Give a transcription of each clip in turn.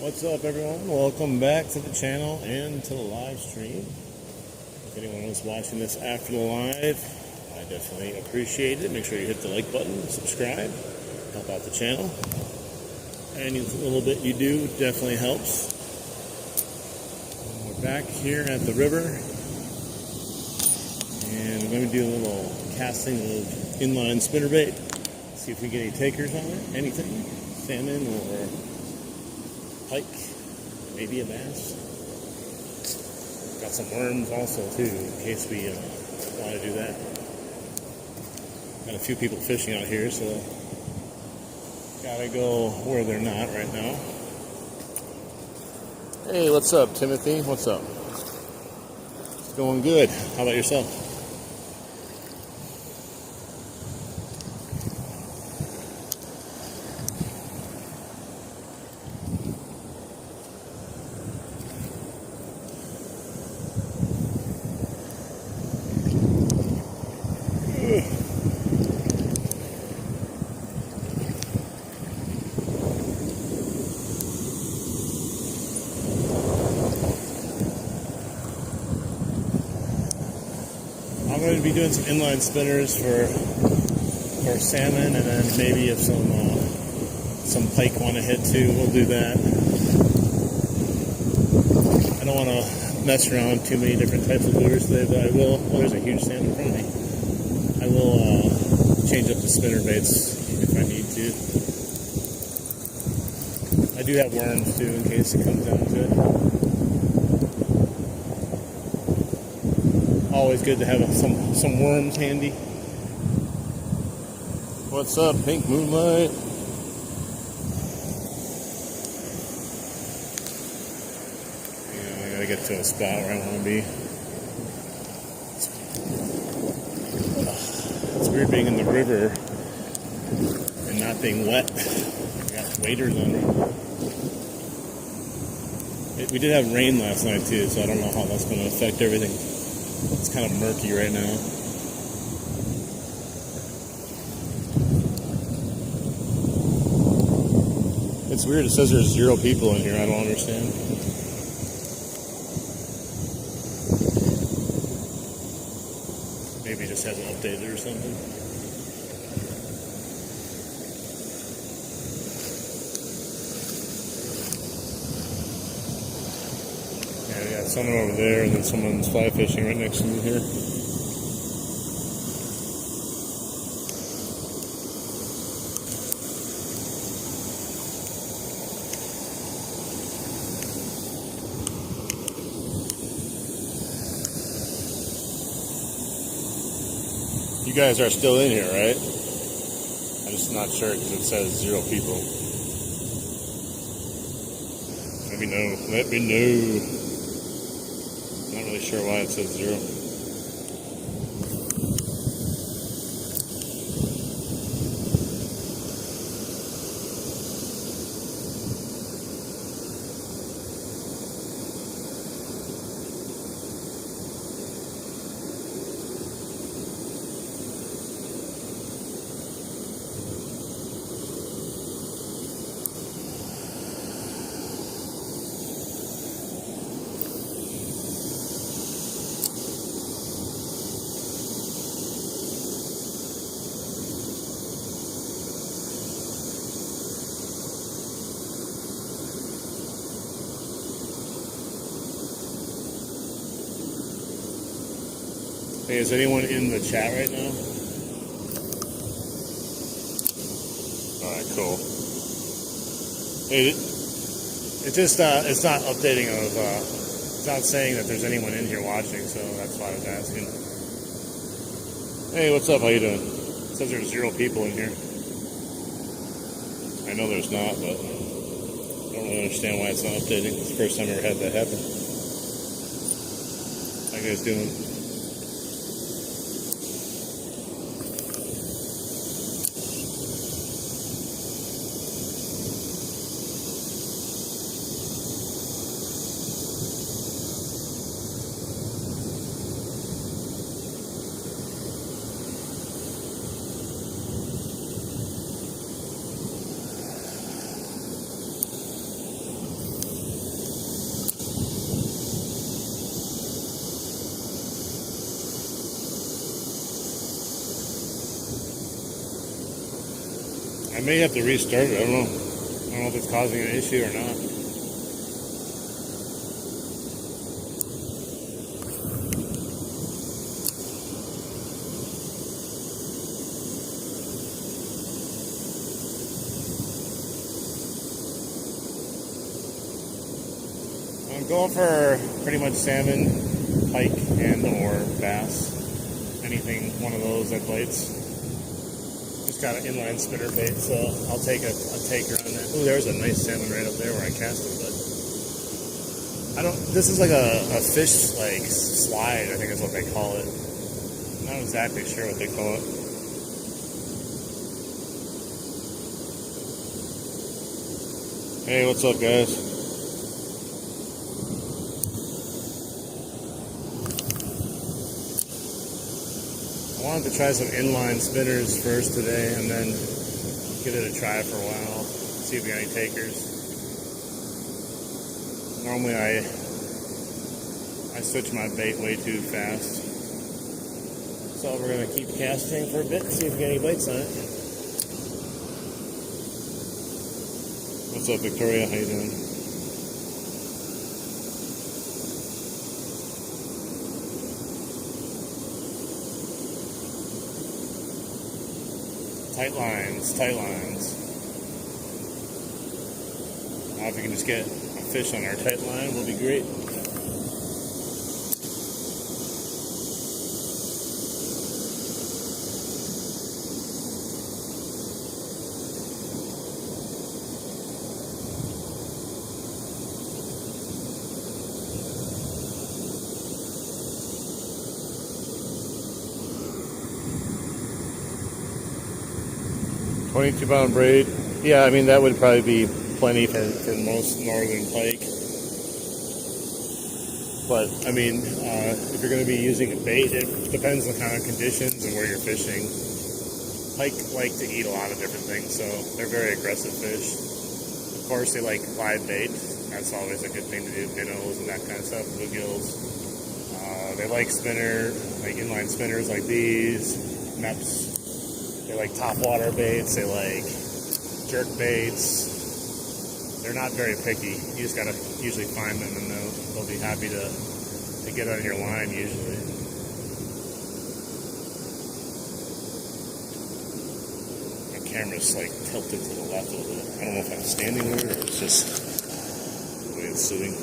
What's up, everyone? Welcome back to the channel and to the live stream. If anyone is watching this after the live, I definitely appreciate it. Make sure you hit the like button, subscribe, help out the channel. Any little bit you do definitely helps. We're back here at the river, and we're going to do a little casting of inline spinnerbait. See if we get any takers on it, anything, salmon or pike, maybe a bass. Got some worms also too, in case we want to do that. Got a few people fishing out here, so gotta go where they're not right now. Hey, what's up, Timothy? What's up? It's going good. How about yourself? I'm going to be doing some inline spinners for salmon, and then maybe if some pike want to hit too, we'll do that. I don't want to mess around too many different types of lures today, but I will. Oh, there's a huge salmon in front of me. I will change up the spinner baits if I need to. I do have worms too, in case it comes down to it. Always good to have some worms handy. What's up, Pink Moonlight? Yeah, I gotta get to a spot where I want to be. It's weird being in the river and not being wet. I got waders on me. We did have rain last night too, so I don't know how that's going to affect everything. It's kind of murky right now. It's weird. It says there's 0 people in here. I don't understand. Maybe it just hasn't updated or something. Yeah, we got someone over there, and then someone's fly fishing right next to me here. You guys are still in here, right? I'm just not sure because it says 0 people. Let me know. Let me know. Not really sure why it says 0. Hey, is anyone in the chat right now? Alright, cool. Hey, it's not updating of, it's not saying that there's anyone in here watching, so that's why I was asking. Hey, what's up? How you doing? It says there's 0 people in here. I know there's not, but I don't really understand why it's not updating. It's the first time I ever had that happen. How you guys doing? I may have to restart it. I don't know. I don't know if it's causing an issue or not. I'm going for pretty much salmon, pike, and or bass. Anything, one of those that bites. Just got an inline spinner bait, so I'll take a taker on that. Oh, there's a nice salmon right up there where I cast him, but I don't. This is like a fish like slide, I think is what they call it. Not exactly sure what they call it. Hey, what's up, guys? I wanted to try some inline spinners first today and then give it a try for a while, see if we got any takers. Normally I switch my bait way too fast. So we're going to keep casting for a bit and see if we get any bites on it. What's up, Victoria? How you doing? Tight lines, tight lines. Now if we can just get a fish on our tight line, we'll be great. £22 braid. Yeah, I mean that would probably be plenty for most northern pike. But I mean, if you're going to be using a bait, it depends on the kind of conditions and where you're fishing. Pike like to eat a lot of different things, so they're very aggressive fish. Of course, they like live bait. That's always a good thing to do. Minnows and that kind of stuff. Bluegills. They like spinner, like inline spinners like these. Neps. They like topwater baits, they like jerk baits. They're not very picky. You just gotta usually find them and they'll be happy to get on your line usually. My camera's like tilted to the left a little bit. I don't know if I'm standing there or it's just the way it's sitting.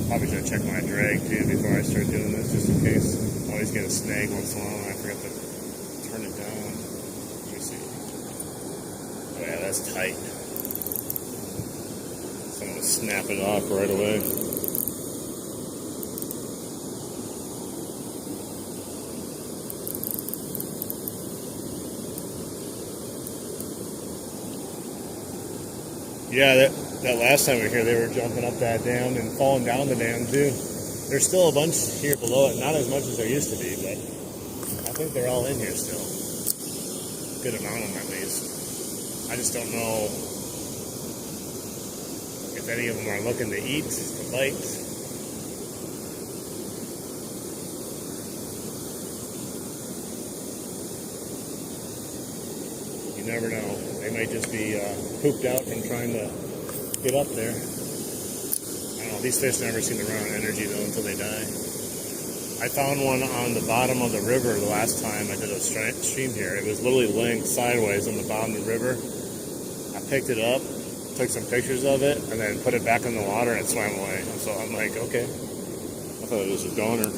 Probably should check my drag too before I start doing this, just in case. I always get a snag once in a while and I forget to turn it down. Let me see. Oh yeah, that's tight. So I'm gonna snap it off right away. Yeah, that last time we were here, they were jumping up that dam and falling down the dam too. There's still a bunch here below it, not as much as there used to be, but I think they're all in here still. Good amount of them at least. I just don't know if any of them are looking to eat, to bite. You never know. They might just be pooped out from trying to get up there. I don't know, these fish never seem to run on energy though until they die. I found one on the bottom of the river the last time I did a stream here. It was literally laying sideways on the bottom of the river. I picked it up, took some pictures of it, and then put it back in the water and it swam away. And so I'm like, okay. I thought it was a goner.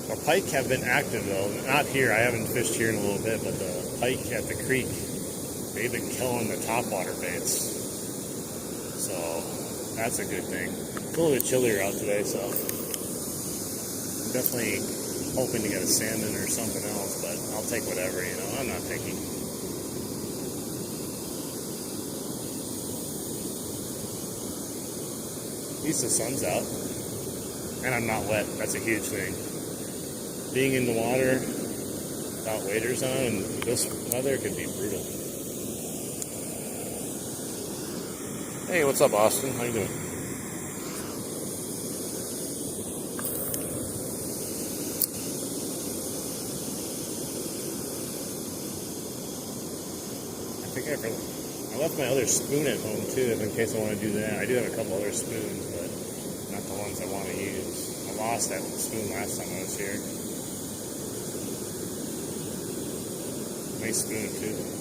The pike have been active though. Not here, I haven't fished here in a little bit, but the pike at the creek, they've been killing the topwater baits. So that's a good thing. It's a little bit chillier out today, so I'm definitely hoping to get a salmon or something else, but I'll take whatever, you know, I'm not picky. least the sun's out. And I'm not wet. That's a huge thing. Being in the water without waders on and this weather could be brutal. Hey, what's up, Austin? How you doing? I left my other spoon at home too, in case I want to do that. I do have a couple other spoons, but not the ones I want to use. I lost that spoon last time I was here. Nice spoon too.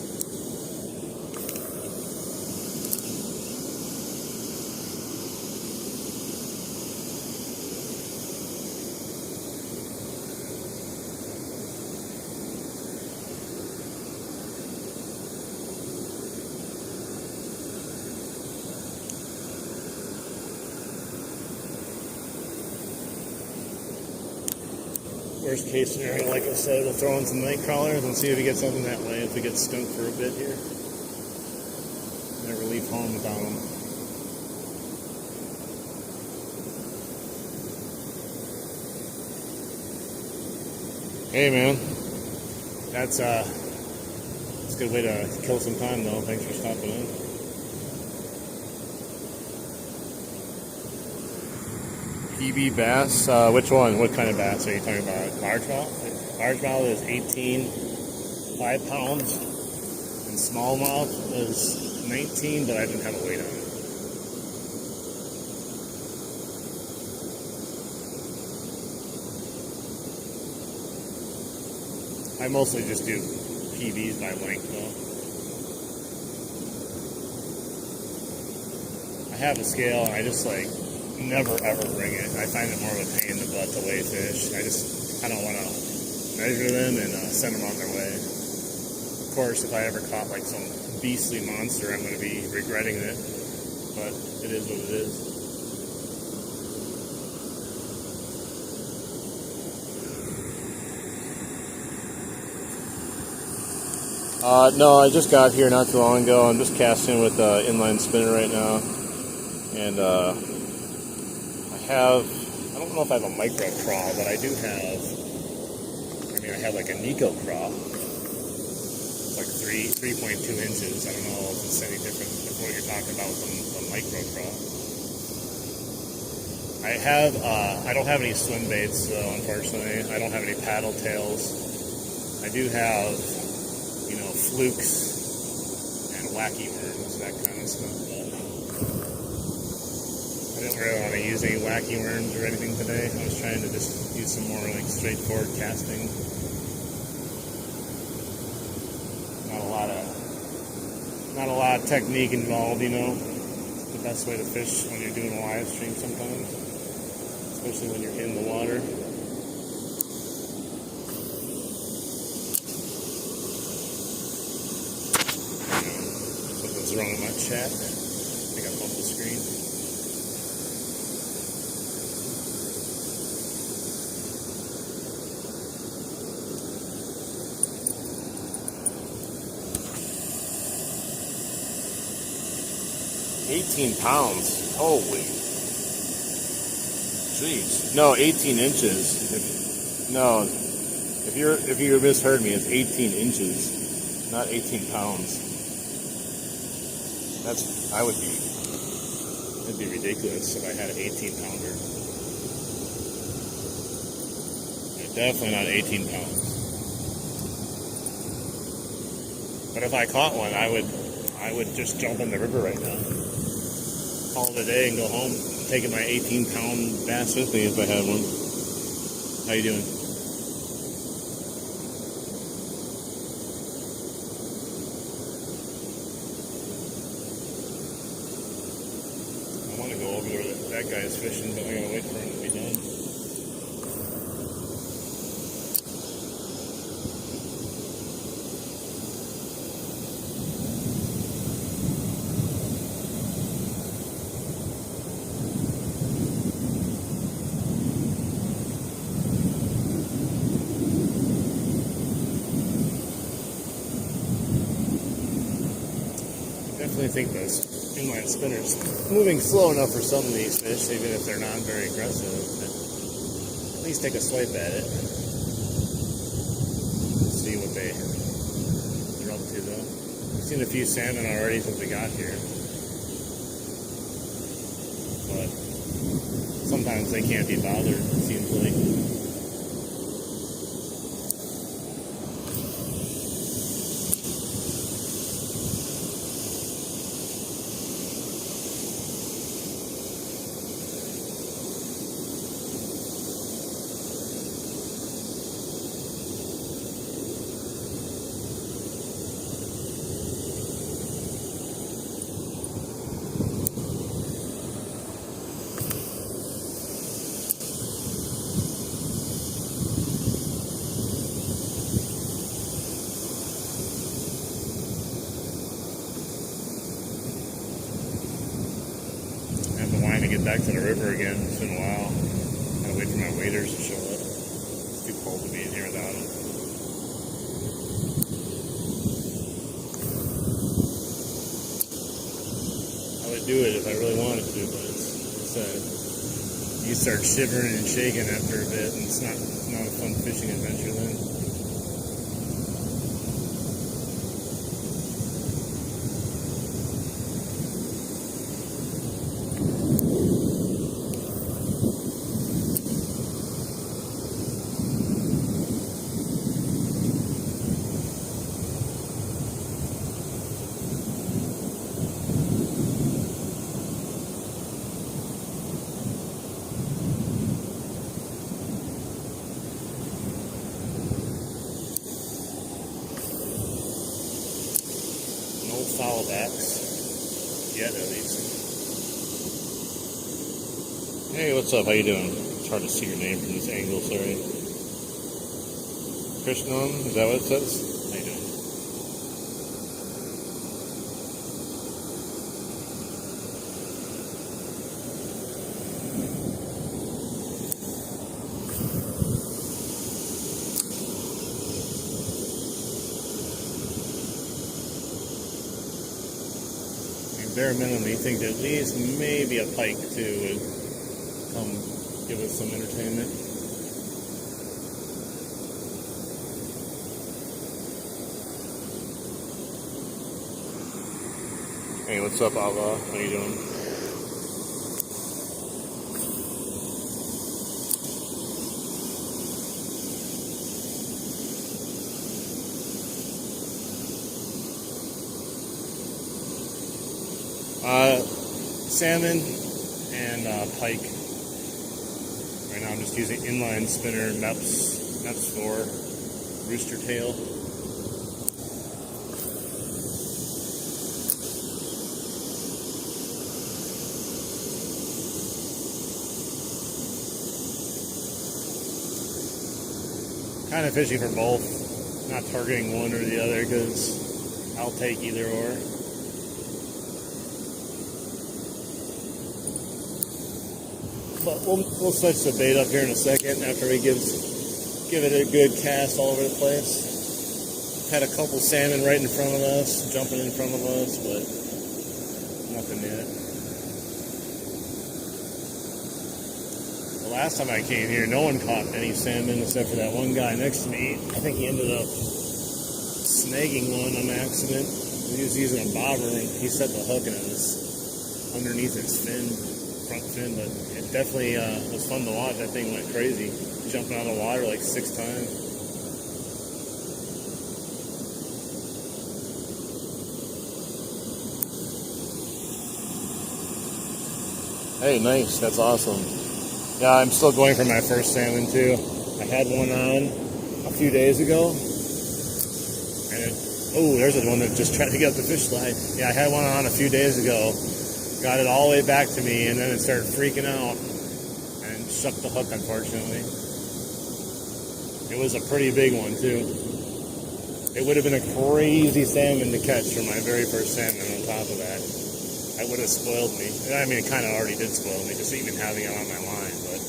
Worst case scenario, like I said, we'll throw in some night crawlers and see if we get something that way. If we get skunked for a bit here, never leave home without them. Hey man, that's a good way to kill some time though. Thanks for stopping in. PB bass, which one? What kind of bass are you talking about? Largemouth? Largemouth is 18, 5 pounds, and smallmouth is 19, but I didn't have a weight on it. I mostly just do PBs by length though. I have a scale and I just never ever bring it. I find it more of a pain in the butt to weigh fish. I don't want to measure them and send them on their way. Of course, if I ever caught some beastly monster, I'm going to be regretting it. But it is what it is. No, I just got here not too long ago. I'm just casting with inline spinner right now, and I don't know if I have a micro craw, but I do have, I have a Nico craw. It's 3.2 inches. I don't know if it's any different than what you're talking about with the micro craw. I don't have any swim baits, though, unfortunately. I don't have any paddle tails. I do have, flukes and wacky worms, that kind of stuff. I didn't really want to use any wacky worms or anything today. I was trying to just use some more straightforward casting. Not a lot of technique involved, It's the best way to fish when you're doing a live stream sometimes, especially when you're in the water. Something's wrong with my chat. I think I bumped the screen. $18. Holy. Jeez. No, 18 inches. If you misheard me, it's 18 inches, not 18 pounds. It'd be ridiculous if I had an 18 pounder. Definitely not 18 pounds. But if I caught one, I would just jump in the river right now. Call it a day and go home, taking my 18-pound bass with me if I had one. How you doing? I want to go over where that guy is fishing, but I gotta wait for him to be done. definitely think those inline spinners moving slow enough for some of these fish, even if they're not very aggressive. But at least take a swipe at it. See what they're up to, though. I've seen a few salmon already since we got here, but sometimes they can't be bothered, it seems like. To get back to the river again. It's been a while. Gotta wait for my waders to show up. It's too cold to be in here without them. I would do it if I really wanted to, but you start shivering and shaking after a bit, and it's not a fun fishing adventure then. Foul backs. Yet, at least. Hey, what's up? How you doing? It's hard to see your name from this angle, sorry. Krishnan, is that what it says? How you doing? Bare minimum, you think that at least maybe a pike too would come give us some entertainment. Hey, what's up, Ava? How you doing? Salmon and pike. Right now I'm just using inline spinner Mepps 4 rooster tail. Kind of fishing for both, not targeting one or the other because I'll take either or. But we'll switch the bait up here in a second after we give it a good cast all over the place. Had a couple salmon right in front of us, jumping in front of us, but nothing yet. The last time I came here, no one caught any salmon except for that one guy next to me. I think he ended up snagging one on accident. He was using a bobber and he set the hook and it was underneath his front fin, but it definitely was fun to watch. That thing went crazy, jumping out of the water like 6 times. Hey, nice. That's awesome. Yeah, I'm still going for my first salmon too. I had one on a few days ago, and there's the one that just tried to get up the fish slide. Yeah, I had one on a few days ago. Got it all the way back to me, and then it started freaking out and shook the hook, unfortunately. It was a pretty big one, too. It would have been a crazy salmon to catch for my very first salmon on top of that. That would have spoiled me. I mean, it kind of already did spoil me, just even having it on my line, but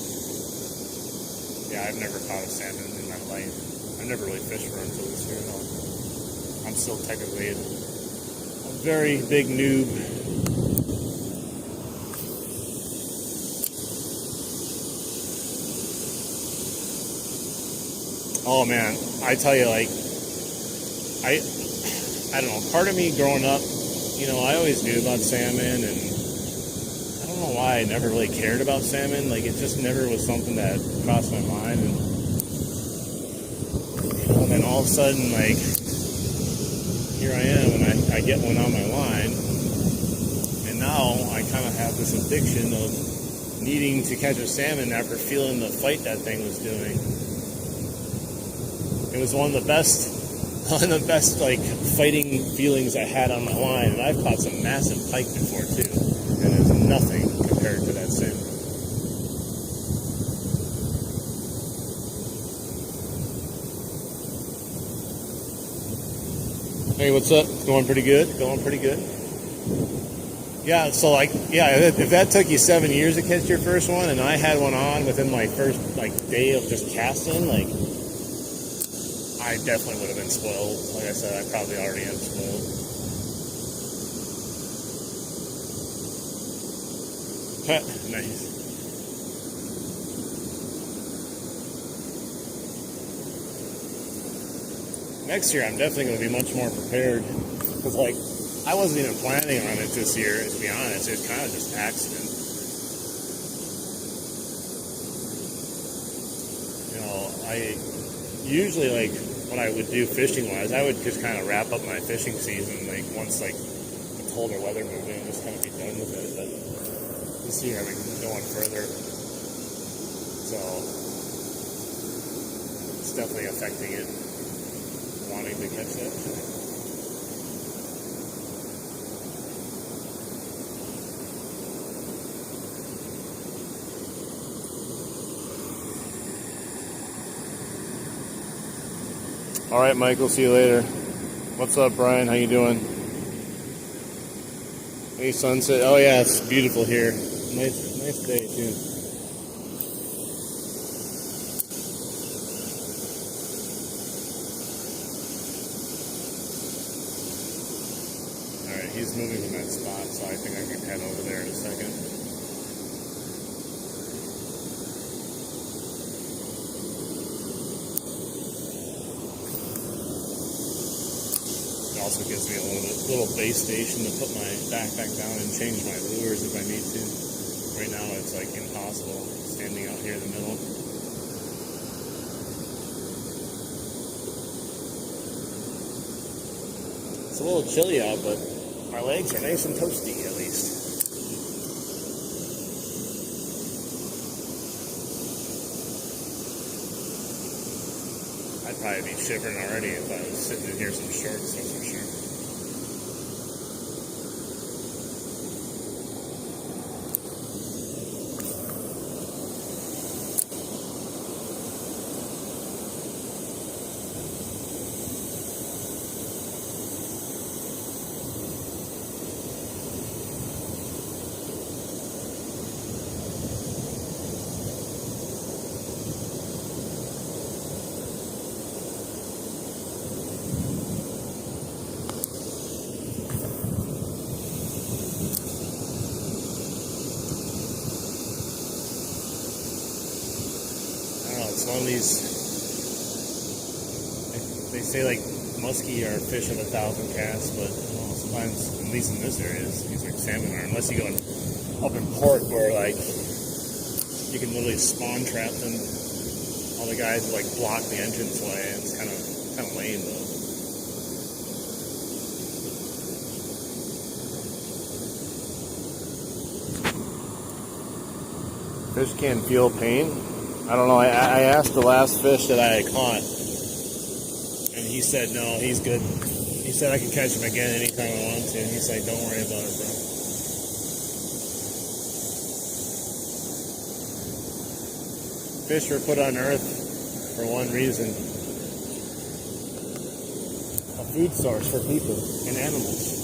yeah, I've never caught a salmon in my life. I've never really fished for until this year, though. I'm still technically a very big noob. Oh man, I tell you, like, I don't know, part of me growing up, you know, I always knew about salmon, and I don't know why I never really cared about salmon. Like, it just never was something that crossed my mind. And, you know, and then all of a sudden, like, here I am, and I get one on my line, and now I kind of have this addiction of needing to catch a salmon after feeling the fight that thing was doing. It was one of the best like fighting feelings I had on my line, and I've caught some massive pike before too, and it's nothing compared to that salmon. Hey, what's up? Going pretty good? Going pretty good? Yeah, so like, yeah, if that took you 7 years to catch your first one, and I had one on within my first like day of just casting, like, I definitely would have been spoiled. Like I said, I probably already am spoiled. Nice. Next year, I'm definitely going to be much more prepared. Because, like, I wasn't even planning on it this year, to be honest. It was kind of just accident. You know, I usually, like, what I would do fishing-wise, I would just kind of wrap up my fishing season, like, once, like, the colder weather moved in, just kind of be done with it. But this year, I've been going further. So, it's definitely affecting it, wanting to catch that. All right, Michael, see you later. What's up, Brian? How you doing? Hey, sunset. Oh, yeah, it's beautiful here. Nice day, too. All right, he's moving from that spot, so I think I can head over there in a second. Also gives me a little base station to put my backpack down and change my lures if I need to. Right now it's like impossible standing out here in the middle. It's a little chilly out, but my legs are nice and toasty at least. I'd probably be shivering already if I was sitting in here some shorts, that's for sure. It's one of these, they say like muskie are fish of 1,000 casts, but well, sometimes, at least in this area, these like salmon are, unless you go up in port where like you can literally spawn trap them. All the guys will like block the entranceway, and it's kind of lame though. Fish can't feel pain. I don't know. I asked the last fish that I had caught, and he said no, he's good. He said I can catch him again anytime I want to. And he's like, don't worry about it, bro. Fish were put on Earth for one reason: a food source for people and animals.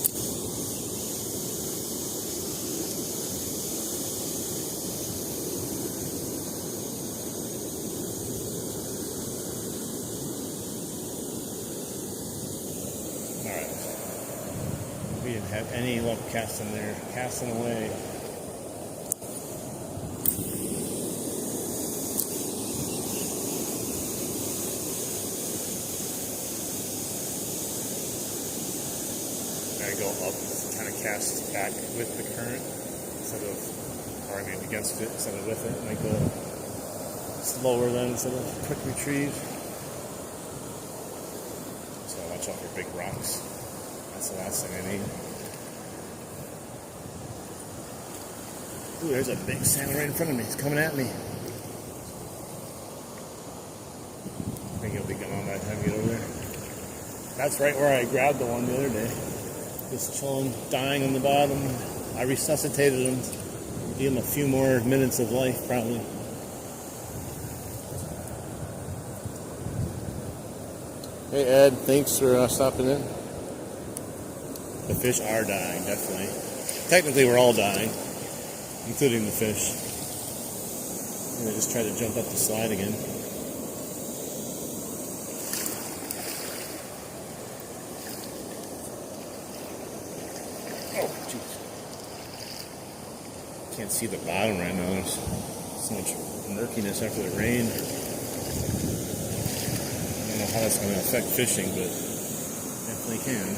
Don't have any luck casting there. Casting away. Go up, kind of cast back with the current instead of, or I mean against it instead of with it. Might go slower then instead of quick retrieve. So watch out for big rocks. That's the last thing I need. Ooh, there's a big salmon right in front of me. It's coming at me. I think he'll be gone by the time we get over there. That's right where I grabbed the one the other day. Just chilling, dying on the bottom. I resuscitated him. Give him a few more minutes of life, probably. Hey Ed, thanks for stopping in. The fish are dying, definitely. Technically, we're all dying, including the fish. I'm gonna just try to jump up the slide again. Can't see the bottom right now. There's so much murkiness after the rain. I don't know how that's going to affect fishing, but definitely can.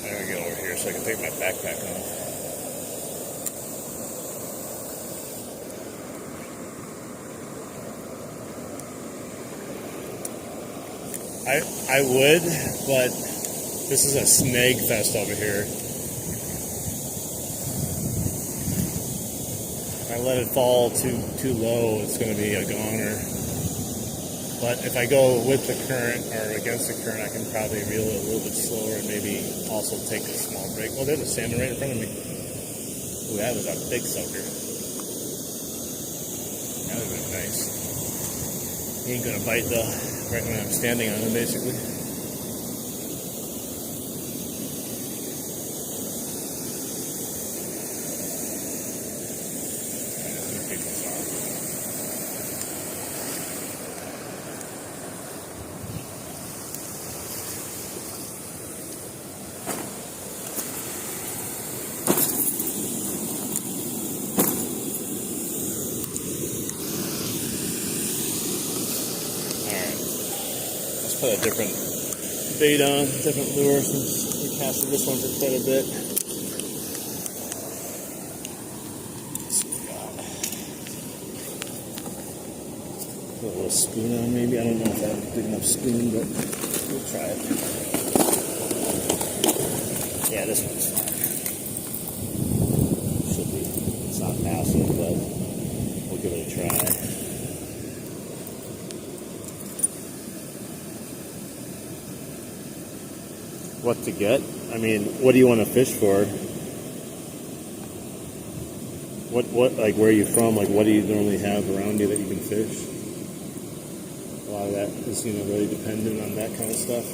There we go, over here so I can take my backpack off. I would, but this is a snag fest over here. If I let it fall too low, it's going to be a goner. But if I go with the current or against the current, I can probably reel it a little bit slower and maybe also take a small break. Oh, there's a salmon right in front of me. Ooh, that was a big sucker. That would be nice. He ain't gonna bite though, right when I'm standing on him, basically. Put a different bait on, different lure since we casted this one for quite a bit. Let's see what we got. Put a little spoon on maybe. I don't know if I have a big enough spoon, but we'll try it. Yeah, this one's fine. Should be. It's not massive, but we'll give it a try. What to get? I mean, what do you want to fish for? What like where are you from? Like what do you normally have around you that you can fish? A lot of that is, really dependent on that kind of stuff.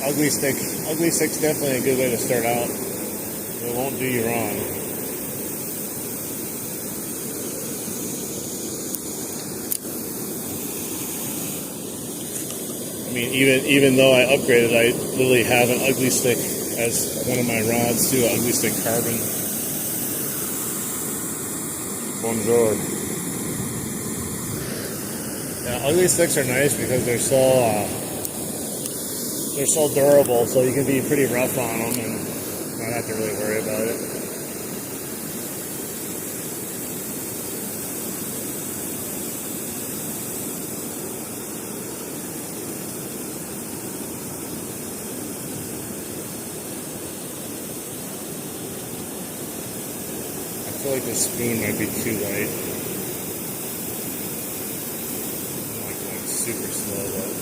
Ugly stick. Ugly stick's definitely a good way to start out. It won't do you wrong. I mean, even though I upgraded, I literally have an ugly stick as one of my rods too. Ugly stick carbon. Bonjour. Yeah, ugly sticks are nice because they're so durable, so you can be pretty rough on them and not have to really worry about it. feel like the spoon might be too light. I'm not going super slow, but I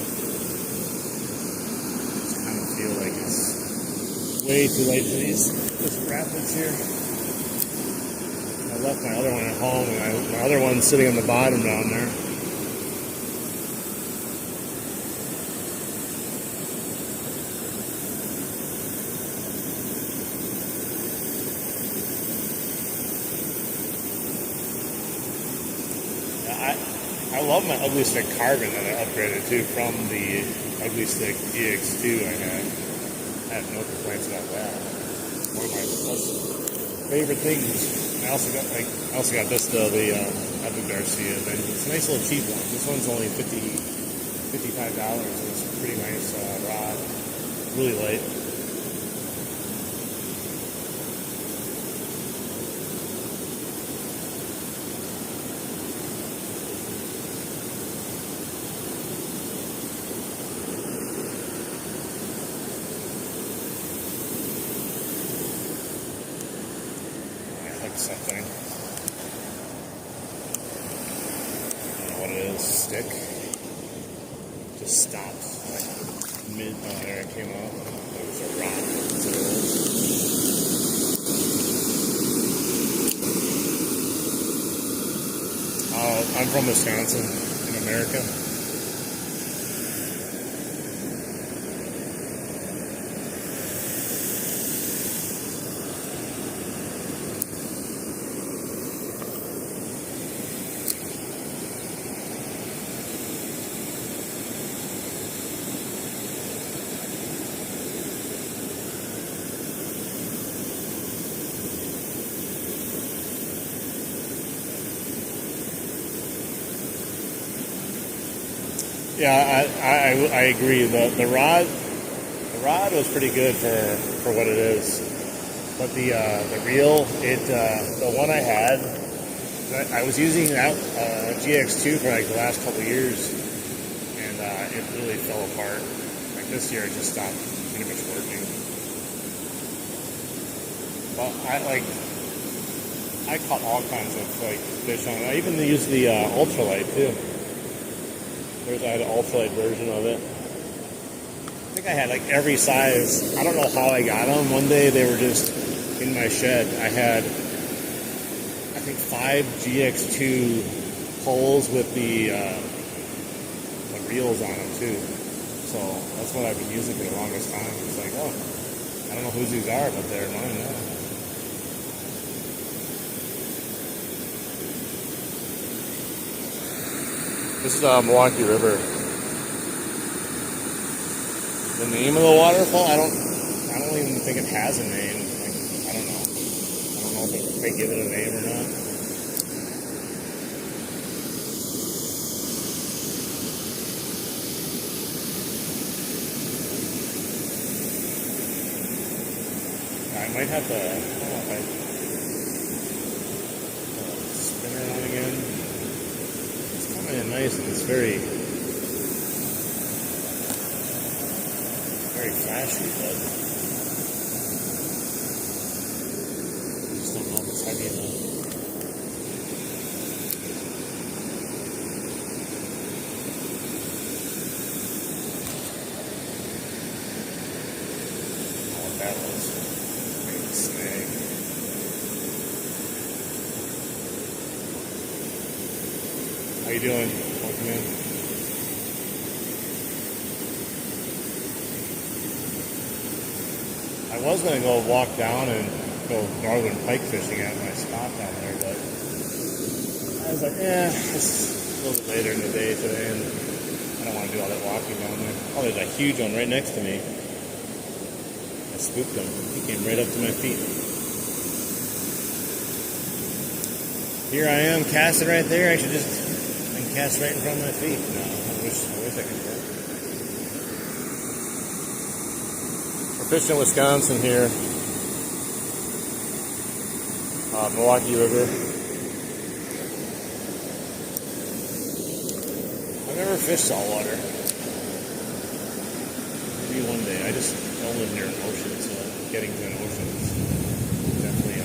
just kind of feel like it's way too light for this rapids here. I left my other one at home, and my other one's sitting on the bottom down there. I love my Ugly Stick Carbon that I upgraded to from the Ugly Stick GX2 I had. I have no complaints about that. One of my favorite things. I also got this though, the Epic Garcia Vengeance. It's a nice little cheap one. This one's only $55. It's a pretty nice rod. Really light. Something. I don't know what it is. Stick. Just stopped. Like mid. Oh, there it came out. It was a rock. That's what it was. I'm from Wisconsin, in America. Yeah, I agree. The rod was pretty good for what it is, but the reel, the one I had, I was using that GX2 for like the last couple of years, and it really fell apart. Like this year, it just stopped pretty much working. But I caught all kinds of like fish on it. I even used the ultralight too. I had an ultralight version of it. I think I had like every size. I don't know how I got them. One day they were just in my shed. I had, I think, 5 GX2 poles with the reels on them too. So that's what I've been using for the longest time. It's like, oh, I don't know whose these are, but they're mine now. This is Milwaukee River. The name of the waterfall, I don't even think it has a name. Like, I don't know if they give it a name or not. I might have to, I don't know if I spin around again. It's nice, and it's very flashy, but I just don't know if it's heavy enough. I don't know what that was. Maybe a snag. How you doing? Welcome in. I was going to go walk down and go northern pike fishing at my spot down there, but I was like, it's a little bit later in the day today, and I don't want to do all that walking down there. Oh, there's a huge one right next to me. I spooked him. He came right up to my feet. Here I am casting right there. I should just cast right in front of my feet. No, I wish I could do. We're fishing Wisconsin here. Milwaukee River. I've never fished saltwater. Maybe one day. I just don't live near an ocean, so getting to an ocean is definitely a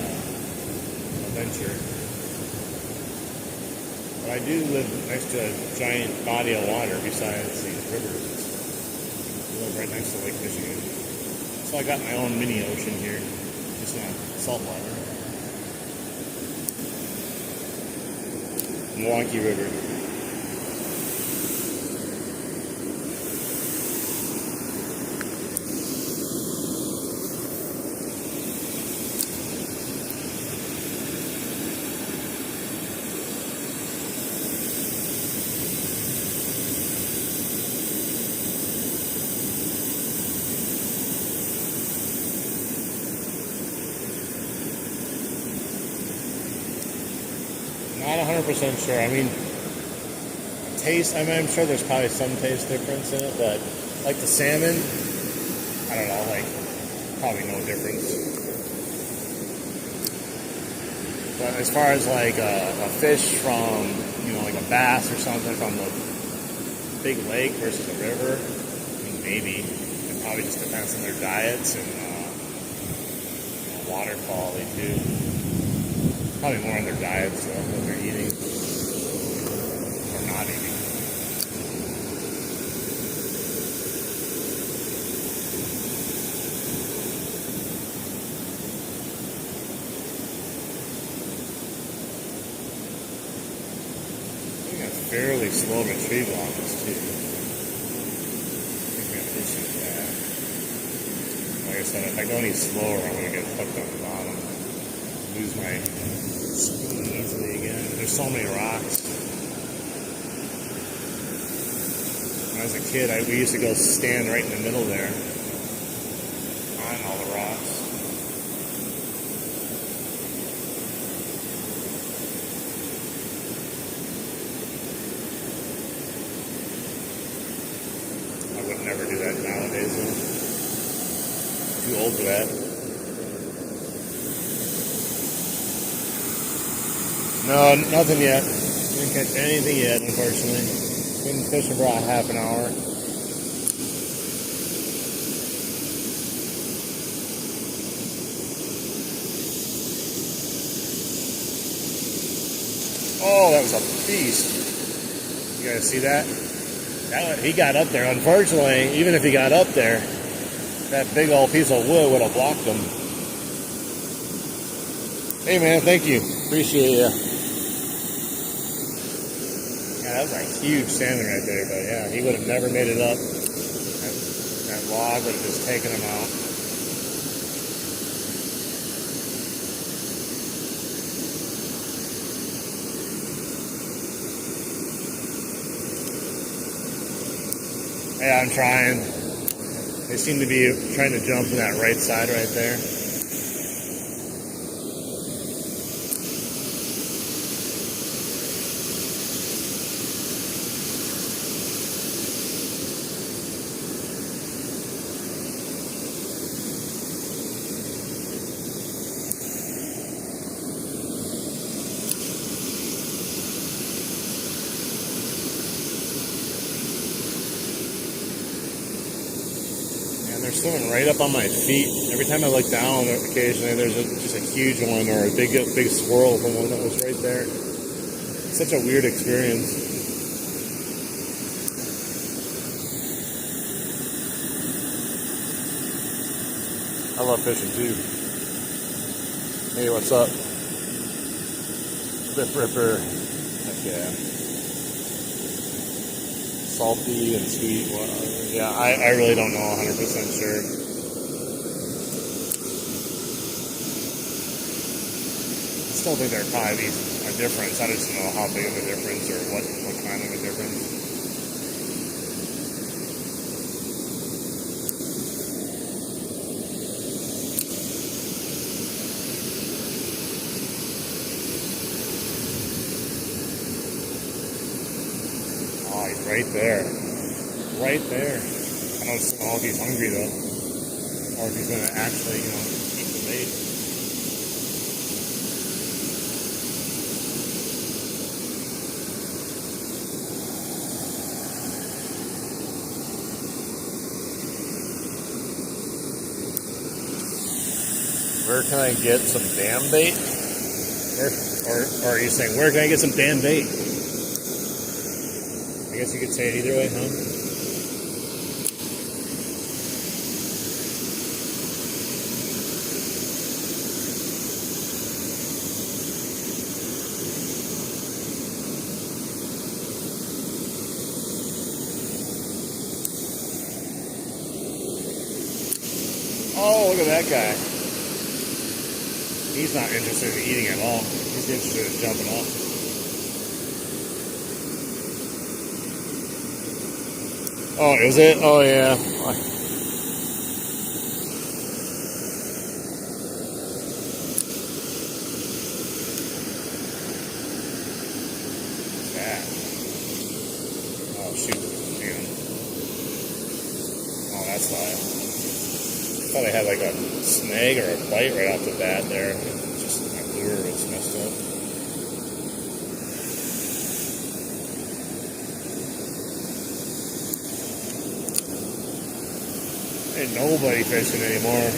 venture. But I do live next to a giant body of water besides these rivers. I live right next to Lake Michigan. So I got my own mini ocean here, just not saltwater. Milwaukee River. Not 100% sure. I mean, taste, I'm sure there's probably some taste difference in it, but like the salmon, I don't know, like, probably no difference. But as far as like a fish from, like a bass or something from a big lake versus a river, I mean, maybe. It probably just depends on their diets and water quality too. Probably more on their diets, though, what they're eating or not eating. I think that's fairly slow retrieval on this, too. I think we have issues with that. Like I said, if I go any slower, I'm going to get hooked on the bottom. Lose my spoon easily again. There's so many rocks. When I was a kid, we used to go stand right in the middle there on all the rocks. I would never do that nowadays, though. Too old for that. No, nothing yet. Didn't catch anything yet, unfortunately. Been fishing for about half an hour. Oh, that was a beast. You guys see that? He got up there. Unfortunately, even if he got up there, that big old piece of wood would have blocked him. Hey, man, thank you. Appreciate you. That was a huge salmon right there, but yeah, he would have never made it up. That log would have just taken him out. Yeah, I'm trying. They seem to be trying to jump from that right side right there. They're swimming right up on my feet. Every time I look down, occasionally there's just a huge one or a big swirl from one that was right there. It's such a weird experience. I love fishing too. Hey, what's up? Lip Ripper. Heck yeah. Salty and sweet. Yeah, I really don't know 100% sure. I still think there'd probably be a difference. I just don't know how big of a difference or what kind of a difference. Oh, he's right there. Right there. I don't know if he's hungry though, or if he's going to actually, eat the bait. Where can I get some dam bait? Or are you saying, where can I get some damn bait? I guess you could say it either way, huh? Oh, look at that guy. He's not interested in eating at all. He's interested in jumping off. Oh, is it? Oh, yeah. What's that? Oh, shoot. Hang on. Oh, that's live. I thought I had like a snag or a bite right off the bat there. Just my lure was messed up. Ain't nobody fishing anymore.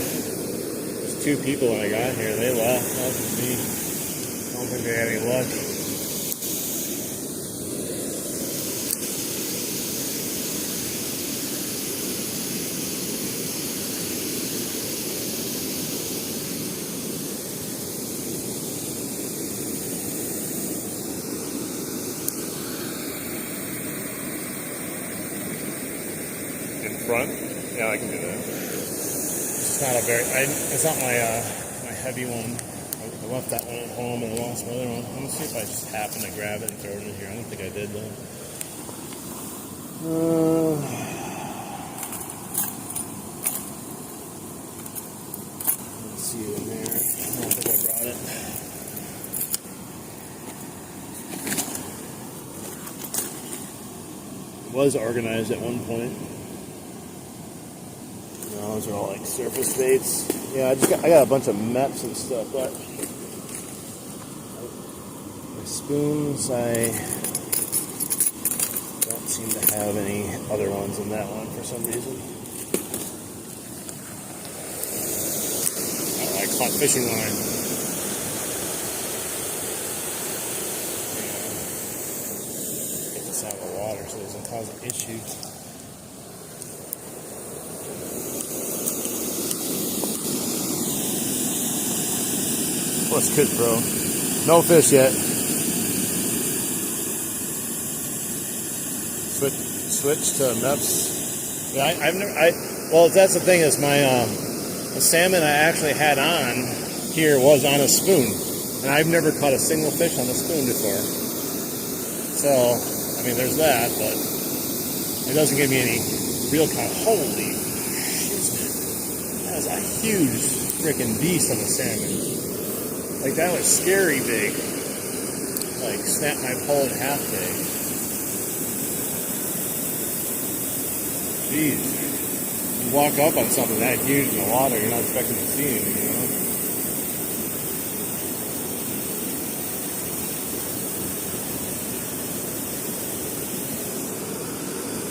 There's 2 people when I got here. They left. That was me. I don't think they had any luck. In front? Yeah, I can do that. It's not a very. It's not my my heavy one. I left that one at home and I lost my other one. I'm gonna see if I just happen to grab it and throw it in here. I don't think I did though. Let's see it in there. I don't think I brought it. It was organized at one point. Those are all like surface baits. Yeah, I got a bunch of MEPs and stuff, but my spoons, I don't seem to have any other ones in that one for some reason. Oh, I caught fishing line. Get this out of the water so it doesn't cause an issue. What's good, bro? No fish yet. Switch to MEPs. Yeah, well, that's the thing is the salmon I actually had on here was on a spoon, and I've never caught a single fish on a spoon before. So, I mean, there's that, but it doesn't give me any real kind. Holy shit, man! That was a huge freaking beast on the salmon. Like, that was scary big. Like, snap my pole in half big. Jeez. You walk up on something that huge in the water, you're not expecting to see anything, you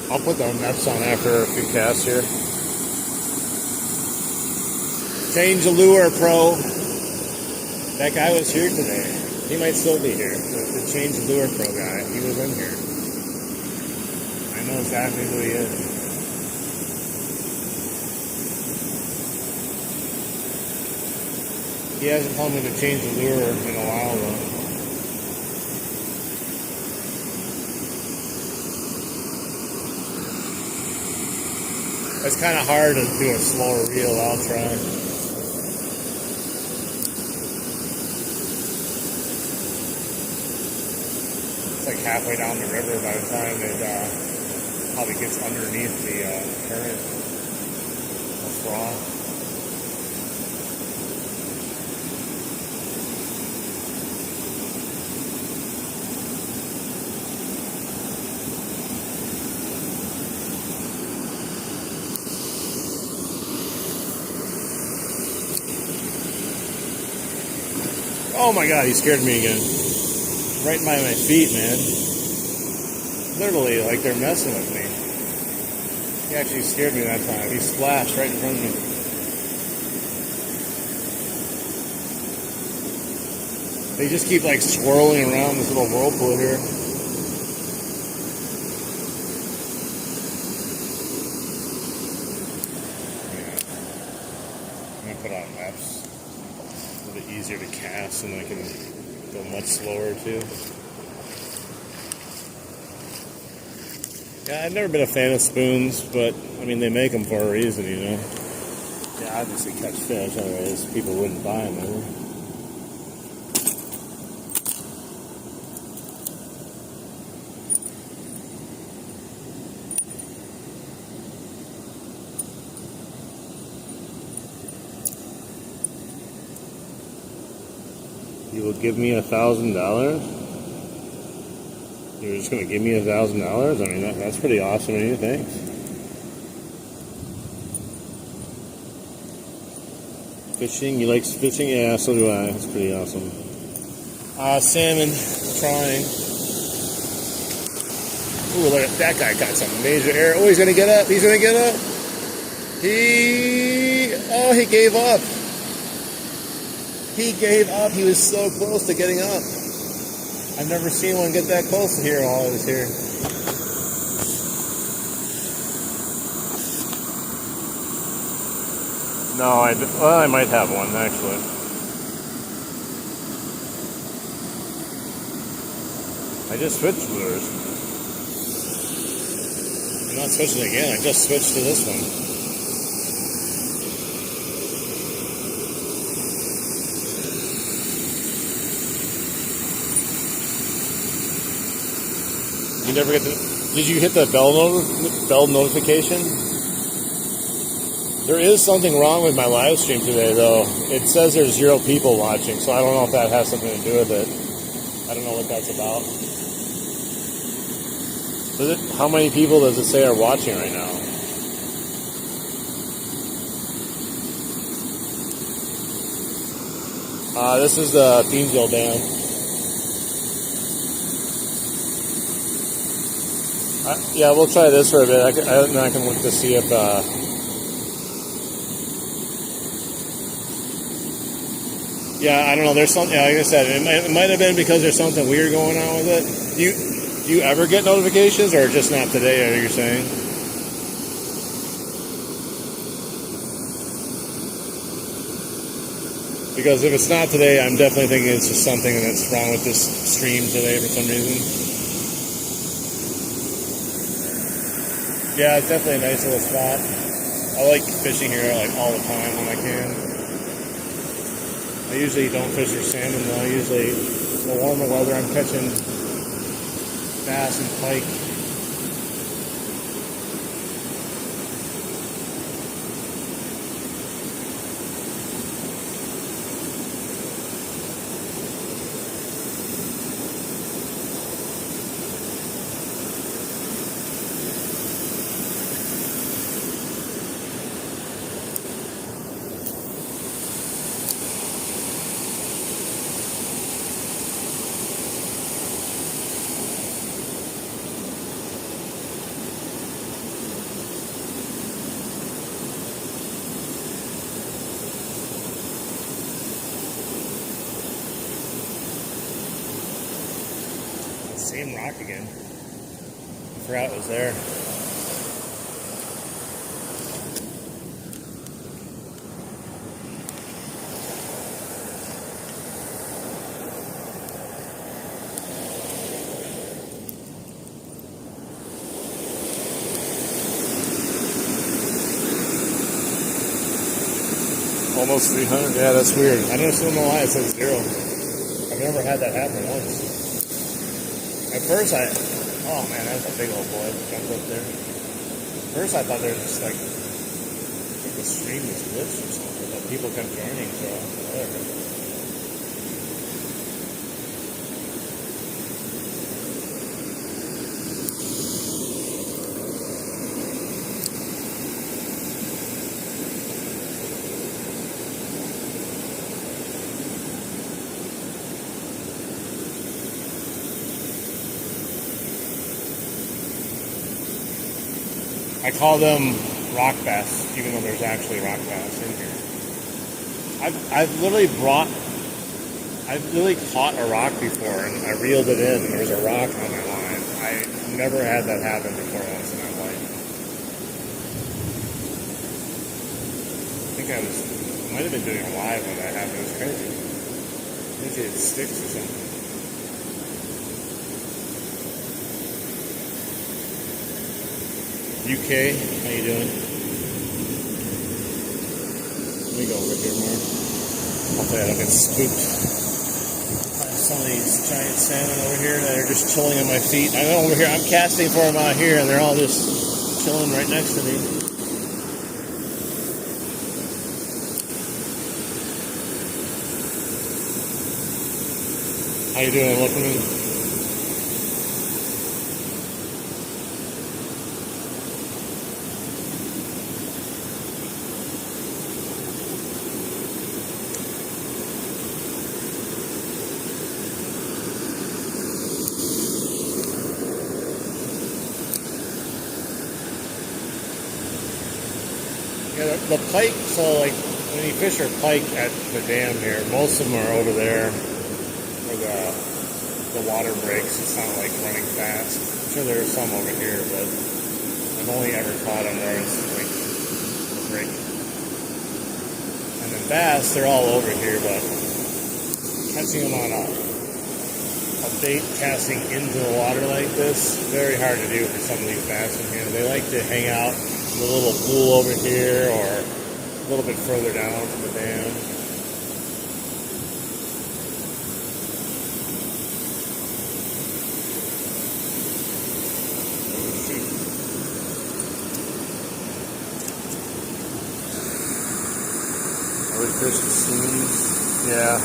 know? I'll put the MEPs on after a few casts here. Change the lure, pro. That guy was here today. He might still be here. The Change the Lure Pro guy. He was in here. I know exactly who he is. He hasn't told me to change the lure in a while though. It's kind of hard to do a slower reel. I'll try. Like halfway down the river by the time it probably gets underneath the current of froth. Oh my god, he scared me again. Right by my feet, man. Literally, like they're messing with me. He actually scared me that time. He splashed right in front of me. They just keep like swirling around this little whirlpool here. I'm gonna put on laps. A little bit easier to cast, and I can go much slower too. Yeah, I've never been a fan of spoons, but I mean they make them for a reason, you know. Yeah, obviously catch fish, otherwise people wouldn't buy them ever. You will give me $1,000? You're just going to give me $1,000? I mean, that's pretty awesome of you, thanks. Fishing? You like fishing? Yeah, so do I. That's pretty awesome. Salmon, trying. Ooh, look at that guy, got some major error. Oh, he's going to get up. He's going to get up. He gave up. He gave up. He was so close to getting up. I've never seen one get that close to here while I was here. No, I might have one, actually. I just switched lures. I'm not switching again. I just switched to this one. You never get did you hit the bell notification? There is something wrong with my live stream today, though. It says there's 0 people watching, so I don't know if that has something to do with it. I don't know what that's about. How many people does it say are watching right now? This is the Thiensville Dam. Yeah, we'll try this for a bit. I can look to see if yeah, I don't know. There's something. Yeah, like I said, it might have been because there's something weird going on with it. Do you ever get notifications, or just not today? Are you saying? Because if it's not today, I'm definitely thinking it's just something that's wrong with this stream today for some reason. Yeah, it's definitely a nice little spot. I like fishing here like all the time when I can. I usually don't fish for salmon though. Usually, in the warmer weather, I'm catching bass and pike. Same rock again. I forgot it was there. Almost 300. Yeah, that's weird. I don't know why it says 0. I've never had that happen once. At first, oh man, that's a big old boy jumped up there. At first, I thought there was just like the stream was glitched or something, but people kept joining, so whatever. I call them rock bass, even though there's actually rock bass in here. I've literally brought I've really caught a rock before, and I reeled it in, and there was a rock on my line. I never had that happen before once in my life. I think I might have been doing it live when that happened. It was crazy. Maybe it sticks or something. UK, how you doing? Let me go over here more. Hopefully I don't get spooked by some of these giant salmon over here that are just chilling on my feet. I'm over here, I'm casting for them out here, and they're all just chilling right next to me. How you doing, Looking? Yeah, the pike, so like when you fish for pike at the dam here, most of them are over there where the water breaks. It's not like running fast. I'm sure there are some over here, but I've only ever caught them where it's like a break. And then bass, they're all over here, but catching them on a bait casting into the water like this, very hard to do for some of these bass in here. They like to hang out in a little pool over here or a little bit further down from the dam. Are we fishing seams? Yeah.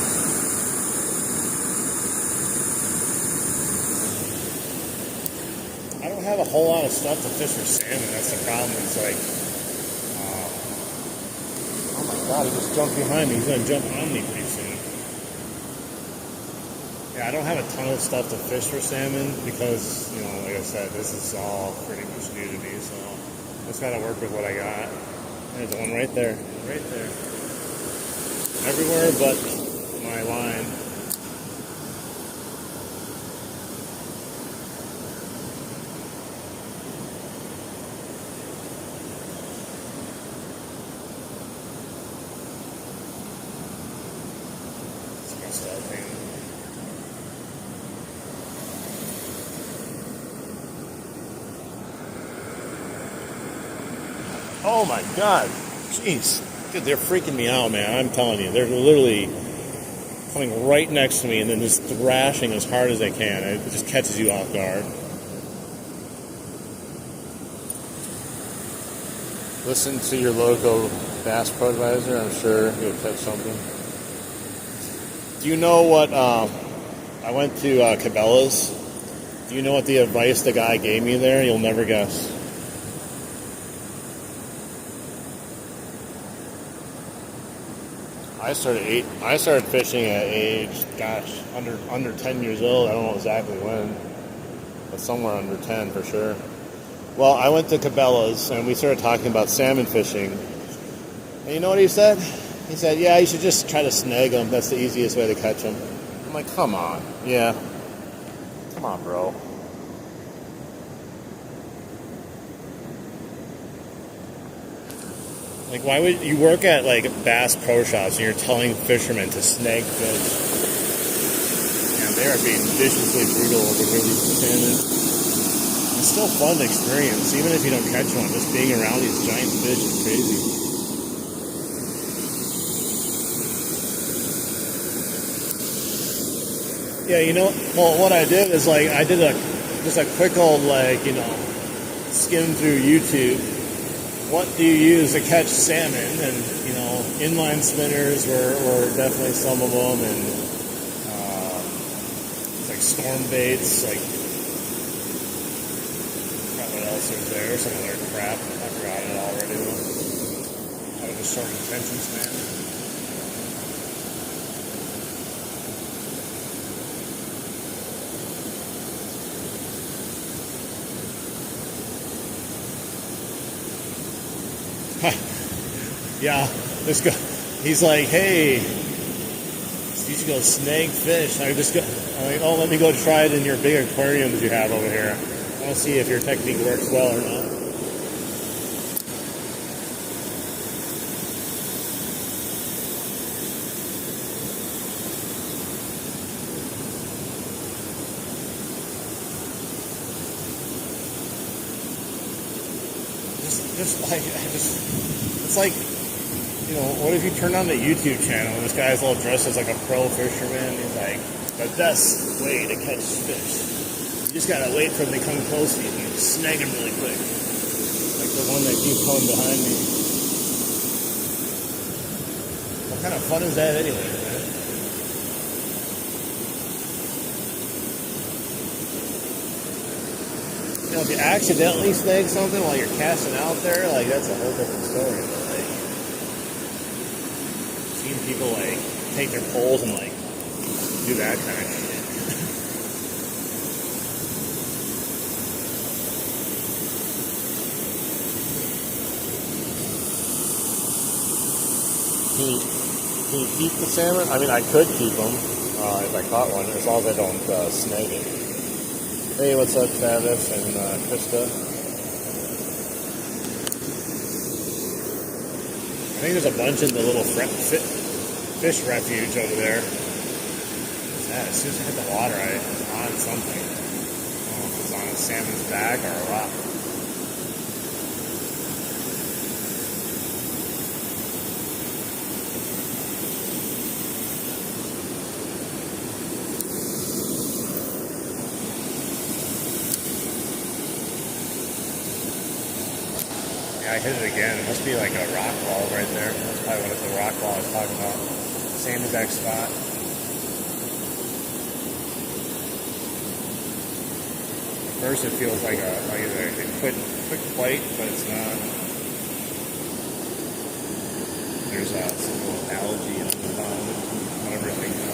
I don't have a whole lot of stuff to fish for salmon. That's the problem. It's like, oh my god, he just jumped behind me. He's going to jump on me pretty soon. Yeah, I don't have a ton of stuff to fish for salmon because, you know, like I said, this is all pretty much new to me. So I just got to work with what I got. There's one right there. Right there. Everywhere but my line. Oh my god. Jeez. Dude, they're freaking me out, man. I'm telling you. They're literally coming right next to me and then just thrashing as hard as they can. It just catches you off guard. Listen to your local Bass Pro Advisor. I'm sure you'll catch something. Do you know what, I went to Cabela's. Do you know what the advice the guy gave me there? You'll never guess. I started fishing at age, gosh, under 10 years old. I don't know exactly when, but somewhere under 10 for sure. Well, I went to Cabela's and we started talking about salmon fishing. And you know what he said? He said, yeah, you should just try to snag them. That's the easiest way to catch them. I'm like, come on. Yeah. Come on, bro. Like, why would you work at, like, Bass Pro Shops and you're telling fishermen to snag fish? And they are being viciously brutal over here, these salmon. It's still fun to experience, even if you don't catch one. Just being around these giant fish is crazy. Yeah, you know, well, what I did is, like, I did just a quick old, like, you know, skim through YouTube. What do you use to catch salmon? And, you know, inline spinners were definitely some of them, and like storm baits, like, I forgot what else was there, some other crap, I forgot it already. I was just short attention span. Yeah, this guy, he's like, hey, You should go snag fish. I just go. I'm like, oh, let me go try it in your big aquariums you have over here. I want to see if your technique works well or not. It's like, you know, what if you turn on the YouTube channel and this guy's all dressed as like a pro fisherman? He's like, the best way to catch fish. You just gotta wait for them to come close to you and you snag them really quick. Like the one that keeps coming behind me. What kind of fun is that anyway, man? You know, if you accidentally snag something while you're casting out there, like that's a whole different story. But like, seeing people like take their poles and like do that kind of shit. Can you keep the salmon? I mean, I could keep them if I caught one, as long as I don't snag it. Hey, what's up, Travis and Krista? I think there's a bunch in the little fish refuge over there. What's that? As soon as I hit the water, I was on something. I don't know if it's on a salmon's back or a rock. Yeah, I hit it again. It must be like a rock wall right there. That's probably what the rock wall I was talking about. Same exact spot. At first it feels like a quick plate, but it's not. There's some little algae on the bottom, whatever thing's on.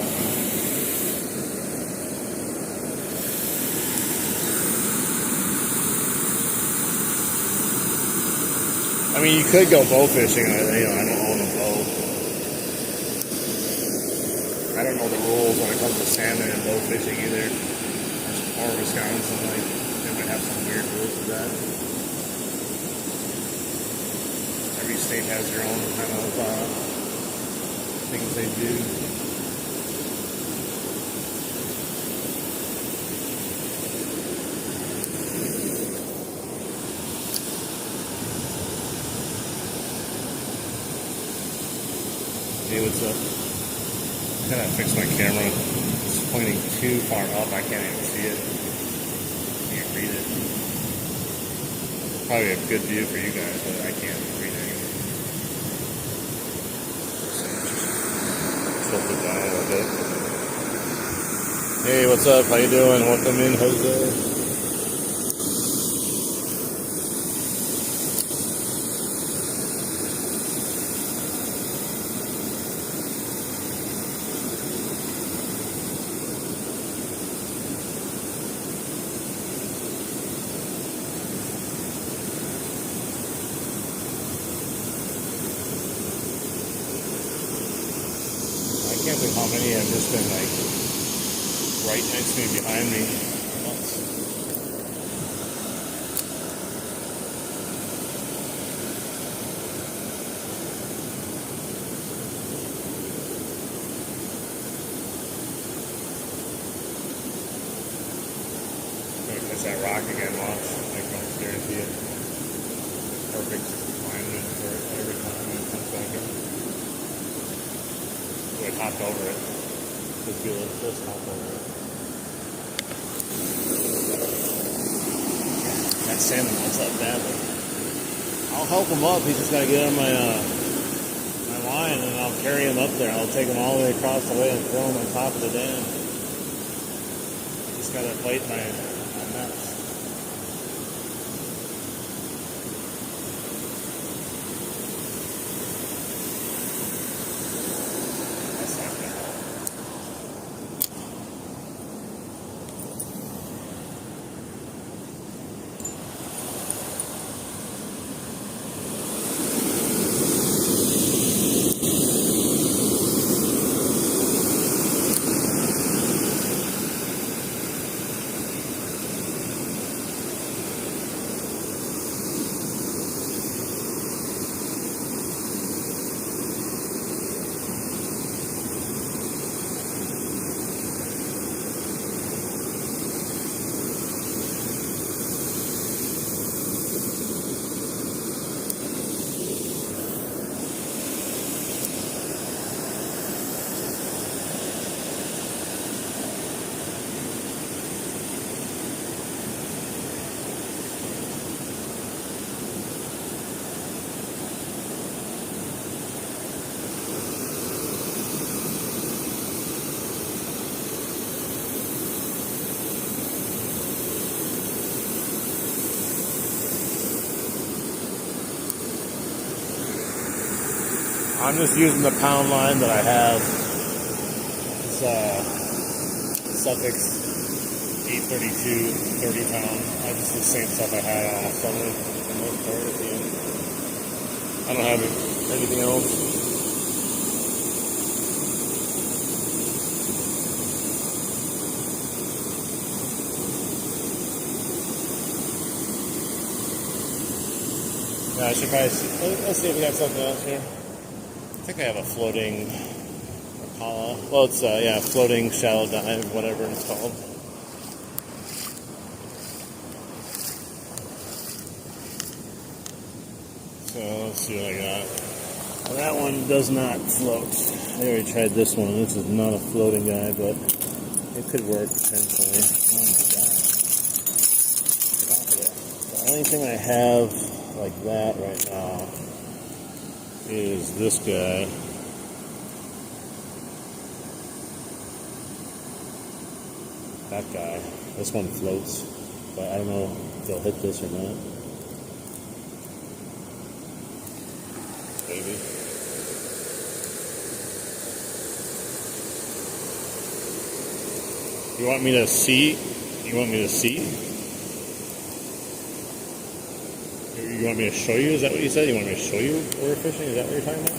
I mean, you could go bow fishing. I don't own a bow. I don't know the rules when it comes to salmon and bow fishing either. Or Wisconsin, like, they might have some weird rules for that. Every state has their own kind of things they do. Hey, what's up? I gotta fix my camera. It's pointing too far up. I can't even see it. Can't read it. Probably a good view for you guys, but I can't read anything. Tilt it down a little bit. Hey, what's up? How you doing? Welcome in, Jose. I can't think how many have just been like right next to me, behind me. I'm gonna catch that rock again, watch. I can almost guarantee it. Perfect alignment for it every time it comes back in. I hopped over it. Just hop over it. That salmon wants up badly. I'll help him up. He's just got to get on my line, and I'll carry him up there. I'll take him all the way across the way and throw him on top of the dam. I just got to bite my nuts. I'm just using the pound line that I have. It's Suffix 832, 30 pound. That's just the same stuff I had all summer for the most part at the end. I don't have anything else. I should probably see. Let's see if we got something else here. I think I have a floating Impala. Well, it's floating shallow dive, whatever it's called. So let's see what I got. Well, that one does not float. I already tried this one. This is not a floating guy, but it could work potentially. Oh my god! The only thing I have like that right now is this guy. That guy. This one floats, but I don't know if they'll hit this or not. Maybe. You want me to see? You want me to see? You want me to show you? Is that what you said? You want me to show you where we're fishing? Is that what you're talking about?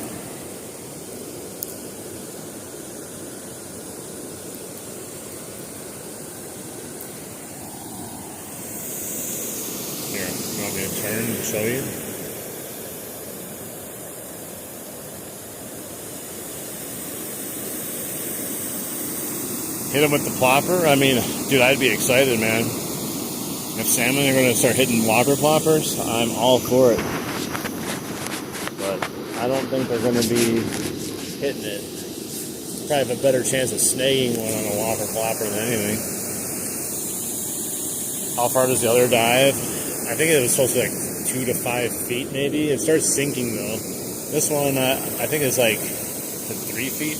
Here, you want me to turn and show you? Hit him with the plopper? I mean, dude, I'd be excited, man. If salmon are going to start hitting whopper ploppers, I'm all for it. But I don't think they're going to be hitting it. Probably have a better chance of snagging one on a whopper plopper than anything. How far does the other dive? I think it was supposed to be like 2 to 5 feet maybe. It starts sinking though. This one, I think it's like 3 feet.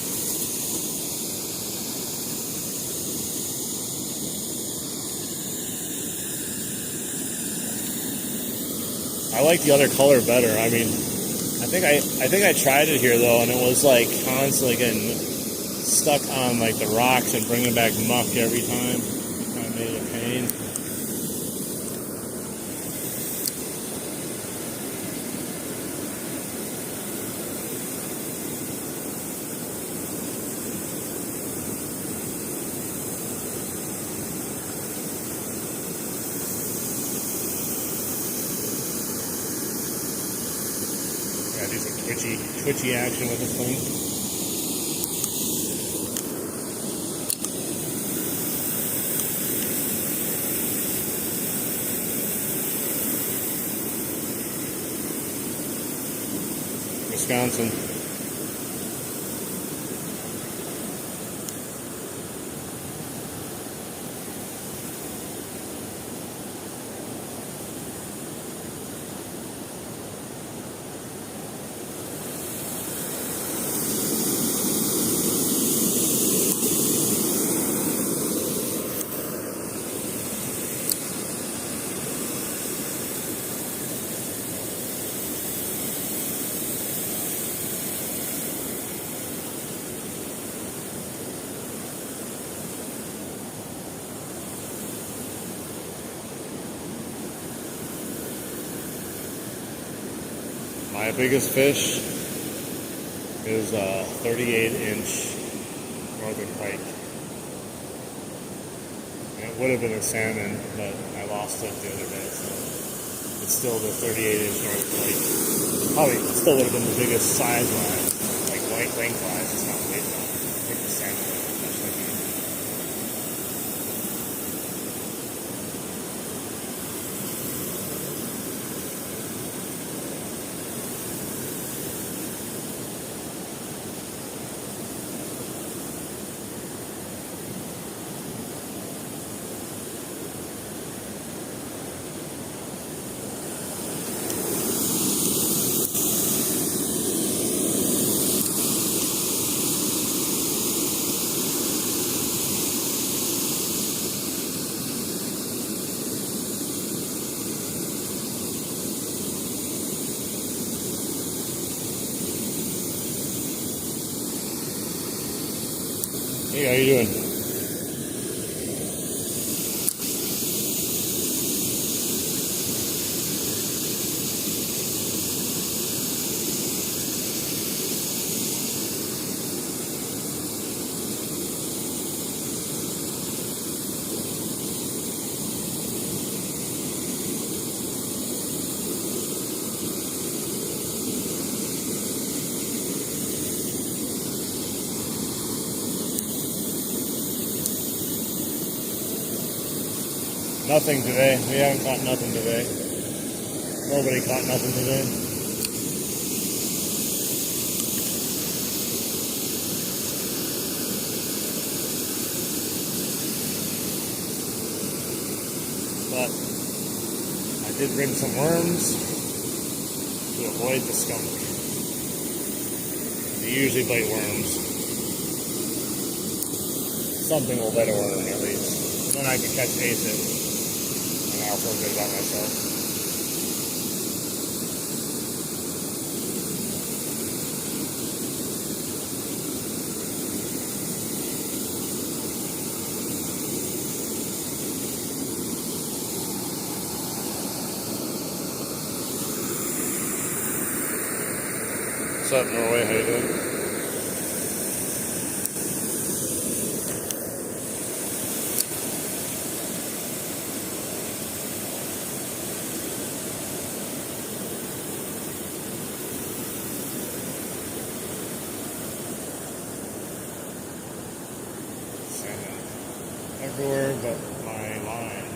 I like the other color better. I mean, I think I tried it here though, and it was like constantly getting stuck on like the rocks and bringing back muck every time. It kind of made it a pain. Do some twitchy action with this thing. Wisconsin. My biggest fish is a 38-inch northern pike. And it would have been a salmon, but I lost it the other day, so it's still the 38-inch northern pike. Probably still would have been the biggest size-wise, like length-wise. It's not big enough. I think the salmon would have been much bigger. Hey, how you doing? Nothing today. We haven't caught nothing today. Nobody caught nothing today. But I did bring some worms to avoid the skunk. They usually bite worms. Something will bite a worm at least. Then I can catch aphid. And I'll feel good about myself. What's up, Norway? How you doing? Salmon everywhere but my line.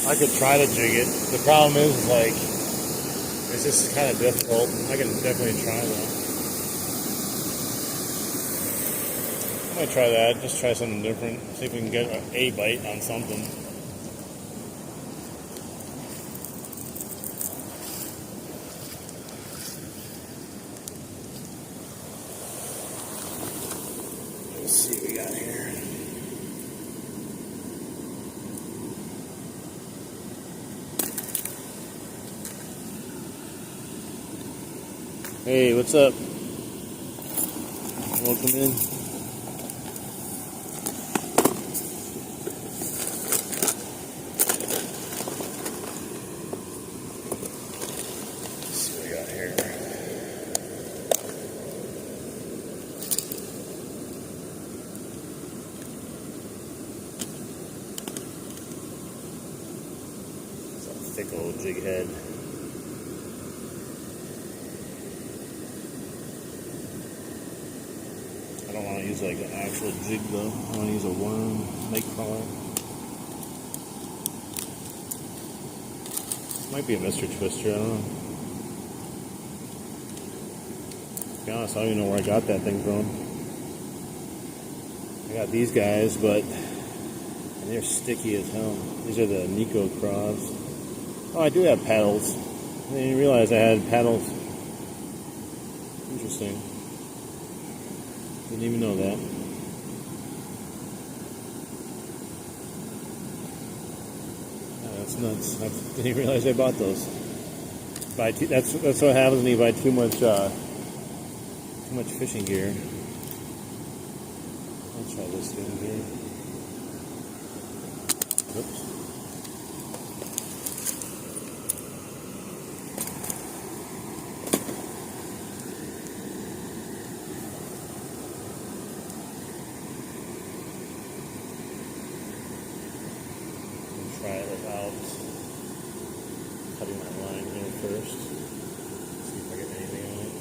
I could try to jig it. The problem is, like, it's just kind of difficult. I can definitely try that. I might try that. Just try something different. See if we can get a bite on something. Let's see what we got here. Hey, what's up? Welcome in. Let's see what we got here. It's a thick old jig head. I don't want to use like an actual jig though. I want to use a worm snake crawler. Might be a Mr. Twister, I don't know. To be honest, I don't even know where I got that thing from. I got these guys, but they're sticky as hell. These are the Nico Craws. Oh, I do have paddles. I didn't realize I had paddles. Interesting. Didn't even know that. Oh, that's nuts. I didn't even realize I bought those. That's what happens when you buy too much fishing gear. I'll try this thing here. Oops. Try it without cutting my line here first. See if I get anything on it.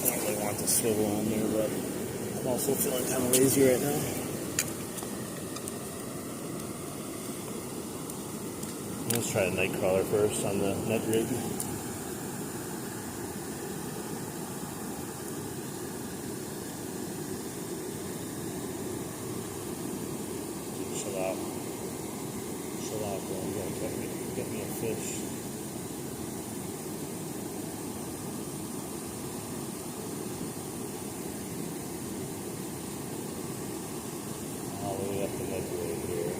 I don't really want the swivel on there, but I'm also feeling kind of lazy right now. Let's try a night crawler first on the net rig. Chill out. Get me a fish. All the way up the midway here.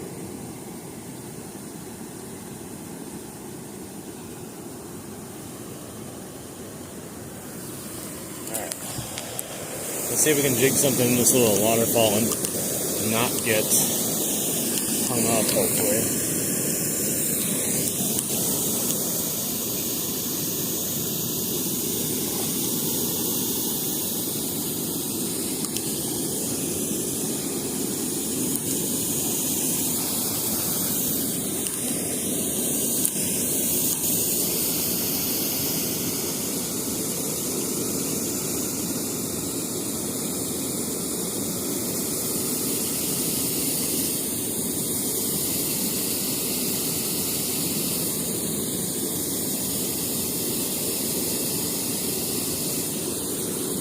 Alright. Let's see if we can jig something in this little waterfall and not get hung up, hopefully.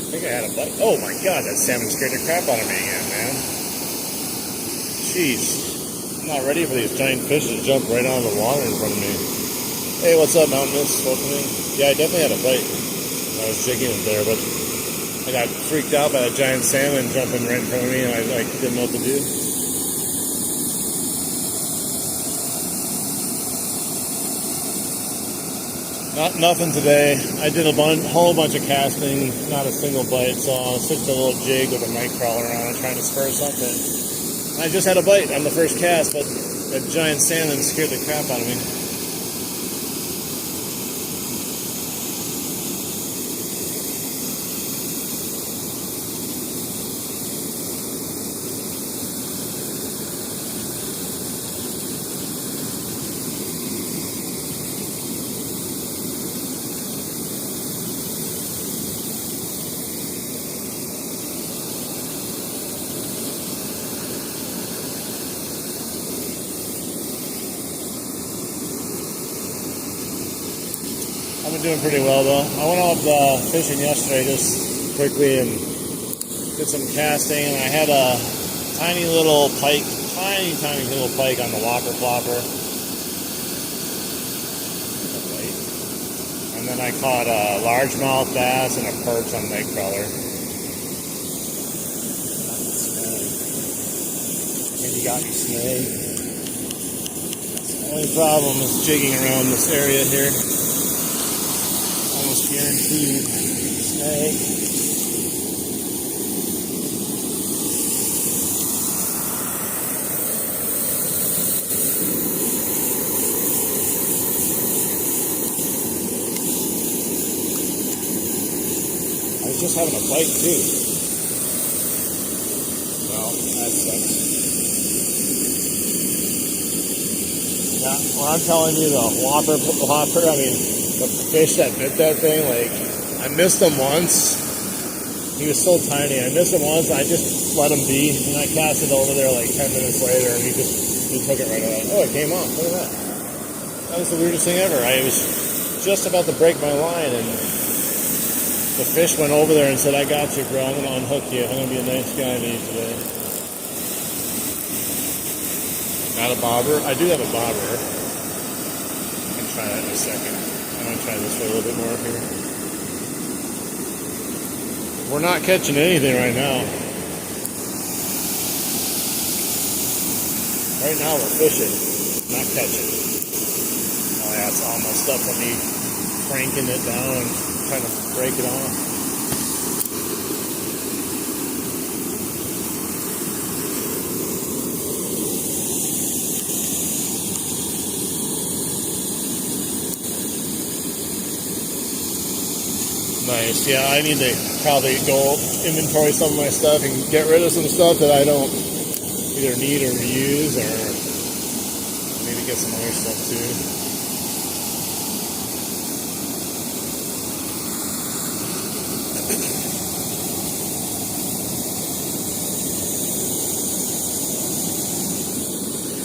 I think I had a bite. Oh my god, that salmon scared the crap out of me again, man. Jeez. I'm not ready for these giant fish to jump right out of the water in front of me. Hey, what's up, Mountain Mist? Welcome in. Yeah, I definitely had a bite. I was jigging it there, but I got freaked out by a giant salmon jumping right in front of me, and I didn't know what to do. Nothing today. I did a whole bunch of casting, not a single bite, so I switched a little jig with a night crawler on it, trying to spur something. I just had a bite on the first cast, but that giant salmon scared the crap out of me. I've been doing pretty well though. I went out fishing yesterday just quickly and did some casting, and I had a tiny little pike, tiny little pike on the whopper flopper. And then I caught a largemouth bass and a perch on night crawler. Maybe got me snag. The only problem is jigging around this area here. Almost guaranteed snag. I was just having a bite too. Well, that sucks. Yeah, well, I'm telling you, the whopper, I mean, the fish that bit that thing, like, I missed him once. He was so tiny. I missed him once. I just let him be, and I cast it over there like 10 minutes later, and he took it right away. Oh, it came off. Look at that. That was the weirdest thing ever. I was just about to break my line, and the fish went over there and said, "I got you, bro. I'm going to unhook you. I'm going to be a nice guy to you today." Not a bobber. I do have a bobber. I can try that in a second. I'm going to try this for a little bit more here. We're not catching anything right now. Right now we're fishing, not catching. Oh yeah, it's all messed up from me cranking it down and trying to break it off. Nice. Yeah, I need to probably go inventory some of my stuff and get rid of some stuff that I don't either need or use, or maybe get some other stuff too.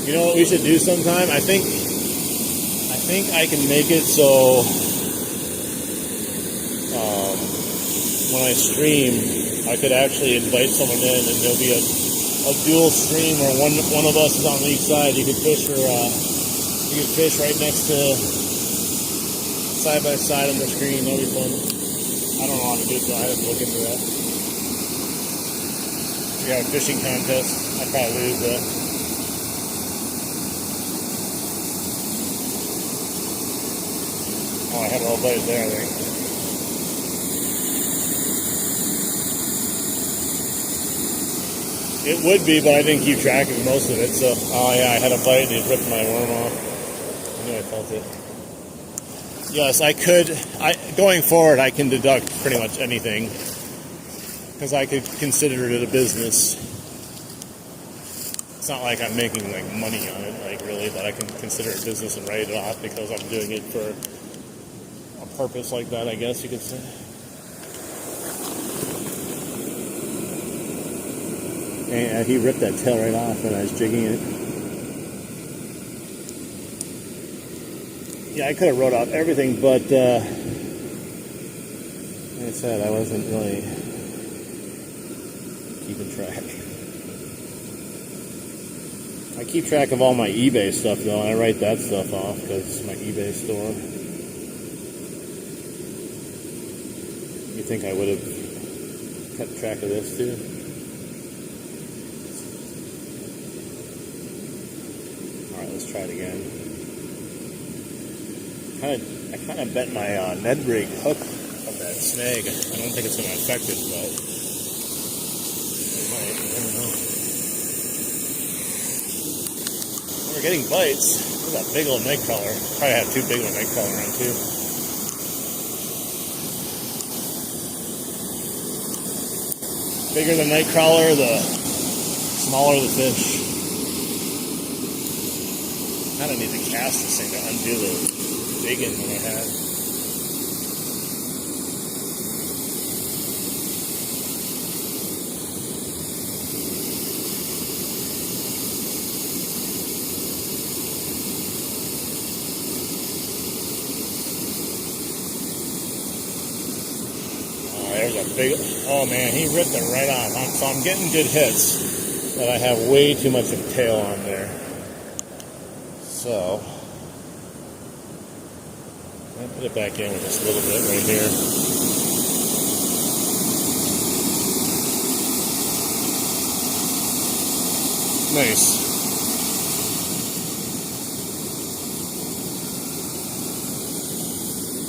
You know what we should do sometime? I think I can make it so when I stream, I could actually invite someone in, and there'll be a dual stream where one of us is on each side. You could fish for You can fish right next to side by side on the screen. That'll be fun. I don't know how to do it though. I have to look into that. If you have a fishing contest, I'd probably lose that. Oh, I had all buddies there, I think. It would be, but I didn't keep track of most of it. So, oh yeah, I had a bite and it ripped my worm off. I knew I felt it. Yes, I could. Going forward, I can deduct pretty much anything because I could consider it a business. It's not like I'm making like money on it, like really, but I can consider it a business and write it off because I'm doing it for a purpose like that, I guess you could say. And he ripped that tail right off when I was jigging it. Yeah, I could have wrote out everything, but like I said, I wasn't really keeping track. I keep track of all my eBay stuff, though, and I write that stuff off because it's my eBay store. You think I would have kept track of this, too? Let's try it again. I kind of bent my Ned rig hook of that snag. I don't think it's going to affect it, but it might. I don't know. When we're getting bites. Look at that big old night crawler. Probably have two big old night crawler around too. Bigger the night crawler, the smaller the fish. I don't need to cast this thing to undo the big one I had. Oh, there's a big, oh man, he ripped it right on. So I'm getting good hits, but I have way too much of tail on there. So, I'll put it back in with just a little bit right here. Nice.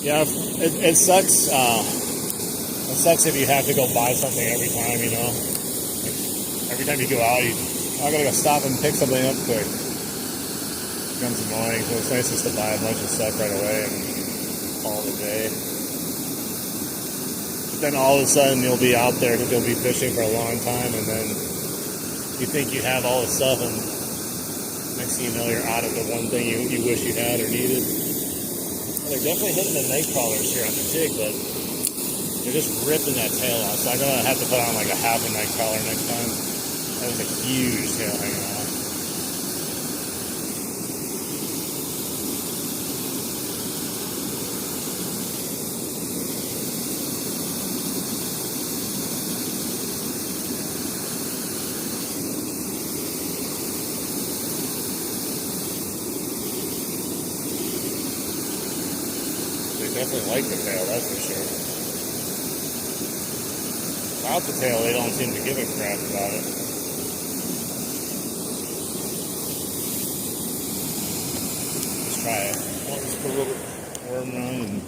Yeah, it sucks. It sucks if you have to go buy something every time, you know. Like, every time you go out, I gotta go stop and pick something up quick. Becomes annoying, so it's nice just to buy a bunch of stuff right away and call it a day. But then all of a sudden you'll be out there because you'll be fishing for a long time, and then you think you have all the stuff, and next thing you know you're out of the one thing you wish you had or needed. They're definitely hitting the night crawlers here on the jig, but they're just ripping that tail off. So I'm gonna have to put on like a half a night crawler next time. That was a huge tail hanging off. Definitely like the tail, that's for sure. Without the tail, they don't seem to give a crap about it. Let's try it. I'll just put a little worm on and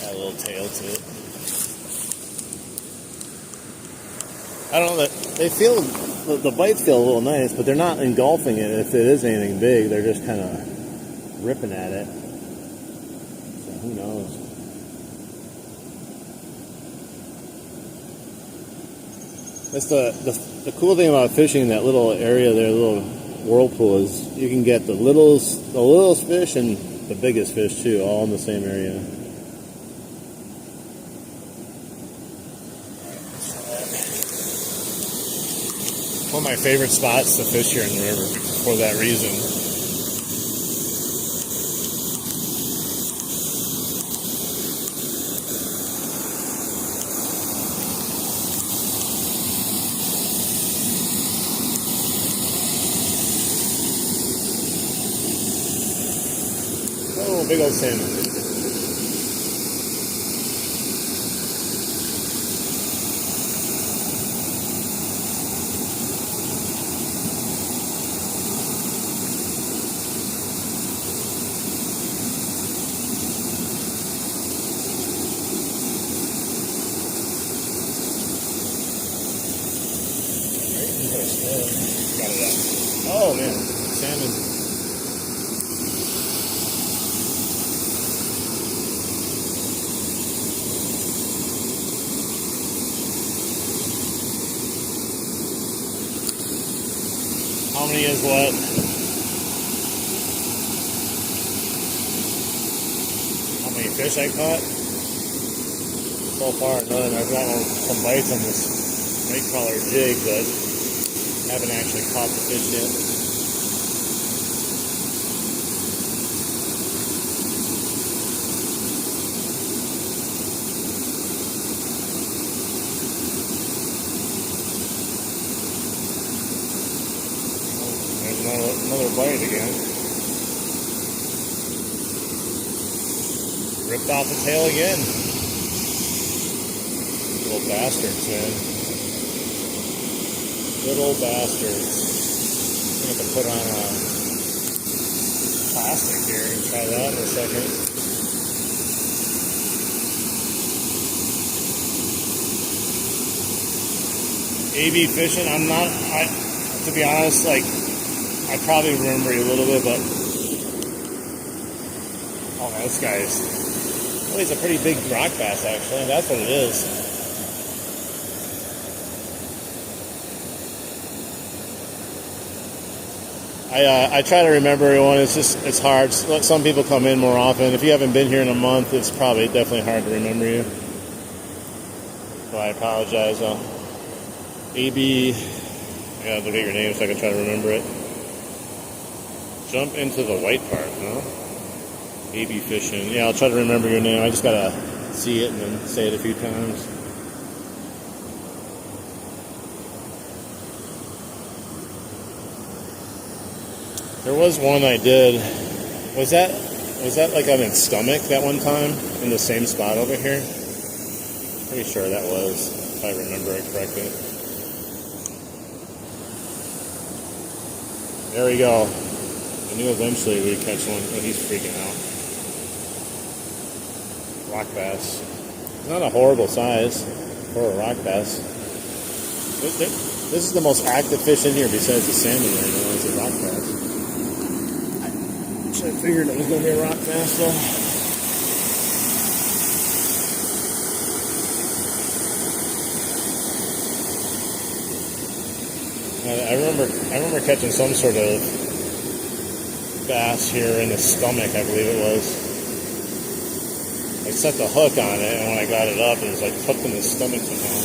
add a little tail to it. I don't know, they feel, the bites feel a little nice, but they're not engulfing it if it is anything big. They're just kind of ripping at it. So who knows? That's the cool thing about fishing in that little area there, little whirlpool, is you can get the littlest fish and the biggest fish too, all in the same area. One of my favorite spots to fish here in the river for that reason. Oh, big old salmon. Got it out. Oh man, salmon. How many is what? How many fish I caught? So far, none. I've gotten some bites on this night crawler jig, but haven't actually caught the fish yet. Another bite again. Ripped off the tail again. Little bastards, man. Little bastards. I'm going to have to put on a plastic here and try that in a second. AB fishing, to be honest, like, I probably remember a little bit, but oh man, this guy's, well, he's a pretty big rock bass actually. That's what it is. I try to remember everyone. It's hard. Some people come in more often. If you haven't been here in a month, it's probably definitely hard to remember you. So I apologize. AB, I gotta look at your name so I can try to remember it. Jump into the white part, no? AB fishing. Yeah, I'll try to remember your name. I just gotta see it and then say it a few times. There was one I did. Was that like on its stomach that one time in the same spot over here? Pretty sure that was, if I remember it correctly. There we go. I knew eventually we'd catch one. Oh, he's freaking out. Rock bass. Not a horrible size for a rock bass. This is the most active fish in here besides the salmon right now. It's a rock bass. I figured it was going to be a rock bass though. I remember catching some sort of bass here in the stomach, I believe it was. I set the hook on it, and when I got it up, it was like hooked in the stomach somehow.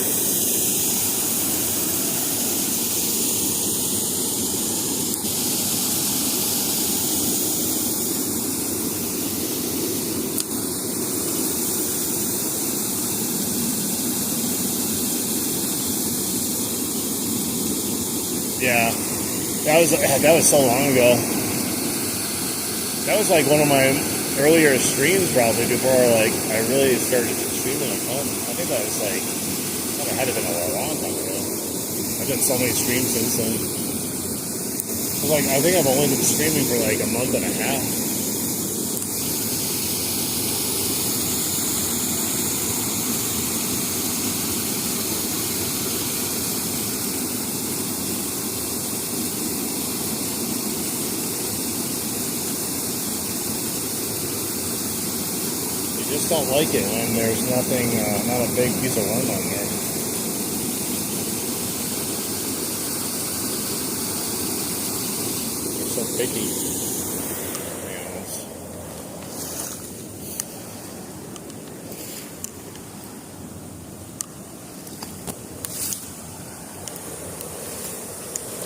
Yeah, that was so long ago. That was like one of my earlier streams, probably before like I really started streaming a ton. I think that was like, that had to have been a long time ago. I've done so many streams since then. Like, I think I've only been streaming for like a month and a half. Just don't like it when there's nothing, not a big piece of worm on there. They're so picky. Animals.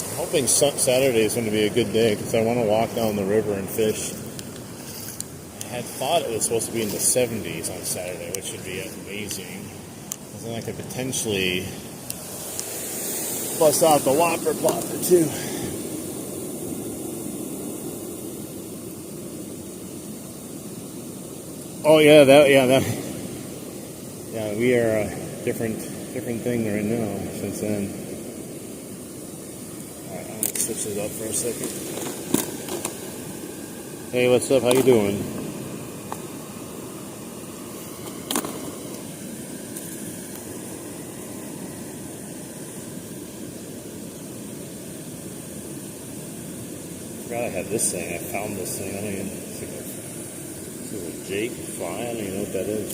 I'm hoping Saturday is going to be a good day because I want to walk down the river and fish. I had thought it was supposed to be in the 70s on Saturday, which would be amazing. Because then I could potentially bust out the Whopper Plopper too. Oh yeah, yeah. We are a different thing right now since then. All right, I'm gonna switch it up for a second. Hey, what's up? How you doing? I forgot I had this thing. I found this thing. I don't even think it's a Jake fly. I don't even know what that is.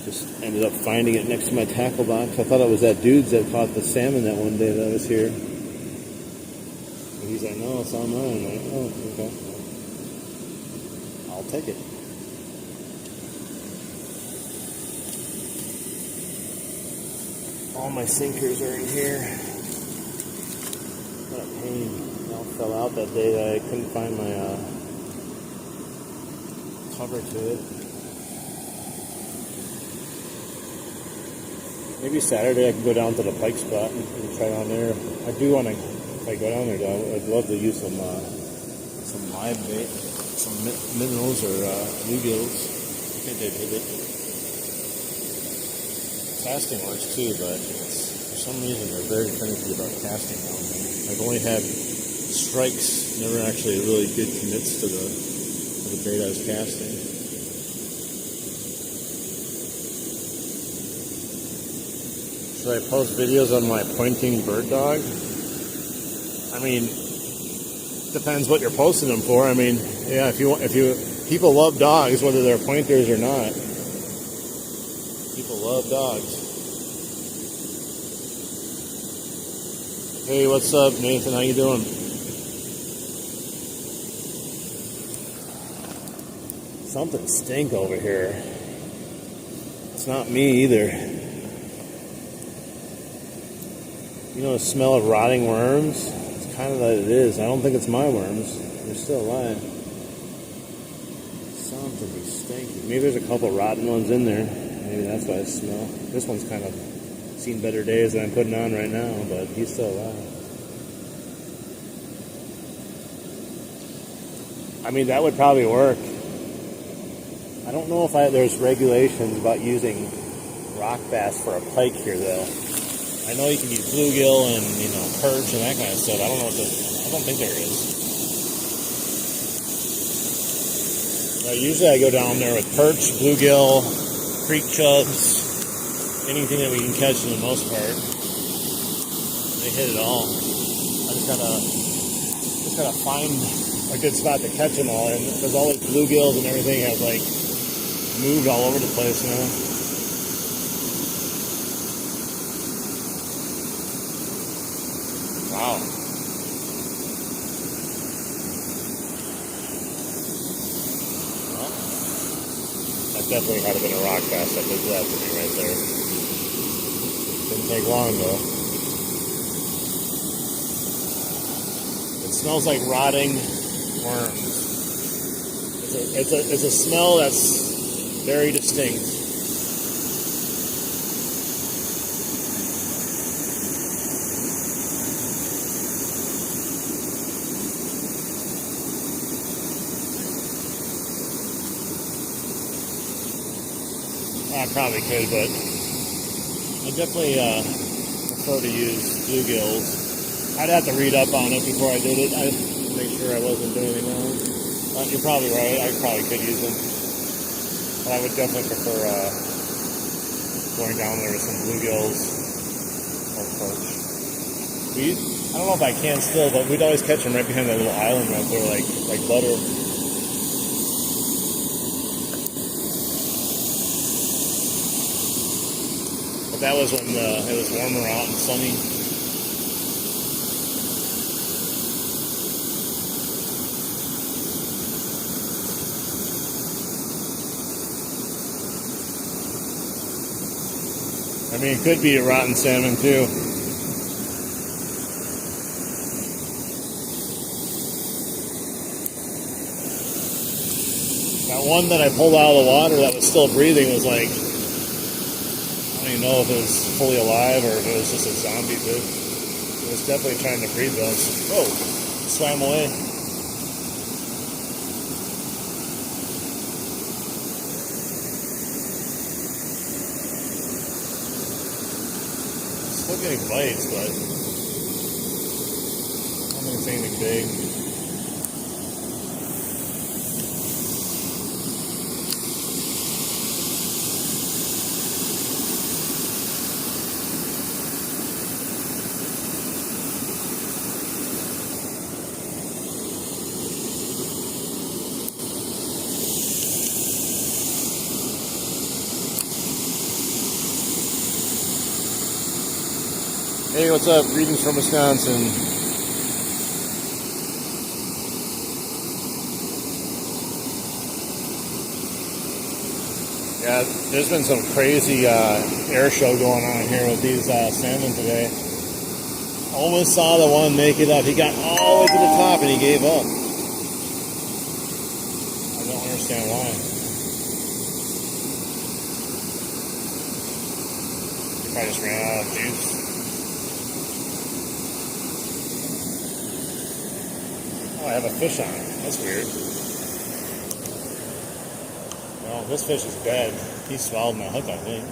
Just ended up finding it next to my tackle box. I thought it was that dude's that caught the salmon that one day that I was here. And he's like, no, it's on mine. I'm like, oh, okay. I'll take it. All my sinkers are in here. What a pain. They all fell out that day that I couldn't find my cover to it. Maybe Saturday I can go down to the pike spot and try on there. I do want to, if I go down there, though, I'd love to use some live bait, some minnows or bluegills. I think they'd hit it. Casting works too, but for some reason they're very finicky about casting down there. I've only had strikes, never actually really good commits to the bait I was casting. Should I post videos on my pointing bird dog? I mean, depends what you're posting them for. I mean, yeah, people love dogs, whether they're pointers or not. People love dogs. Hey, what's up, Nathan? How you doing? Something stink over here. It's not me either. You know the smell of rotting worms? It's kind of that it is. I don't think it's my worms. They're still alive. Something stinky. Maybe there's a couple rotten ones in there. Maybe that's why I smell. This one's kind of seen better days than I'm putting on right now, but he's still alive. I mean, that would probably work. I don't know if there's regulations about using rock bass for a pike here, though. I know you can use bluegill and, perch and that kind of stuff. I don't think there is. Usually I go down there with perch, bluegill, creek chubs, anything that we can catch for the most part. They hit it all. I just gotta find a good spot to catch them all, and because all these bluegills and everything have moved all over the place now. Wow. Well, that definitely had been a rock bass that did that to me right there. Didn't take long though. It smells like rotting worms. It's a smell that's very distinct. I probably could, but I definitely prefer to use bluegills. I'd have to read up on it before I did it. I'd make sure I wasn't doing anything wrong. You're probably right. I probably could use them. But I would definitely prefer going down there with some bluegills or perch. I don't know if I can still, but we'd always catch them right behind that little island right there, like butter. But that was when it was warmer out and sunny. I mean, it could be a rotten salmon too. That one that I pulled out of the water that was still breathing was like, I don't even know if it was fully alive or if it was just a zombie fish. It was definitely trying to breathe though. Whoa, swam away. Still getting bites, but I don't think it's anything big. Hey, what's up? Greetings from Wisconsin. Yeah, there's been some crazy air show going on here with these salmon today. Almost saw the one make it up. He got all the way to the top and he gave up. I don't understand why. He probably just ran out of juice. Oh, I have a fish on it. That's weird. Well, this fish is dead. He swallowed my hook, I think.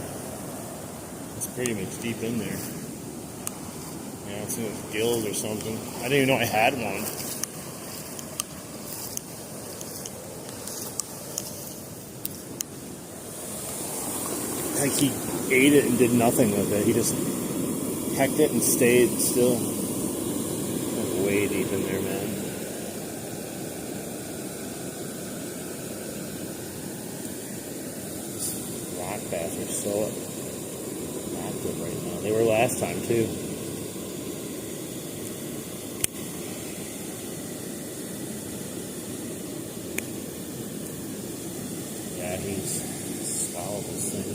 It's pretty much deep in there. Yeah, it's in his gills or something. I didn't even know I had one. Like he ate it and did nothing with it. He just pecked it and stayed still. Like way deep in there, man. Rock bass are so active right now. They were last time too. Yeah, he's swallowed this thing.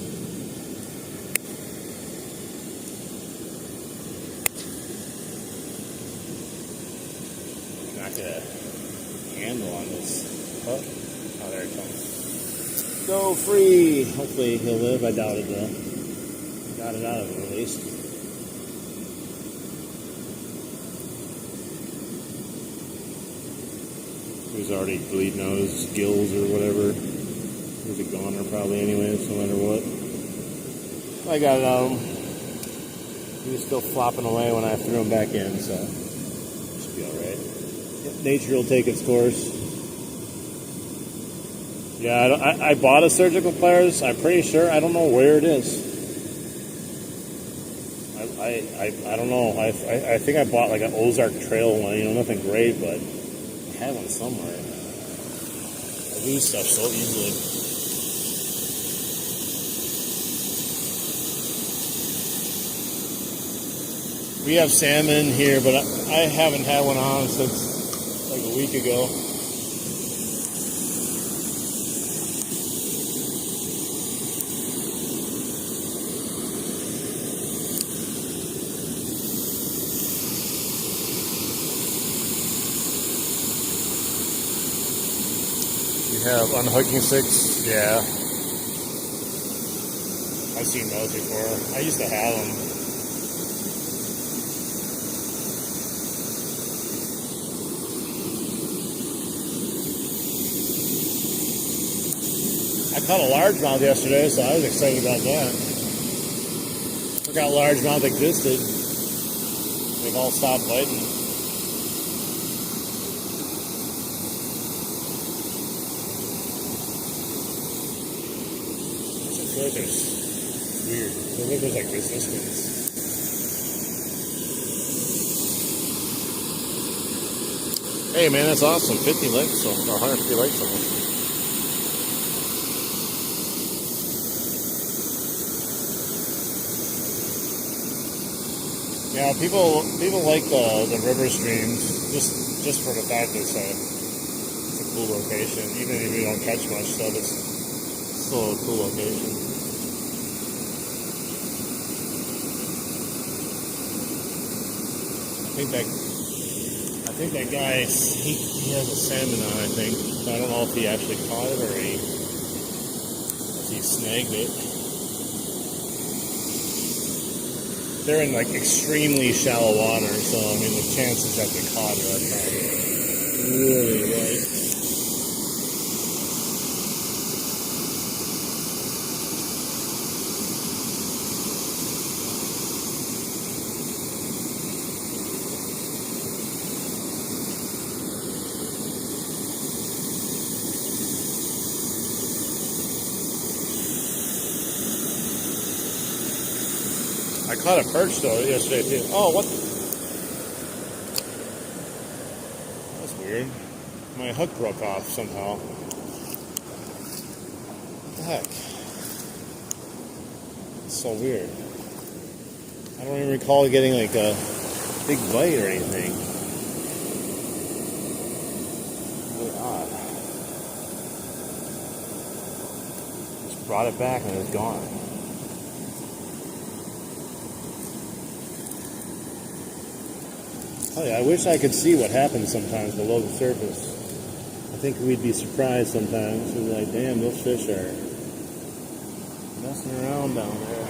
Not get a handle on this hook. Oh, there it comes. Go free! Hopefully he'll live. I doubt it though. Got it out of him at least. He's already bleeding out his gills or whatever. He's a goner probably anyways, no matter what. I got it out of him. He was still flopping away when I threw him back in, so should be alright. Nature will take its course. Yeah, I bought a surgical pliers. I'm pretty sure. I don't know where it is. I don't know. I think I bought like an Ozark Trail one. You know, nothing great, but I had one somewhere. I lose stuff so easily. We have salmon here, but I haven't had one on since like a week ago. You have unhooking sticks, yeah. I've seen those before. I used to have them. I caught a largemouth yesterday, so I was excited about that. Forgot largemouth existed. They've all stopped biting. I feel like there's weird. I feel like there's like resistance. Hey man, that's awesome. 50 likes, or 150 likes almost. Yeah, people like the river streams just for the fact that it's a cool location. Even if you don't catch much stuff, it's still a cool location. I think that guy, he has a salmon on, I think. So I don't know if he actually caught it or if he snagged it. They're in like extremely shallow water, so I mean the chances that they caught it are probably really light. I caught a perch though yesterday too. Oh, what? That's weird. My hook broke off somehow. What the heck? It's so weird. I don't even recall getting like a big bite or anything. Really odd. Just brought it back and it was gone. Oh yeah, I wish I could see what happens sometimes below the surface. I think we'd be surprised sometimes. We'd be like, damn, those fish are messing around down there.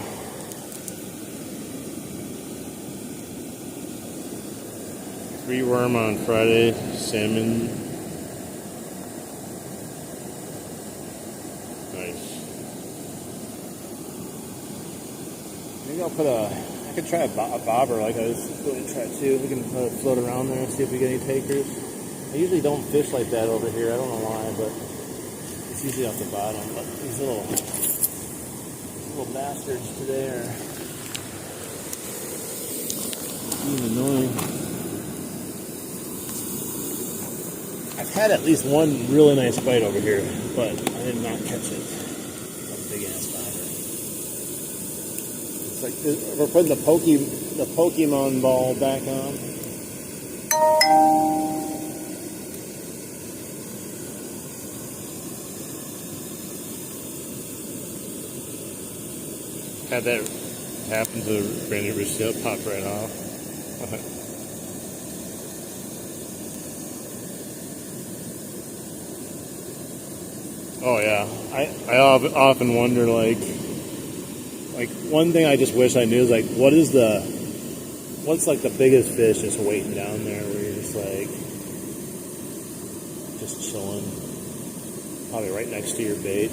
Free worm on Friday, salmon. Nice. Maybe I'll put I could try a bobber like I was going to try too. We can float around there and see if we get any takers. I usually don't fish like that over here. I don't know why, but it's usually off the bottom. But these little bastards today are being annoying. I've had at least one really nice bite over here, but I did not catch it. A big ass bobber. It's like we're putting the Pokemon ball back on. Had that happen to Randy Rousseau, popped right off. Oh yeah, I often wonder like one thing I just wish I knew is like what's like the biggest fish just waiting down there where you're just like just chilling, probably right next to your bait.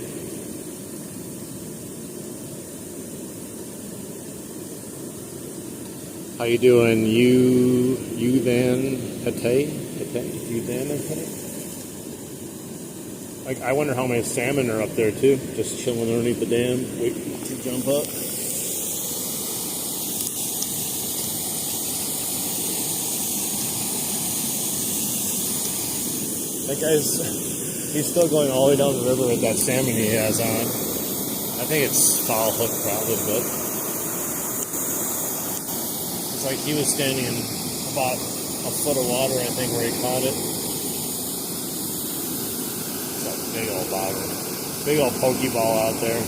How you doing, you then Hate? You then Hate? Like, I wonder how many salmon are up there too, just chilling underneath the dam, waiting to jump up. That guy's, he's still going all the way down the river with that salmon he has on. I think it's foul hook probably, but it's like he was standing in about a foot of water, I think, where he caught it. Big old bobber. Big old pokeball out there.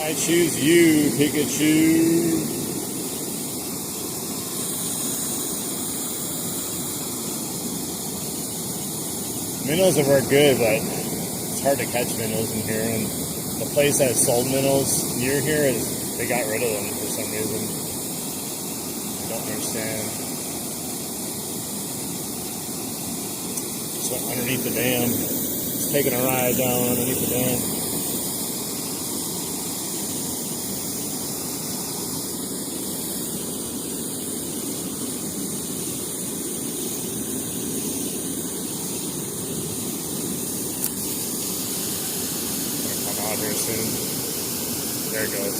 I choose you, Pikachu. Minnows have worked good, but it's hard to catch minnows in here. And the place that sold minnows near here they got rid of them for some reason. I don't understand. Just went underneath the dam. Just taking a ride down underneath the dam. Here soon. There it goes.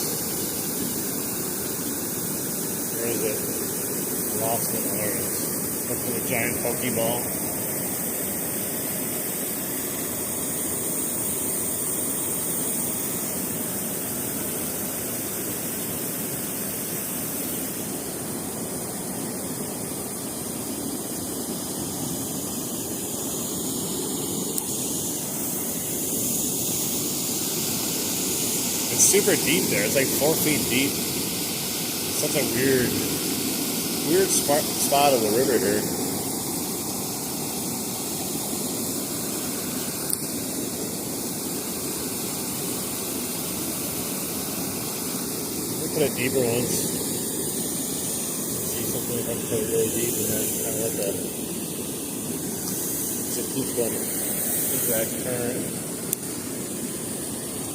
Where is it? I lost it. There it is. Look for the giant pokeball. It's super deep there. It's like 4 feet deep. Such a weird spot of the river here. Look at the deeper ones. See something if I can put it really deep and then kind of let it's a keep going exact current.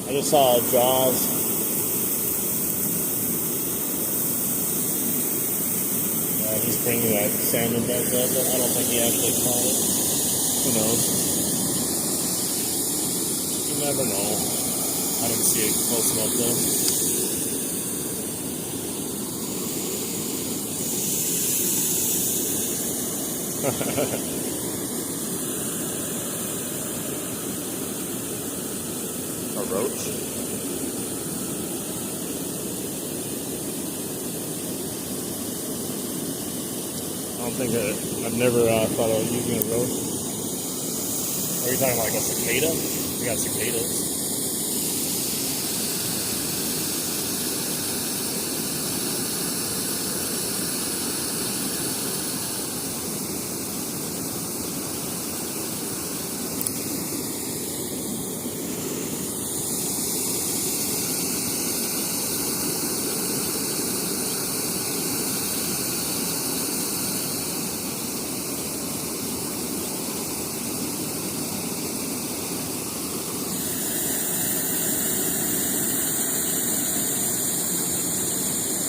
I just saw Jaws. He's bringing that salmon back up, but I don't think he actually caught it. Who knows? You never know. I didn't see it close enough though. A roach? I've never thought of using a roach. Are you talking like a cicada? We got cicadas.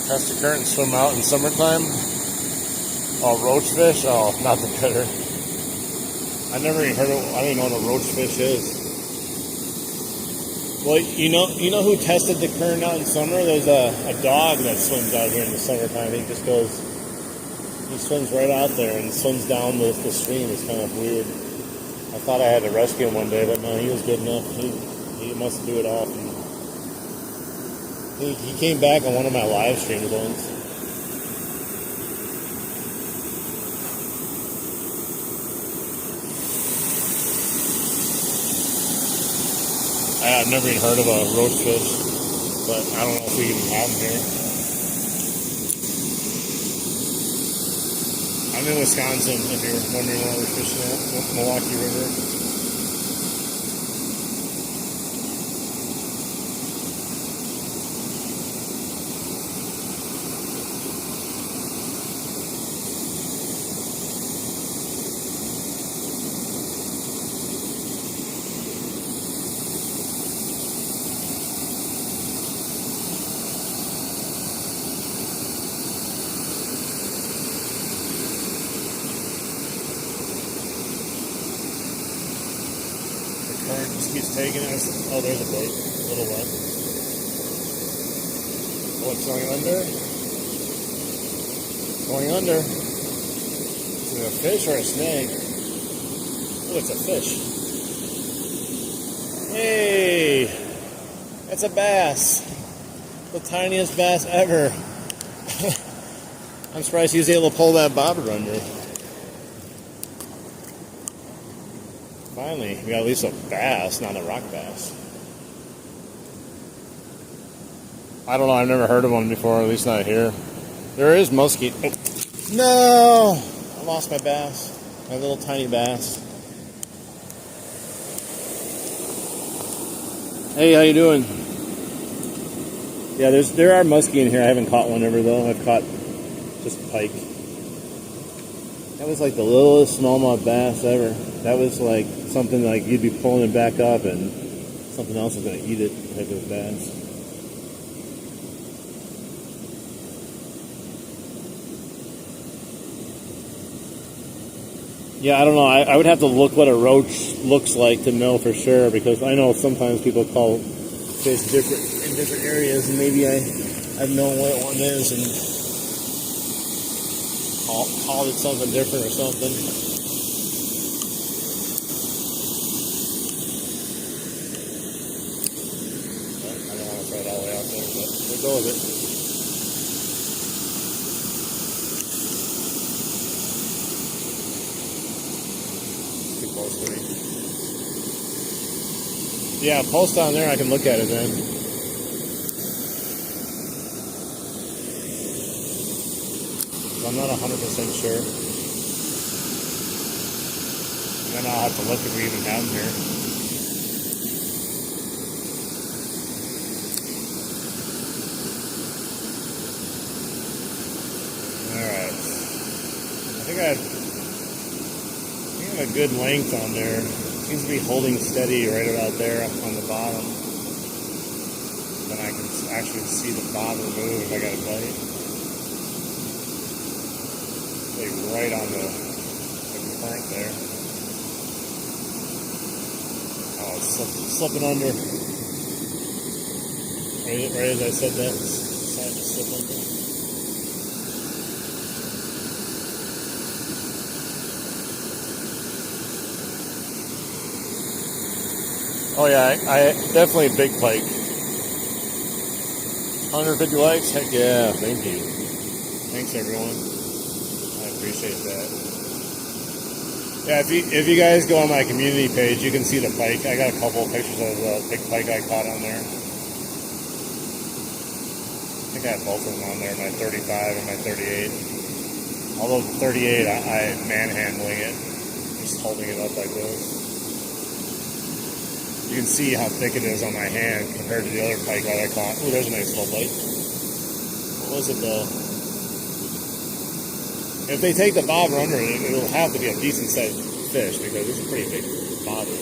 Test the current and swim out in summertime. Oh, roachfish? Oh, not the critter. I never even heard of. I don't even know what a roachfish is. Well, you know who tested the current out in summer? There's a dog that swims out here in the summertime. He swims right out there and swims down the stream. It's kind of weird. I thought I had to rescue him one day, but no, he was good enough. He must do it often. He came back on one of my live streams once. I've never even heard of a roachfish, but I don't know if we even have them here. I'm in Wisconsin, if you're wondering where we're fishing at, Milwaukee River. Current just keeps taking us. Oh, there's a boat. A little wet. What's going under? Going under. Is it a fish or a snake? Oh, it's a fish. Hey! That's a bass. The tiniest bass ever. I'm surprised he was able to pull that bobber under. Finally, we got at least a bass, not a rock bass. I don't know, I've never heard of one before, at least not here. There is muskie. Oh. No! I lost my bass. My little tiny bass. Hey, how you doing? Yeah, there are muskie in here. I haven't caught one ever though. I've caught just pike. That was like the littlest smallmouth bass ever. That was like something like you'd be pulling it back up and something else is going to eat it type of bass. Yeah, I don't know. I would have to look what a roach looks like to know for sure, because I know sometimes people call fish different in different areas, and maybe I've known what one is and called it something different or something. I don't want to throw it all the way out there, but we'll go with it. Too close to me. Yeah, post on there, I can look at it then. I'm not 100% sure. And then I'll have to look if we even have them here. Alright. I think I have a good length on there. Seems to be holding steady right about there on the bottom. and I can actually see the bobber move if I got a bite. Like right on the current there. Oh, it's slipping under. Right as I said that, decided to slip under. Oh yeah, I definitely big pike. 150 likes? Heck yeah, thank you. Thanks everyone. I appreciate that. Yeah, if you guys go on my community page, you can see the pike. I got a couple of pictures of the big pike I caught on there. I think I have both of them on there, my 35 and my 38. Although the 38, I'm manhandling it, just holding it up like this. You can see how thick it is on my hand compared to the other pike that I caught. Ooh, there's a nice little bite. What was it though? If they take the bobber under it, it'll have to be a decent sized fish because it's a pretty big bobber.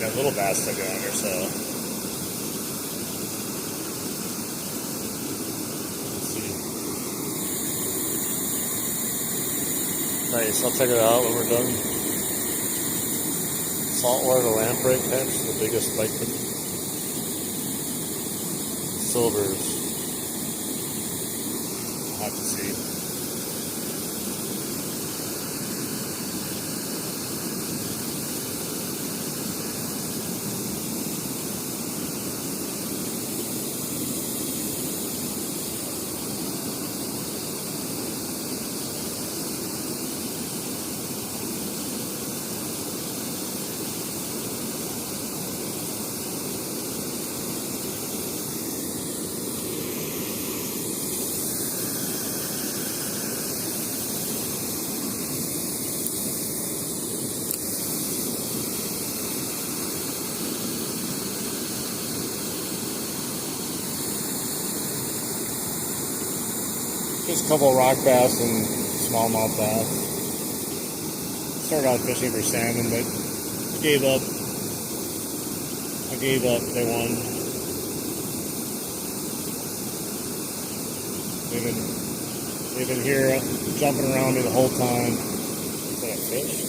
That little bass took it under, so let's see. Nice, I'll check it out when we're done. Saltwater lamprey catch, the biggest pike. Silvers. I'll have to see. Just a couple of rock bass and smallmouth bass. Started out fishing for salmon, but gave up. I gave up. They won. They've been here jumping around me the whole time. Is that a fish?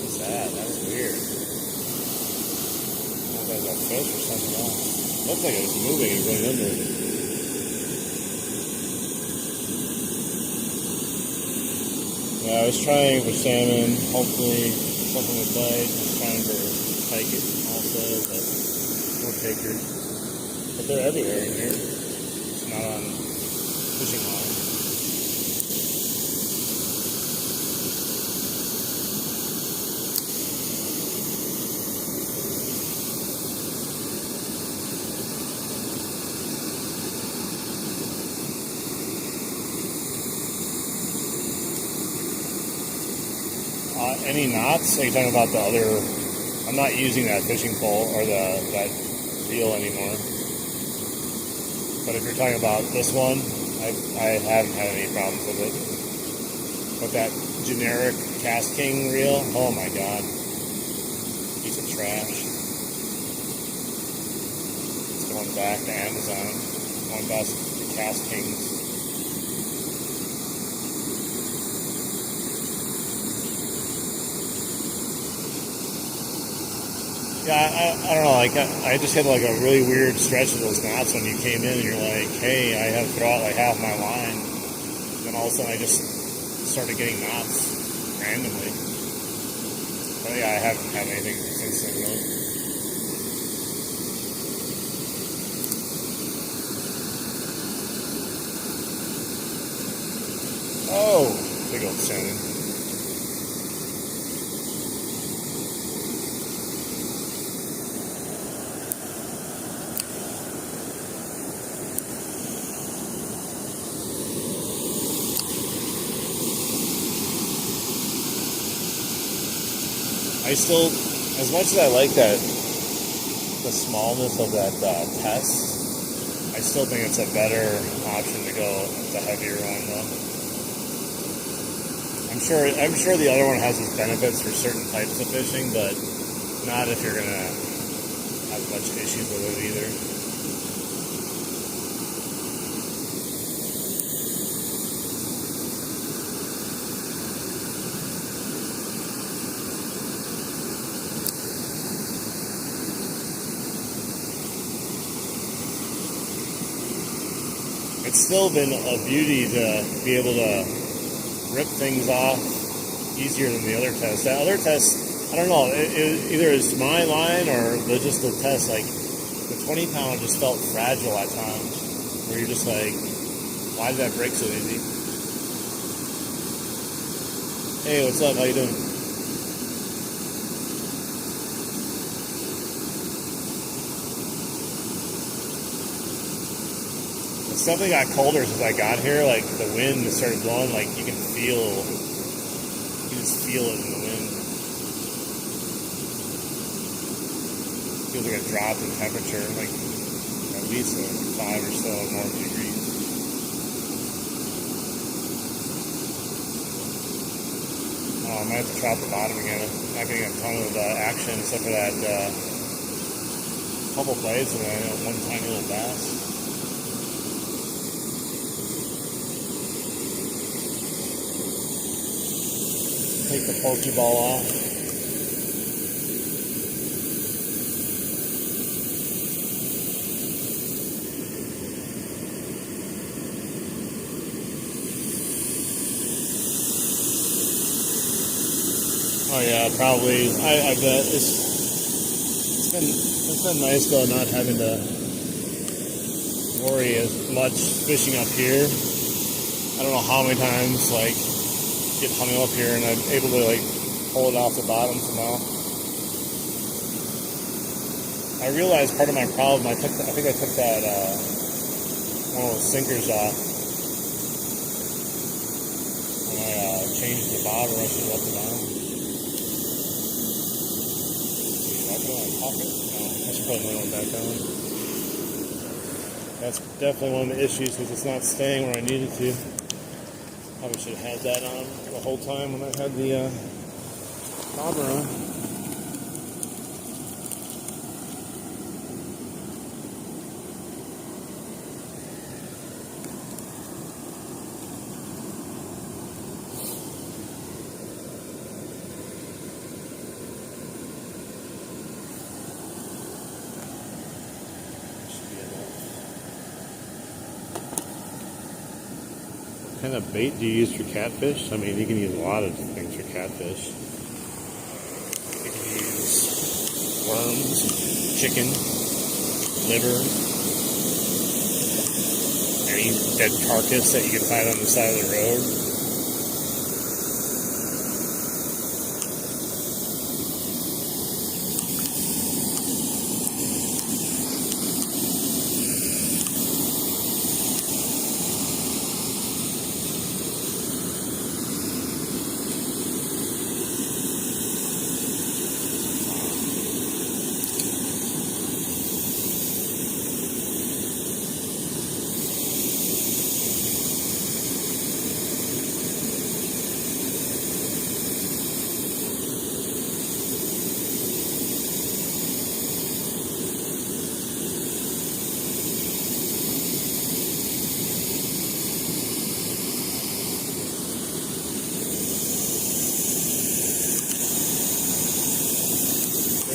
What's that? That's weird. That's a fish or something else. Looks like it was moving and going under. Yeah, I was trying for salmon. Hopefully something would bite. I was trying for pike it also, but no takers. But they're everywhere in here. It's not on fishing line. Any knots? Are you talking about the other? I'm not using that fishing pole or that reel anymore. But if you're talking about this one, I haven't had any problems with it. But that generic Cast King reel, oh my god, piece of trash. It's going back to Amazon. Going back to Cast Kings. Yeah, I don't know, like, I just had like a really weird stretch of those knots when you came in and you're like, hey, I have throughout like half my line. And then all of a sudden I just started getting knots randomly. But yeah, I haven't had anything since then, really. Oh, big old salmon. I still, as much as I like that, the smallness of that test, I still think it's a better option to go the heavier one though. I'm sure the other one has its benefits for certain types of fishing, but not if you're gonna have much issues with it either. It's still been a beauty to be able to rip things off easier than the other test. That other test, I don't know, either it's my line or just the test, like the 20 pound just felt fragile at times, where you're just like, why did that break so easy? Hey, what's up? How you doing? It's definitely got colder since I got here. Like the wind started blowing. Like you just feel it in the wind. Feels like a drop in temperature, like at least 5 or so more degrees. Oh, I might have to chop the bottom again. I'm not getting a ton of action except for that couple bites and then one tiny little bass. Take the Pokeball off. Oh yeah, probably. I bet it's been nice though not having to worry as much fishing up here. I don't know how many times get hung up here and I'm able to pull it off the bottom somehow. I realized part of my problem, I think I took that one of those sinkers off when I changed the bobber. I should have left it on. Did I put it on my pocket? No, I should put another one back on. That's definitely one of the issues because it's not staying where I need it to. Probably should have had that on the whole time when I had the bobber on. What kind of bait do you use for catfish? I mean, you can use a lot of things for catfish. You can use worms, chicken, liver, any dead carcass that you can find on the side of the road.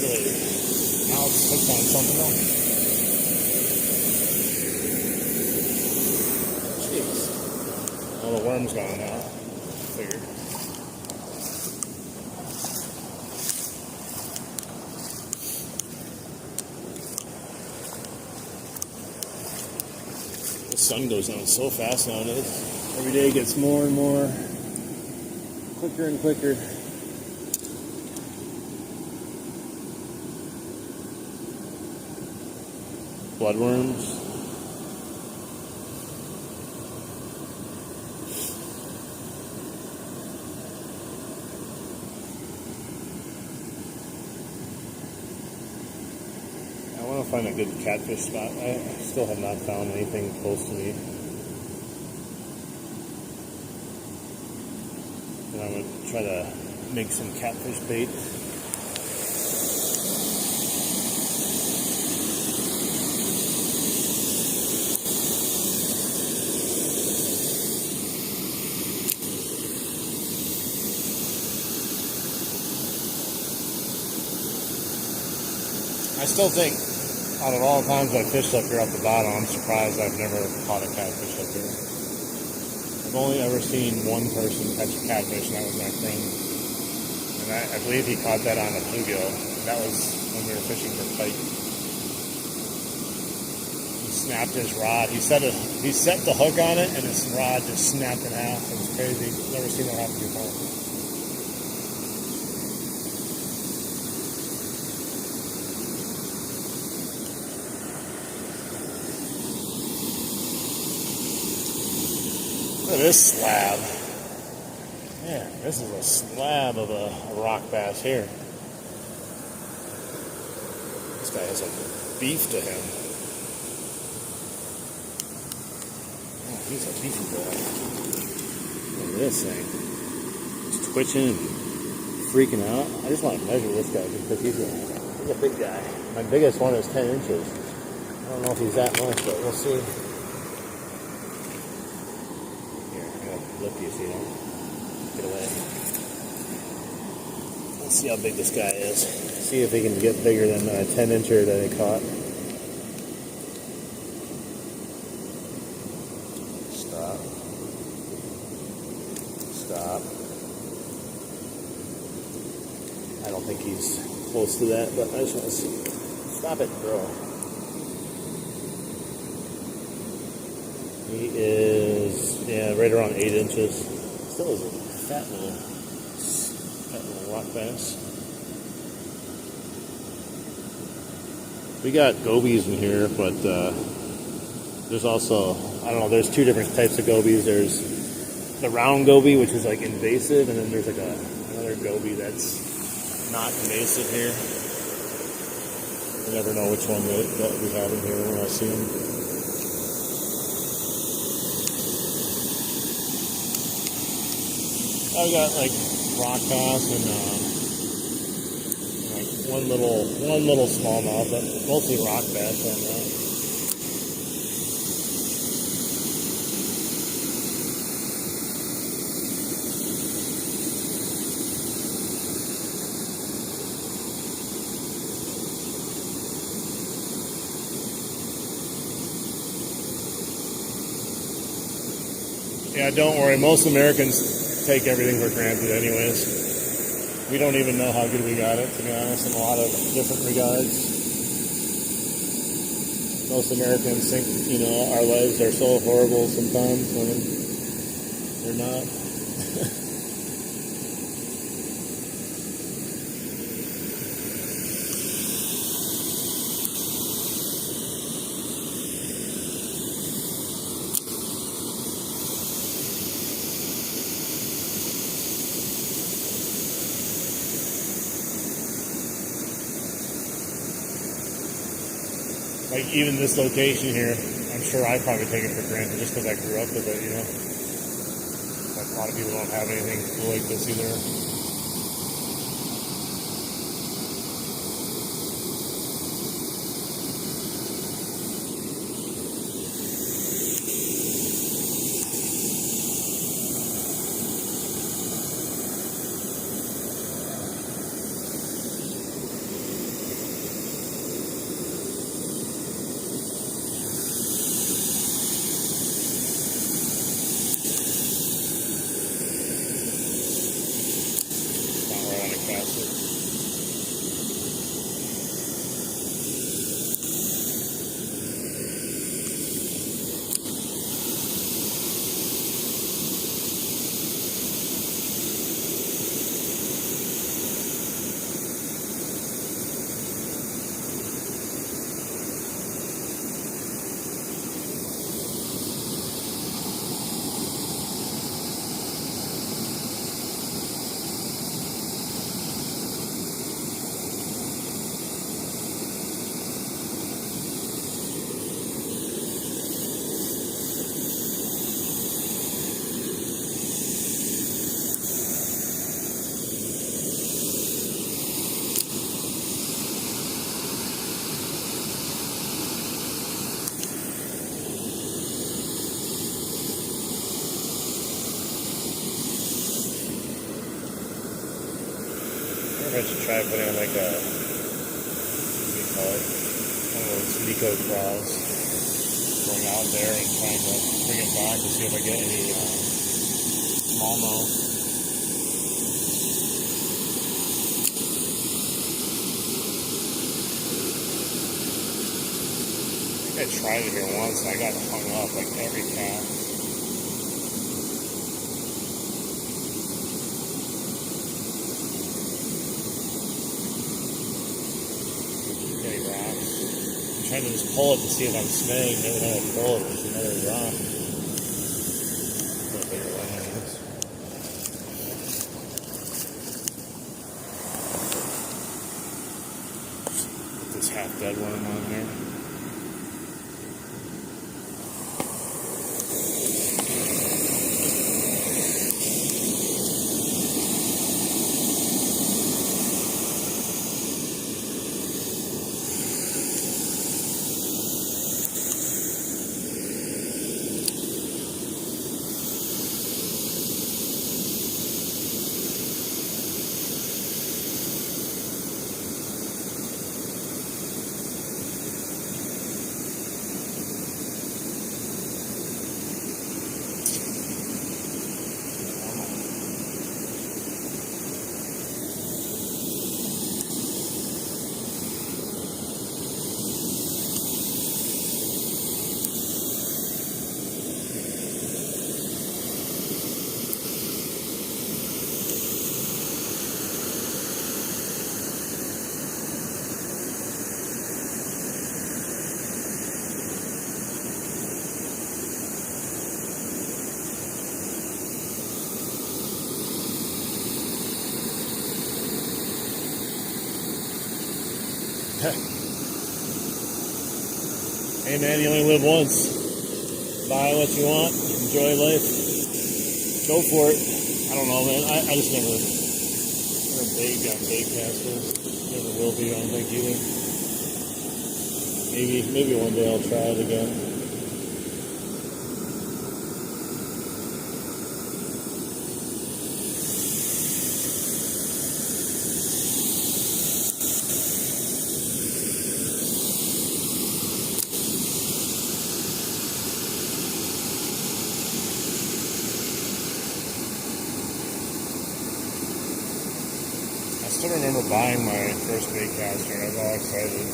Now it's hooked on something else. Jeez. All the worm's gone now. Figured. The sun goes down so fast nowadays. Every day gets more and more quicker and quicker. Bloodworms. good catfish spot. I still have not found anything close to me. And I'm going to try to make some catfish bait. I still think, out of all the times I fished up here off the bottom, I'm surprised I've never caught a catfish up here. I've only ever seen one person catch a catfish, and that was my friend. And I believe he caught that on a bluegill. That was when we were fishing for pike. He snapped his rod. He set the hook on it, and his rod just snapped in half. It was crazy. Never seen that happen before. Look at this slab. Yeah, this is a slab of a rock bass here. This guy has like beef to him. Oh, he's a beefy boy. Look at this thing. He's twitching and freaking out. I just want to measure this guy because he's a big guy. My biggest one is 10 inches. I don't know if he's that much, but we'll see. Look, you see him? Get away. Let's see how big this guy is. See if he can get bigger than a 10-incher that he caught. Stop. Stop. I don't think he's close to that, but I just want to see. Stop it, bro. He is, right around 8 inches. Still is a fat little rock bass. We got gobies in here, but there's also, I don't know, there's two different types of gobies. There's the round goby, which is like invasive, and then there's like another goby that's not invasive here. I never know which one that we have in here when I see them. I've got like rock bass and like one little smallmouth, but mostly rock bass right now. Yeah, don't worry. Most Americans take everything for granted anyways. We don't even know how good we got it, to be honest, in a lot of different regards. Most Americans think, our lives are so horrible sometimes when they're not. Like, even this location here, I'm sure I probably take it for granted just because I grew up with it, Like, a lot of people don't have anything cool like this either. I should try putting on like a, what do you call it, one of those Nico crawls, going out there and trying to bring it back to see if I get any smallmouth. I tried it here once and I got hung up like every cast. Getting rocks. I'm trying to just pull it to see if I'm snagged. Every time I pull it, there's another rock. A bigger one than this. Put this half dead one on there. Hey man, you only live once. Buy what you want, enjoy life, go for it. I don't know, man. I just never bagged on baitcaster. Never will be, I don't think either. Maybe one day I'll try it again. I still remember buying my first baitcaster and I was all excited.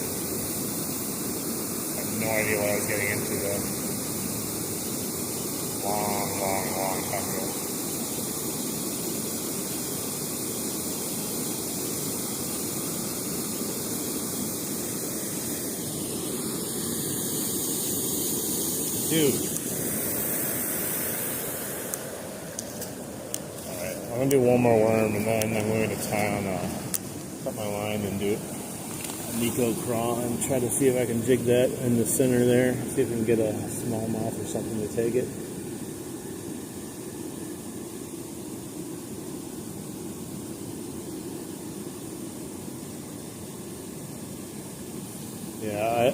I had no idea what I was getting into though. Long time ago. Dude. I'm gonna do one more worm and then I'm going to tie on cut my line and do a Nico crawl and try to see if I can jig that in the center there. See if we can get a smallmouth or something to take it. Yeah,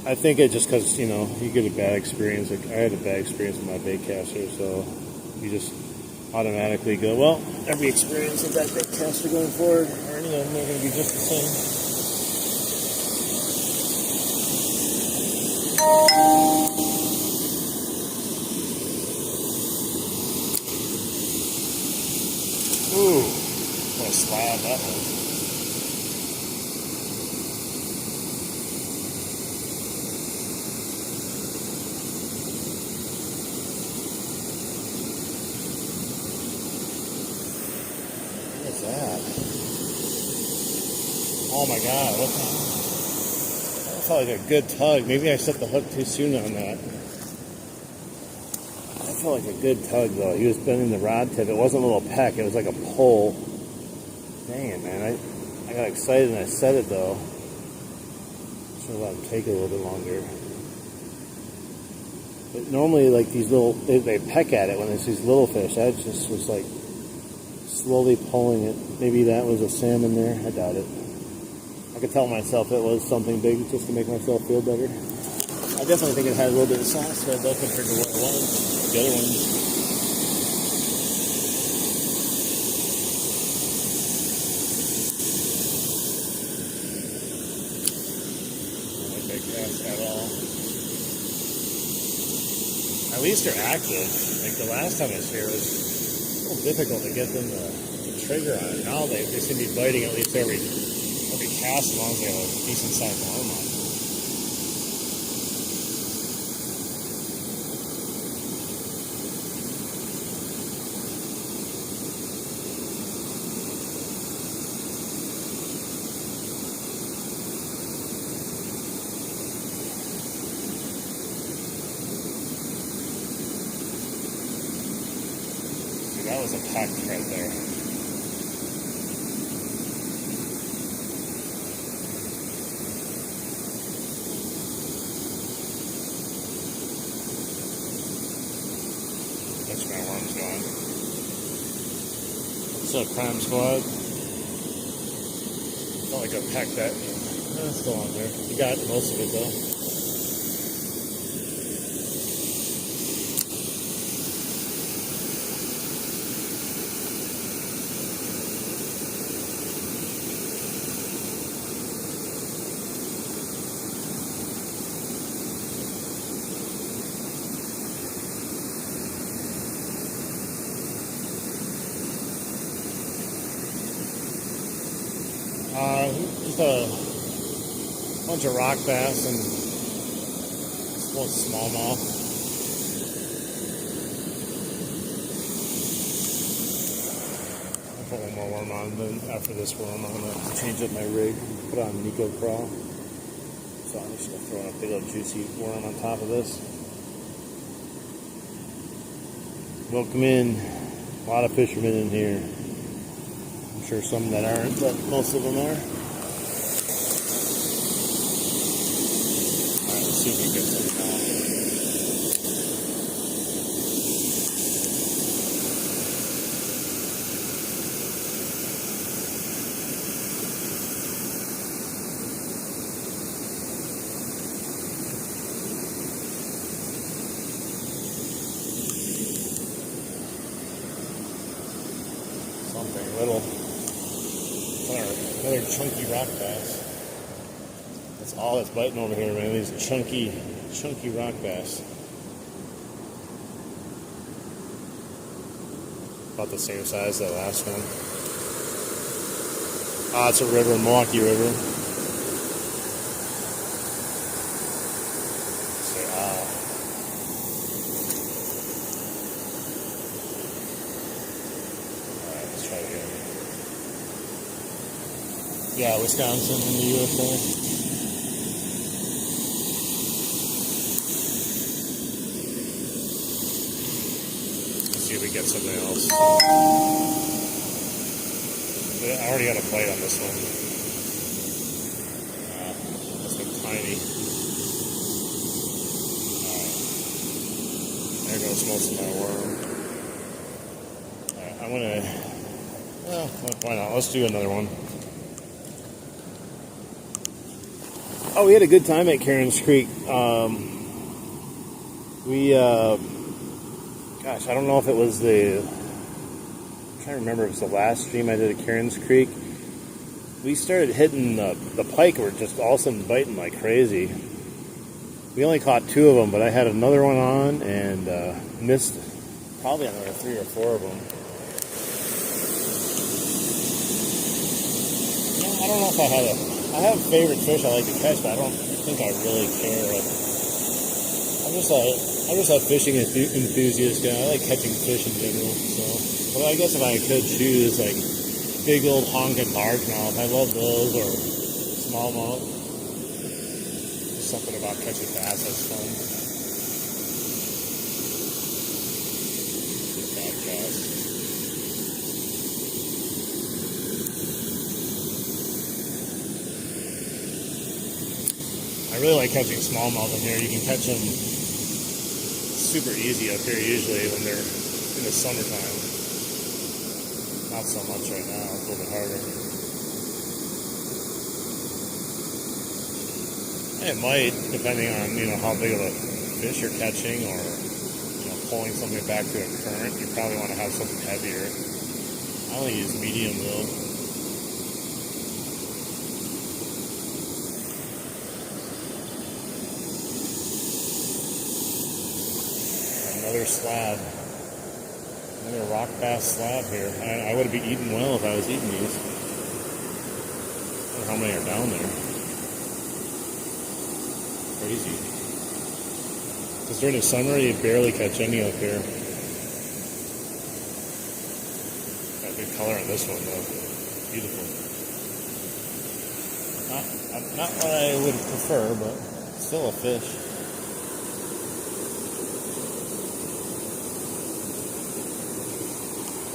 I think it's just because, you know, you get a bad experience. Like I had a bad experience with my baitcaster, so you just automatically go, well, every experience with that baitcaster going forward, or any of them are going to be just the same. Ooh, what a slab that was. That. Oh my god, what the hell? That felt like a good tug. Maybe I set the hook too soon on that. That felt like a good tug though. He was bending the rod tip. It wasn't a little peck, it was like a pull. Dang it, man. I got excited and I set it though. Should have let him take it a little bit longer. But normally like these little, they peck at it when it's these little fish. I just was like slowly pulling it. Maybe that was a salmon there. I doubt it. I could tell myself it was something big just to make myself feel better. I definitely think it had a little bit of sauce to it though compared to what it was. The other ones. At least they're active. Like the last time I was here, it was a little difficult to get them to trigger on it. Now they seem to be biting at least every cast as long as they have a decent sized worm on it. That was a pack right there. That's where my worm's going. What's up, Crime Squad? Felt like I packed that. It's still on there. You got most of it though. Just a bunch of rock bass and one smallmouth. I'll put one more worm on, then after this worm I'm going to change up my rig, put on Nico Crawl. So I'm just going to throw in a big old juicy worm on top of this. Welcome in. A lot of fishermen in here. I'm sure some that aren't, but most of them are. Alright, let's see if we can get some now. Something little. Another chunky rock bass. That's all that's biting over here, man. These chunky rock bass. About the same size as that last one. Ah, it's a river, Milwaukee River. Say ah. Alright, let's try it again. Yeah, Wisconsin in the USA. See if we get something else. I already got a bite on this one. This one's tiny. There goes most of my worm. I'm well, why not? Let's do another one. Oh, we had a good time at Cairns Creek. Gosh, I don't know if it was I'm trying to remember if it was the last stream I did at Cairns Creek. We started hitting the pike, were just all of a sudden biting like crazy. We only caught 2 of them, but I had another one on and missed probably another 3 or 4 of them. Yeah, I don't know if I have favorite fish I like to catch, but I don't think I really care. I'm just a fishing enthusiast guy. I like catching fish in general. So, but I guess if I could choose, like big old honking largemouth, I love those, or smallmouth. Just something about catching bass that's fun. Bad cast. I really like catching smallmouth in here. You can catch them super easy up here usually when they're in the summertime. Not so much right now, it's a little bit harder. It might, depending on how big of a fish you're catching, or pulling something back to a current. You probably want to have something heavier. I only use medium though. Another slab. Another rock bass slab here. I would be eating well if I was eating these. I don't know how many are down there. Crazy. Because during the summer, you barely catch any up here. Got good color on this one, though. Beautiful. Not what I would prefer, but still a fish.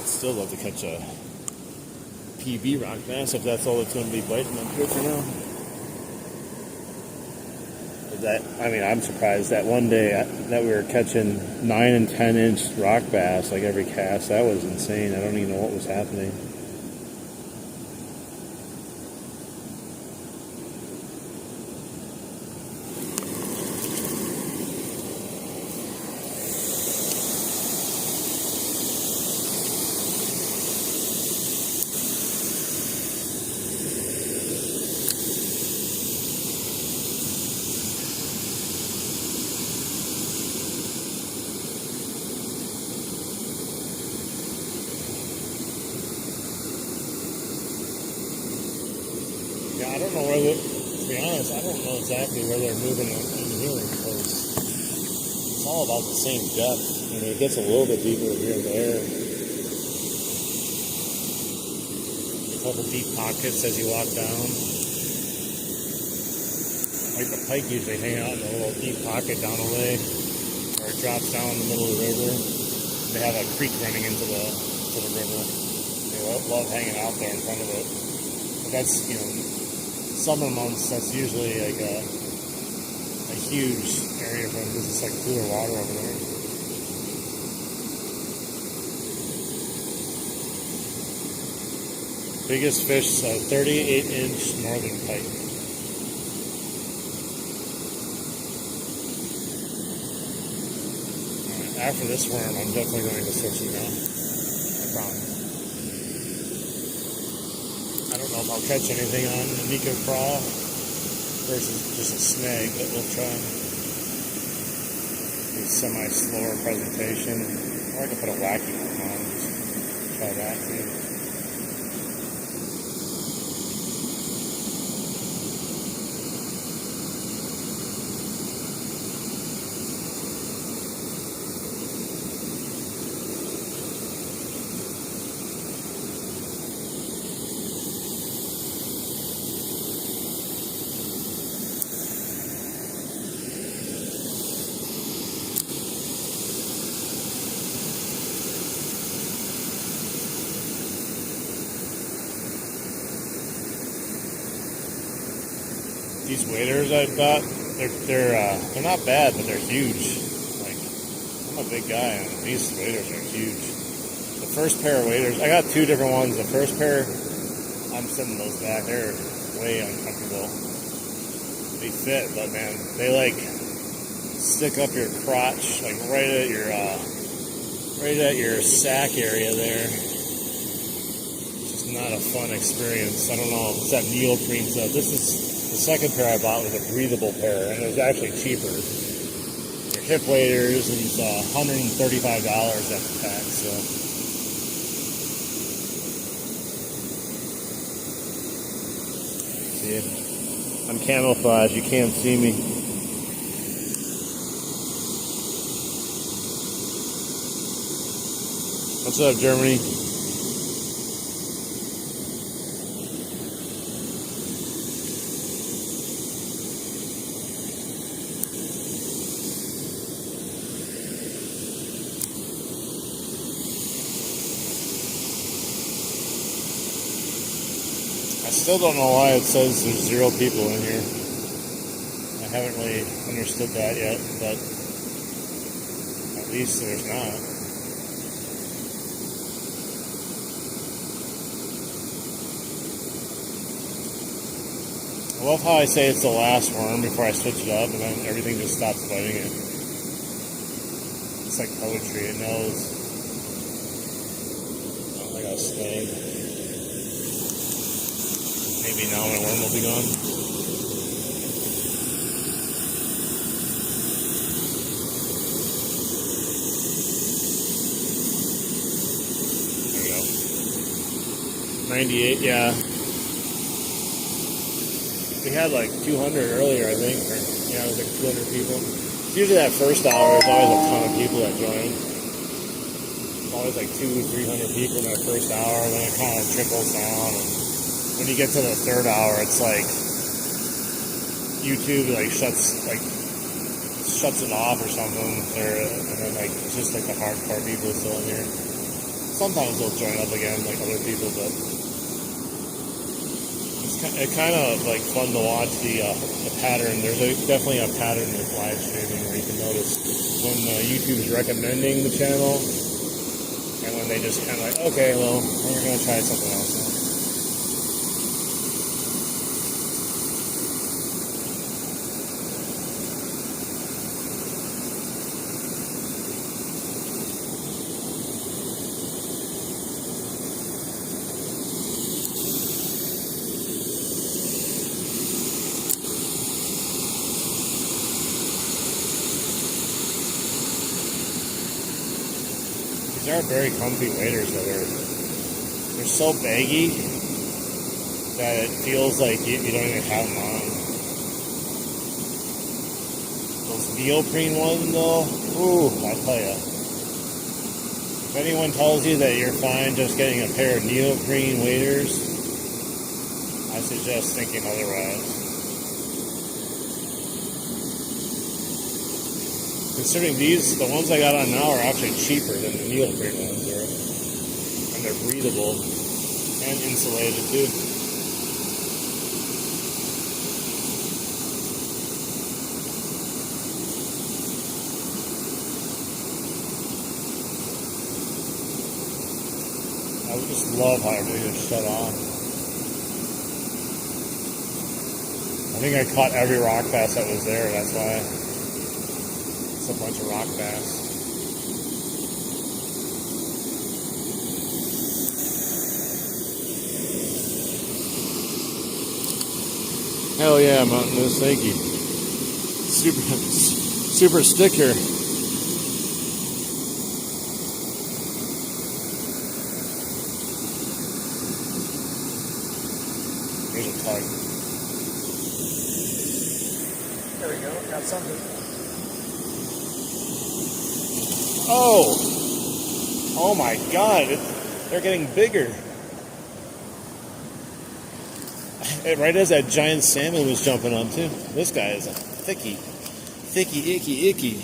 Still love to catch a PB rock bass if that's all that's going to be biting up here for now. I'm surprised that one day that we were catching 9 and 10 inch rock bass like every cast. That was insane. I don't even know what was happening. Yeah, I don't know to be honest, I don't know exactly where they're moving in here because it's all about the same depth. I mean, it gets a little bit deeper here and there. A couple deep pockets as you walk down. Like the pike usually hang out in a little deep pocket down the way, or it drops down in the middle of the river. They have a creek running into the river. They love hanging out there in front of it. But that's, summer months, that's usually like a huge area for them because it's like cooler water over there. Biggest fish, 38-inch northern pike. Alright, after this worm, I'm definitely going to switch it now. I promise. I don't know if I'll catch anything on the Nico Craw versus just a snag, but we'll try. A semi-slower presentation. Or I could put a wacky one on. Just try that too. These waders I've got, they're not bad, but they're huge. Like, I'm a big guy, and these waders are huge. The first pair of waders, I got two different ones. The first pair, I'm sending those back. They're way uncomfortable. They fit, but man, they like stick up your crotch, like right at your sack area there. It's just not a fun experience. I don't know if it's that neoprene stuff. This is the second pair I bought was a breathable pair, and it was actually cheaper. They're hip waders, and it's $135 after tax. So, see, I'm camouflaged. You can't see me. What's up, Germany? I still don't know why it says there's 0 people in here. I haven't really understood that yet, but at least there's not. I love how I say it's the last worm before I switch it up, and then everything just stops biting it. It's like poetry. It knows. Oh, I got a snag. Maybe now my worm will be gone. 98, yeah. We had like 200 earlier, I think. Or, yeah, it was like 200 people. Usually that first hour, there's always a ton of people that join. Always like 200-300 people in that first hour, and then it kind of trickles down. And when you get to the third hour, it's like YouTube like shuts it off or something, and then like it's just like the hardcore people still in here. Sometimes they'll join up again, like other people, but it's kind of like fun to watch the pattern. There's definitely a pattern with live streaming where you can notice when YouTube is recommending the channel, and when they just kind of like, okay, well, we're gonna try something else now. These are very comfy waders that they're so baggy that it feels like you don't even have them on. Those neoprene ones though, ooh, I tell ya. If anyone tells you that you're fine just getting a pair of neoprene waders, I suggest thinking otherwise. Considering these, the ones I got on now are actually cheaper than the neoprene ones, and they're breathable and insulated too. I just love how everything is shut off. I think I caught every rock bass that was there, that's why. A bunch of rock bass. Hell yeah, Mountain Mist, thank you. Super sticker. Here's a tug. There we go, got something. Oh my God, they're getting bigger. Right as that giant salmon was jumping on too. This guy is a thicky, icky.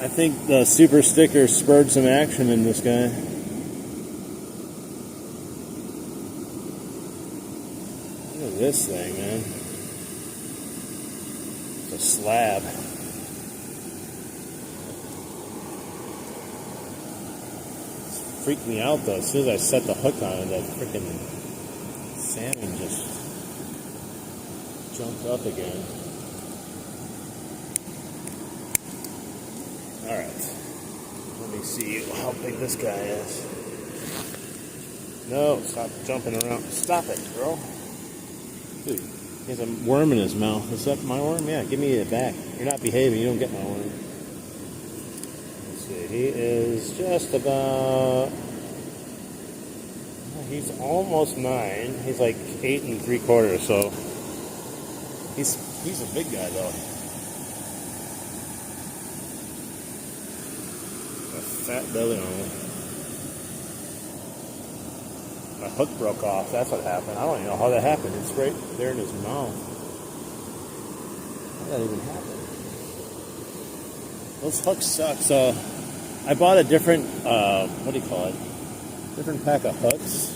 I think the super sticker spurred some action in this guy. Look at this thing, man. It's a slab. Freaked me out though. As soon as I set the hook on it, that freaking salmon just jumped up again. Alright. Let me see how big this guy is. No, stop jumping around. Stop it, bro. Dude, he has a worm in his mouth. Is that my worm? Yeah, give me it back. You're not behaving. You don't get my worm. He is just about, he's almost 9. He's like 8 3/4, so he's a big guy though. A fat belly on him. My hook broke off. That's what happened. I don't even know how that happened. It's right there in his mouth. How did that even happen? Those hooks suck. So I bought a different, what do you call it? Different pack of hooks.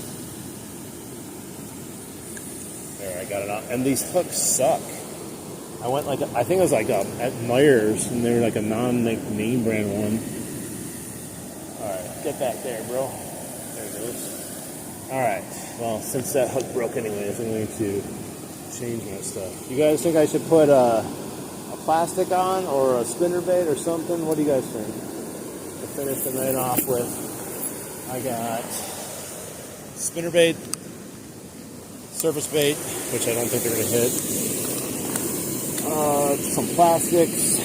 There, I got it out. And these hooks suck. I went like, I think it was like at Myers, and they were like a non-name brand one. Alright, get back there, bro. There it goes. Alright, well, since that hook broke anyways, I'm going to change my stuff. You guys think I should put a plastic on or a spinnerbait or something? What do you guys think? To finish the night off with, I got spinnerbait, surface bait, which I don't think they're going to hit, some plastics,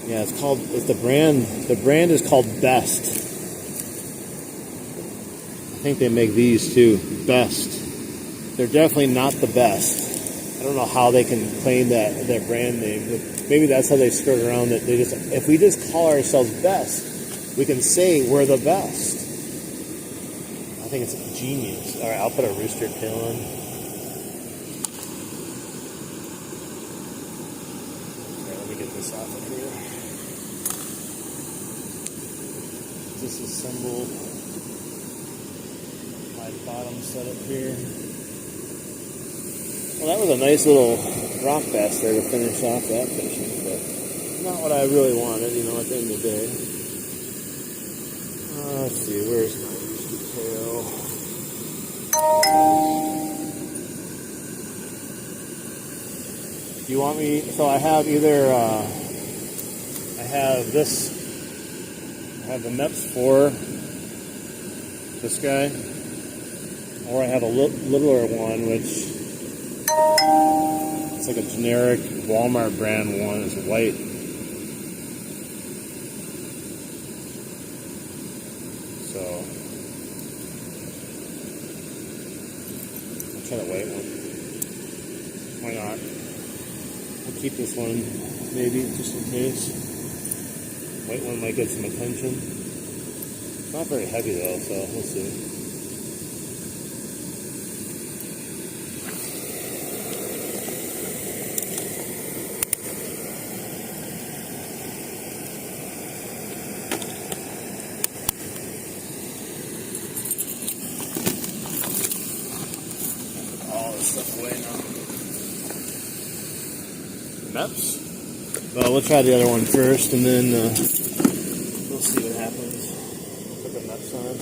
Yeah, it's the brand is called Best. I think they make these too. Best. They're definitely not the best. I don't know how they can claim that their brand name, but maybe that's how they skirt around it. If we just call ourselves Best, we can say we're the best. I think it's genius. All right, I'll put a rooster tail on. Okay, let me get this off of here. Disassemble my bottom setup here. Well, that was a nice little rock bass there to finish off that fishing, but not what I really wanted, you know, at the end of the day. Let's see, where's my tail? Do you want me, so I have either, I have this, I have the Mepps 4, this guy, or I have a littler one, which it's like a generic Walmart brand one. It's white. So I'll try the white one. Why not? I'll keep this one maybe just in case. White one might get some attention. It's not very heavy though, so we'll see. Stuff away now. Mepps? Well, we'll try the other one first, and then we'll see what happens. Put the Mepps on.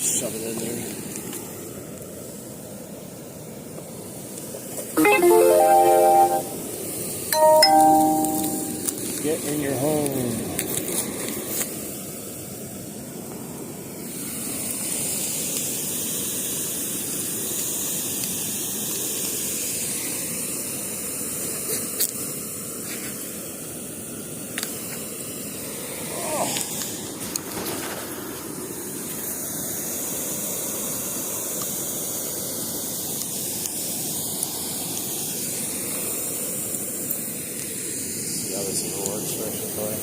Shove it in there. Get in your home. How this even works for toy.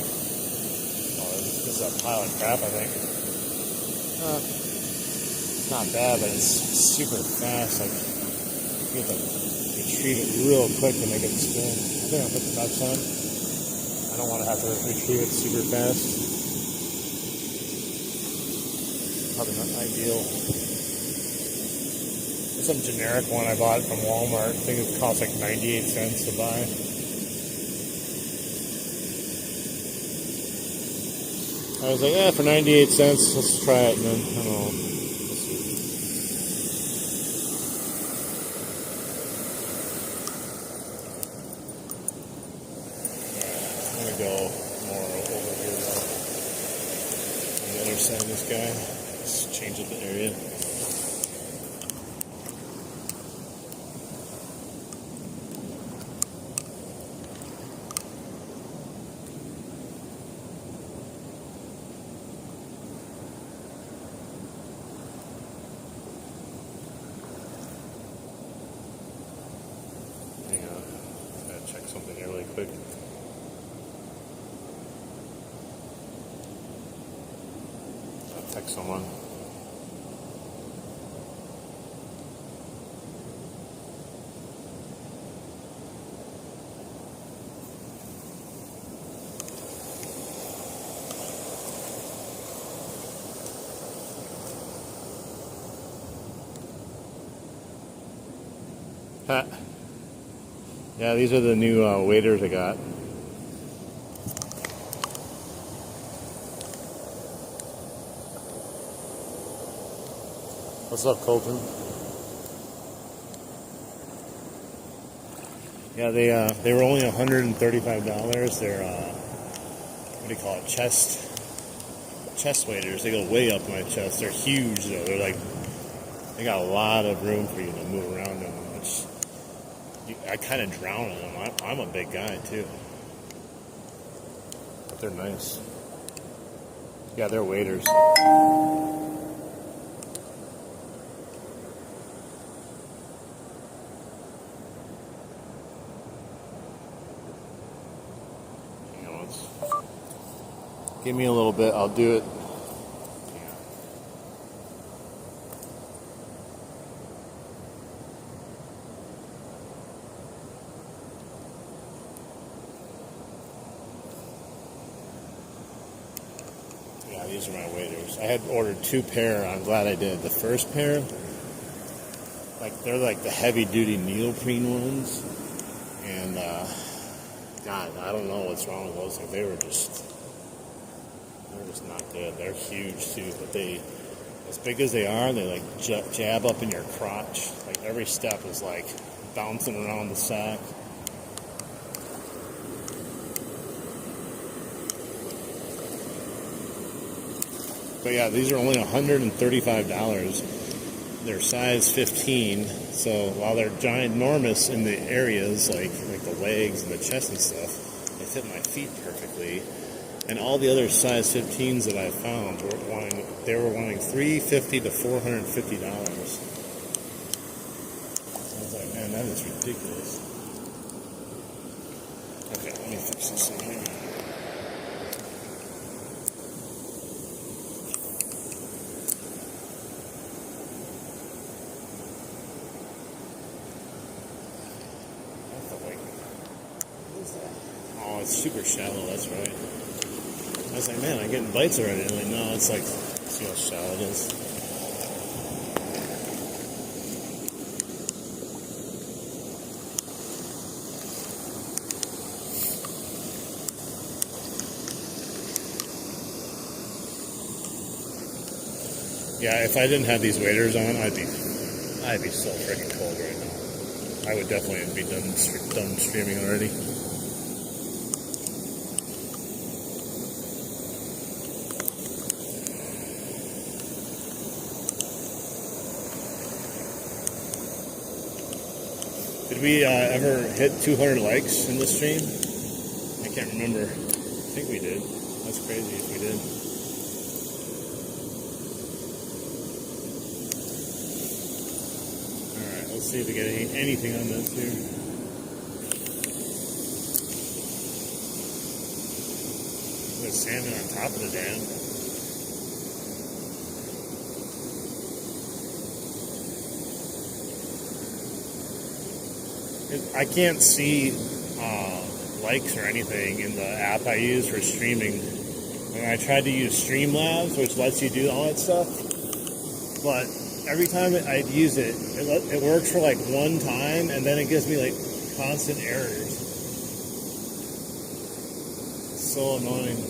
Oh, this is a pile of crap, I think. It's not bad, but it's super fast. Like, you have to retrieve it real quick to make it spin. I think I'll put the Mepps on. I don't want to have to retrieve it super fast. Probably not ideal. It's some generic one I bought from Walmart. I think it costs like 98 cents to buy. I was like, for 98 cents, let's try it, and then, I don't know, we'll see. I'm going to go more over here, though. On the other side of this guy. Let's change up the area. Check something here really quick. I'll text someone. Ha. Yeah, these are the new waders I got. What's up, Colton? Yeah, they were only $135. They're what do you call it? Chest waders. They go way up my chest. They're huge though. They got a lot of room for you to move around in them. Which I kind of drown in them. I'm a big guy too, but they're nice. Yeah, they're waders. Give me a little bit, I'll do it. Yeah, these are my waders. I had ordered 2 pair, I'm glad I did. The first pair, they're like the heavy duty neoprene ones. And God, I don't know what's wrong with those. They're just not good. They're huge too, but as big as they are, they like jab up in your crotch. Like every step is like bouncing around the sack. But yeah, these are only $135. They're size 15, so while they're ginormous in the areas like the legs and the chest and stuff, they fit my feet perfectly. And all the other size 15s that I found were wanting $350 to $450. I was like, man, that is ridiculous. Okay, let me fix this in here. Oh, it's super shallow, that's right. I was like, man, I'm getting bites already. I'm like, no, it's like, see how shallow it is. Yeah, if I didn't have these waders on, I'd be so freaking cold right now. I would definitely be done streaming already. Did we ever hit 200 likes in this stream? I can't remember. I think we did. That's crazy if we did. Alright, let's see if we get anything on this here. There's salmon on top of the dam. I can't see likes or anything in the app I use for streaming. And I tried to use Streamlabs, which lets you do all that stuff. But every time I use it, it works for like one time, and then it gives me like constant errors. It's so annoying.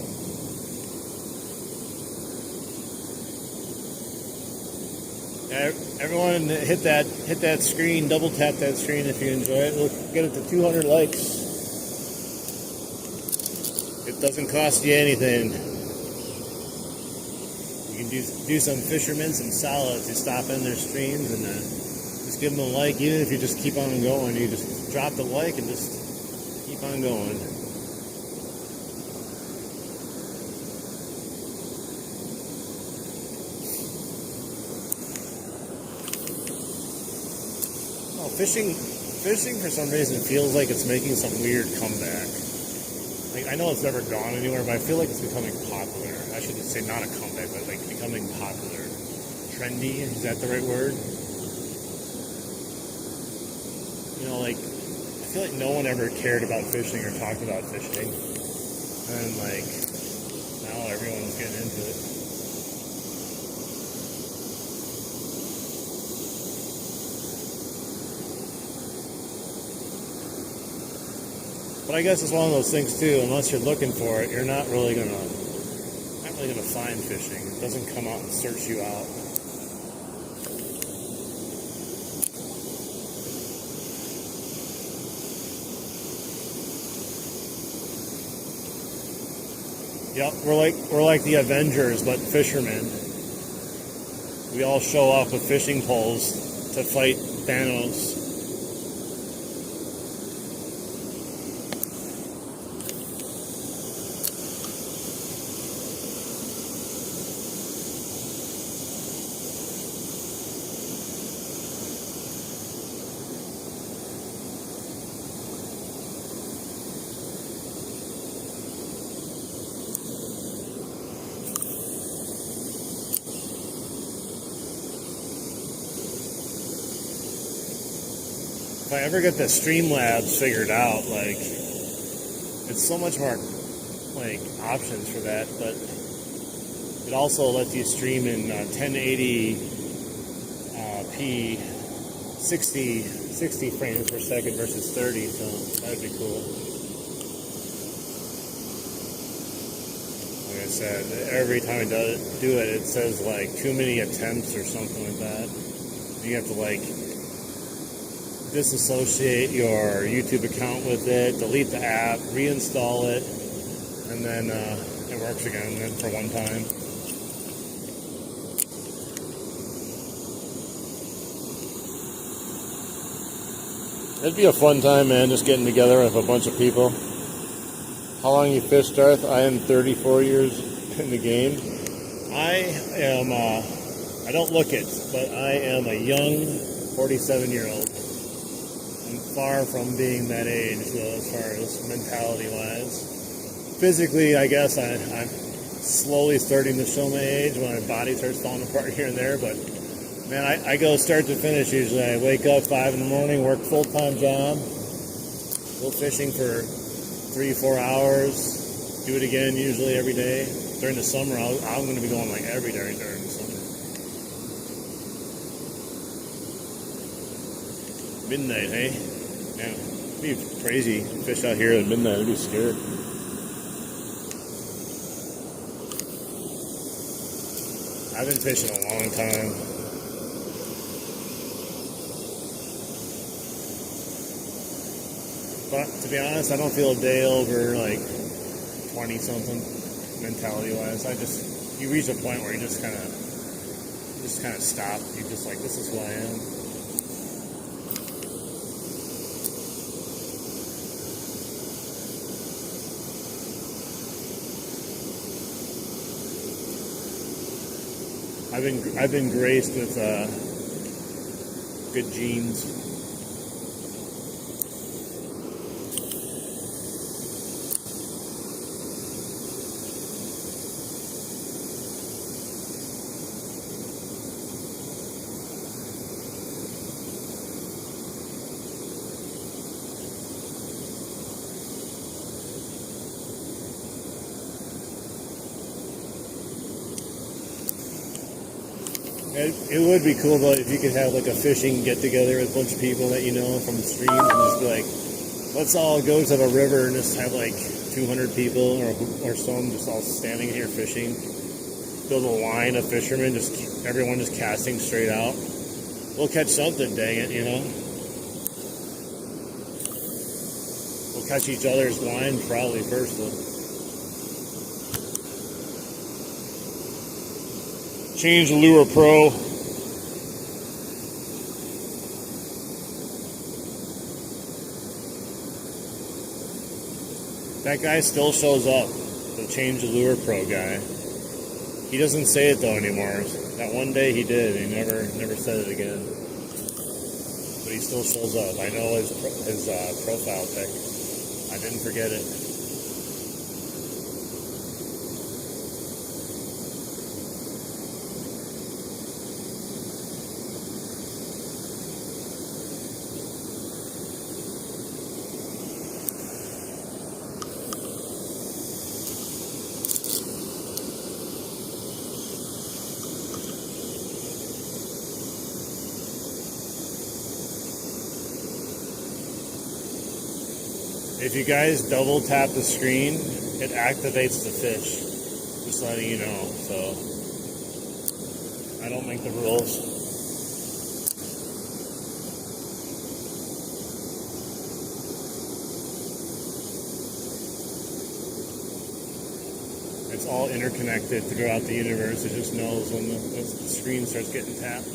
Everyone hit that screen, double tap that screen if you enjoy it. We'll get it to 200 likes. It doesn't cost you anything. You can do some fishermen some solids. You stop in their streams and just give them a like. Even if you just keep on going, you just drop the like and just keep on going. Fishing for some reason feels like it's making some weird comeback. Like, I know it's never gone anywhere, but I feel like it's becoming popular. I should say not a comeback, but like becoming popular. Trendy, is that the right word? You know, like, I feel like no one ever cared about fishing or talked about fishing. And like, now everyone's getting into it. But I guess it's one of those things too. Unless you're looking for it, you're not really gonna find fishing. It doesn't come out and search you out. Yep, we're like the Avengers, but fishermen. We all show up with fishing poles to fight Thanos. If I ever get the Streamlabs figured out, like, it's so much more, like, options for that, but it also lets you stream in 1080p 60 frames per second versus 30, so that'd be cool. Like I said, every time I do it, it says, like, too many attempts or something like that. You have to, like, disassociate your YouTube account with it, delete the app, reinstall it, and then it works again then for one time. It'd be a fun time, man, just getting together with a bunch of people. How long you fish, Darth? I am 34 years in the game. I am, I don't look it, but I am a young 47-year-old. I'm far from being that age, though, as far as mentality-wise. Physically, I guess I'm slowly starting to show my age when my body starts falling apart here and there, but man, I go start to finish usually. I wake up 5 in the morning, work full-time job, go fishing for 3-4 hours, do it again usually every day. During the summer, I'm going to be going like every day during the summer. Midnight, hey? Man, it'd be crazy to fish out here at midnight. I'd be scared. I've been fishing a long time. But to be honest, I don't feel a day over like 20 something mentality wise. You reach a point where you just kind of stop. You just like, this is who I am. I've been graced with good genes. It would be cool though if you could have like a fishing get together with a bunch of people that you know from the streams and just be like, let's all go to the river and just have like 200 people or some just all standing here fishing. Build a line of fishermen, everyone just casting straight out. We'll catch something, dang it, you know. We'll catch each other's line probably first though. Change Lure Pro. That guy still shows up. The Change Lure Pro guy. He doesn't say it though anymore. That one day he did. He never said it again. But he still shows up. I know his profile pic. I didn't forget it. If you guys double tap the screen, it activates the fish. Just letting you know, so I don't make the rules. It's all interconnected throughout the universe. It just knows when the screen starts getting tapped.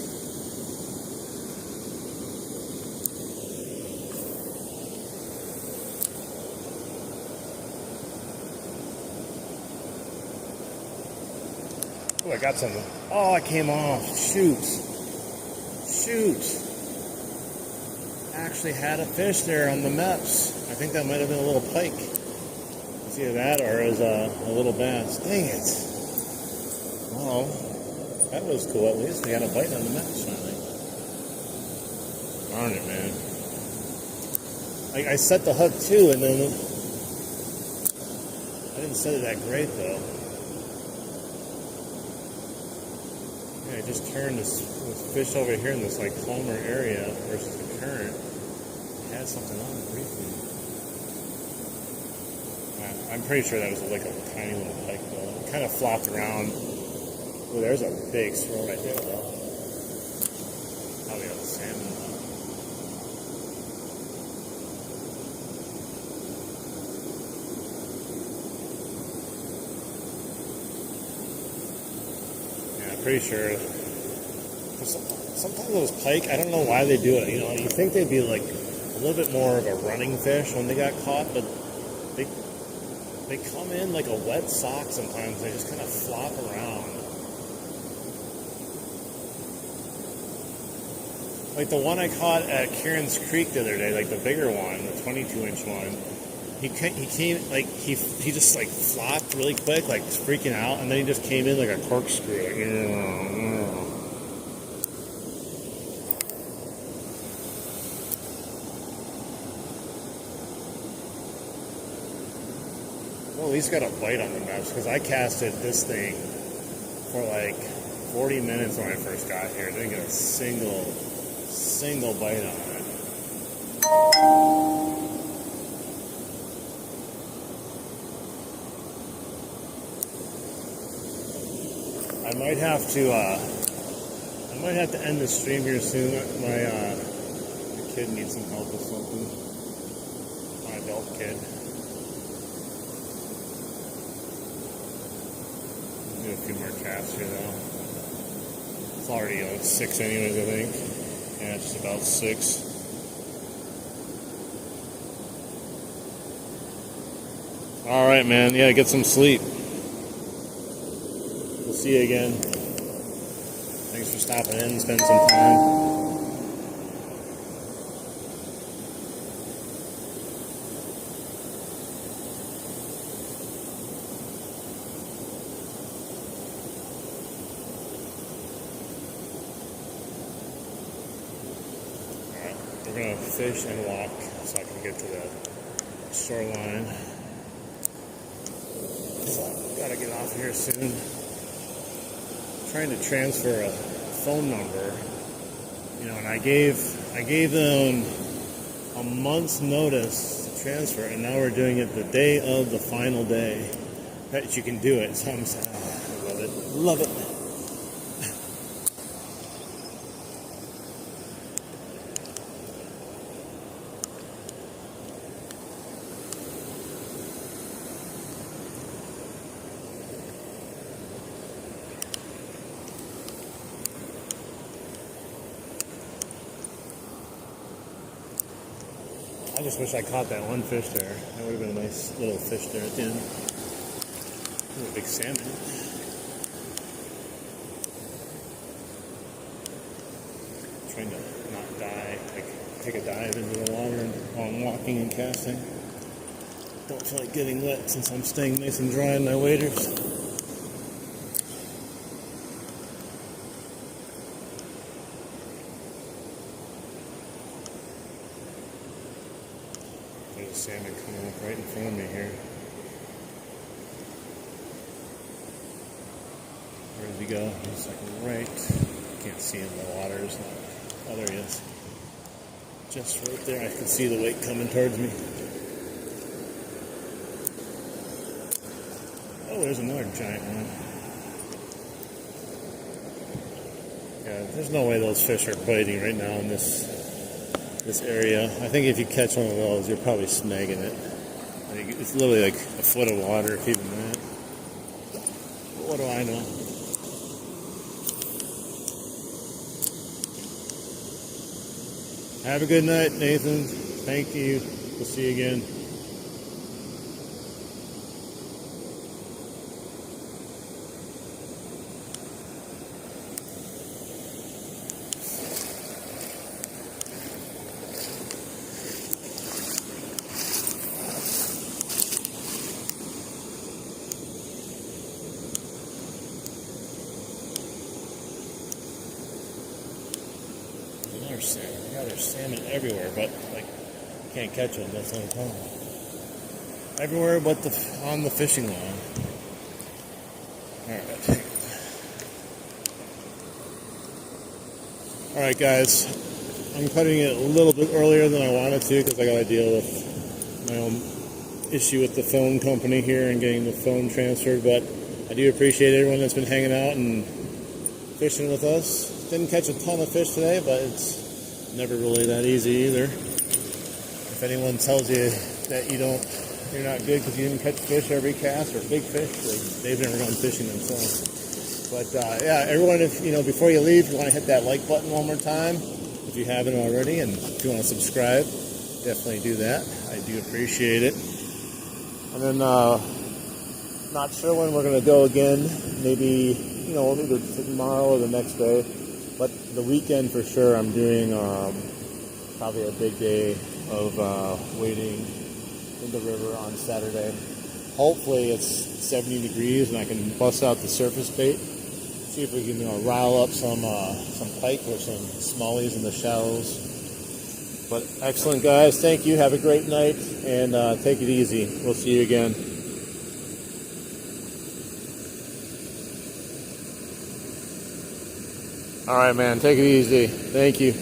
Oh, I got something. Oh, it came off. Shoot. I actually had a fish there on the Meps. I think that might have been a little pike. It's either that or it was a little bass. Dang it. Well, that was cool. At least we got a bite on the Meps finally. Darn it, man. I set the hook too, and then I didn't set it that great though. I just turned this fish over here in this like calmer area versus the current. It had something on it briefly. I'm pretty sure that was like a tiny little pike though. It kind of flopped around. Oh, there's a big swirl right there though. Probably got a salmon though. Pretty sure. Sometimes those pike, I don't know why they do it. You know, you think they'd be like a little bit more of a running fish when they got caught, but they come in like a wet sock sometimes. They just kind of flop around. Like the one I caught at Kieran's Creek the other day, like the bigger one, the 22-inch one. He came, like, he just, like, flopped really quick, like, freaking out, and then he just came in like a corkscrew, like, Well, at least got a bite on the Meps, because I casted this thing for, like, 40 minutes when I first got here. Didn't get a single bite on it. I might have to end the stream here soon. My kid needs some help with something. My adult kid. Do a few more casts here though. It's already 6 anyways, I think. Yeah, it's just about 6. All right, man. Yeah, get some sleep. See you again. Thanks for stopping in and spending some time. Alright, we're gonna fish and walk so I can get to the shoreline. So, gotta get off here soon. Trying to transfer a phone number, you know, and I gave them a month's notice to transfer, and now we're doing it the day of the final day that you can do it. So I'm saying, I love it. I just wish I caught that one fish there. That would have been a nice little fish there at the end. Ooh, a big salmon. Trying to not die, like take a dive into the water while I'm walking and casting. Don't feel like getting wet since I'm staying nice and dry in my waders. There's a salmon coming up right in front of me here. Where did he go? He's like right. Can't see him in the water. Oh, there he is. Just right there. I can see the weight coming towards me. Oh, there's another giant one. Yeah, there's no way those fish are biting right now in this area. I think if you catch one of those, you're probably snagging it. It's literally like a foot of water, if even that. What do I know? Have a good night, Nathan. Thank you. We'll see you again. There's salmon everywhere, but like you can't catch them. That's the only problem. Everywhere but on the fishing line. All right, guys. I'm cutting it a little bit earlier than I wanted to because I got to deal with my own issue with the phone company here and getting the phone transferred. But I do appreciate everyone that's been hanging out and fishing with us. Didn't catch a ton of fish today, but it's never really that easy either. If anyone tells you that you're not good because you didn't catch fish every cast or big fish, they've never gone fishing themselves. But yeah, everyone, if before you leave, you want to hit that like button one more time if you haven't already, and if you want to subscribe, definitely do that. I do appreciate it. And then not sure when we're going to go again. Maybe either tomorrow or the next day. But the weekend for sure, I'm doing probably a big day of wading in the river on Saturday. Hopefully it's 70 degrees and I can bust out the surface bait. See if we can rile up some pike or some smallies in the shallows. But excellent, guys. Thank you. Have a great night and take it easy. We'll see you again. All right, man. Take it easy. Thank you.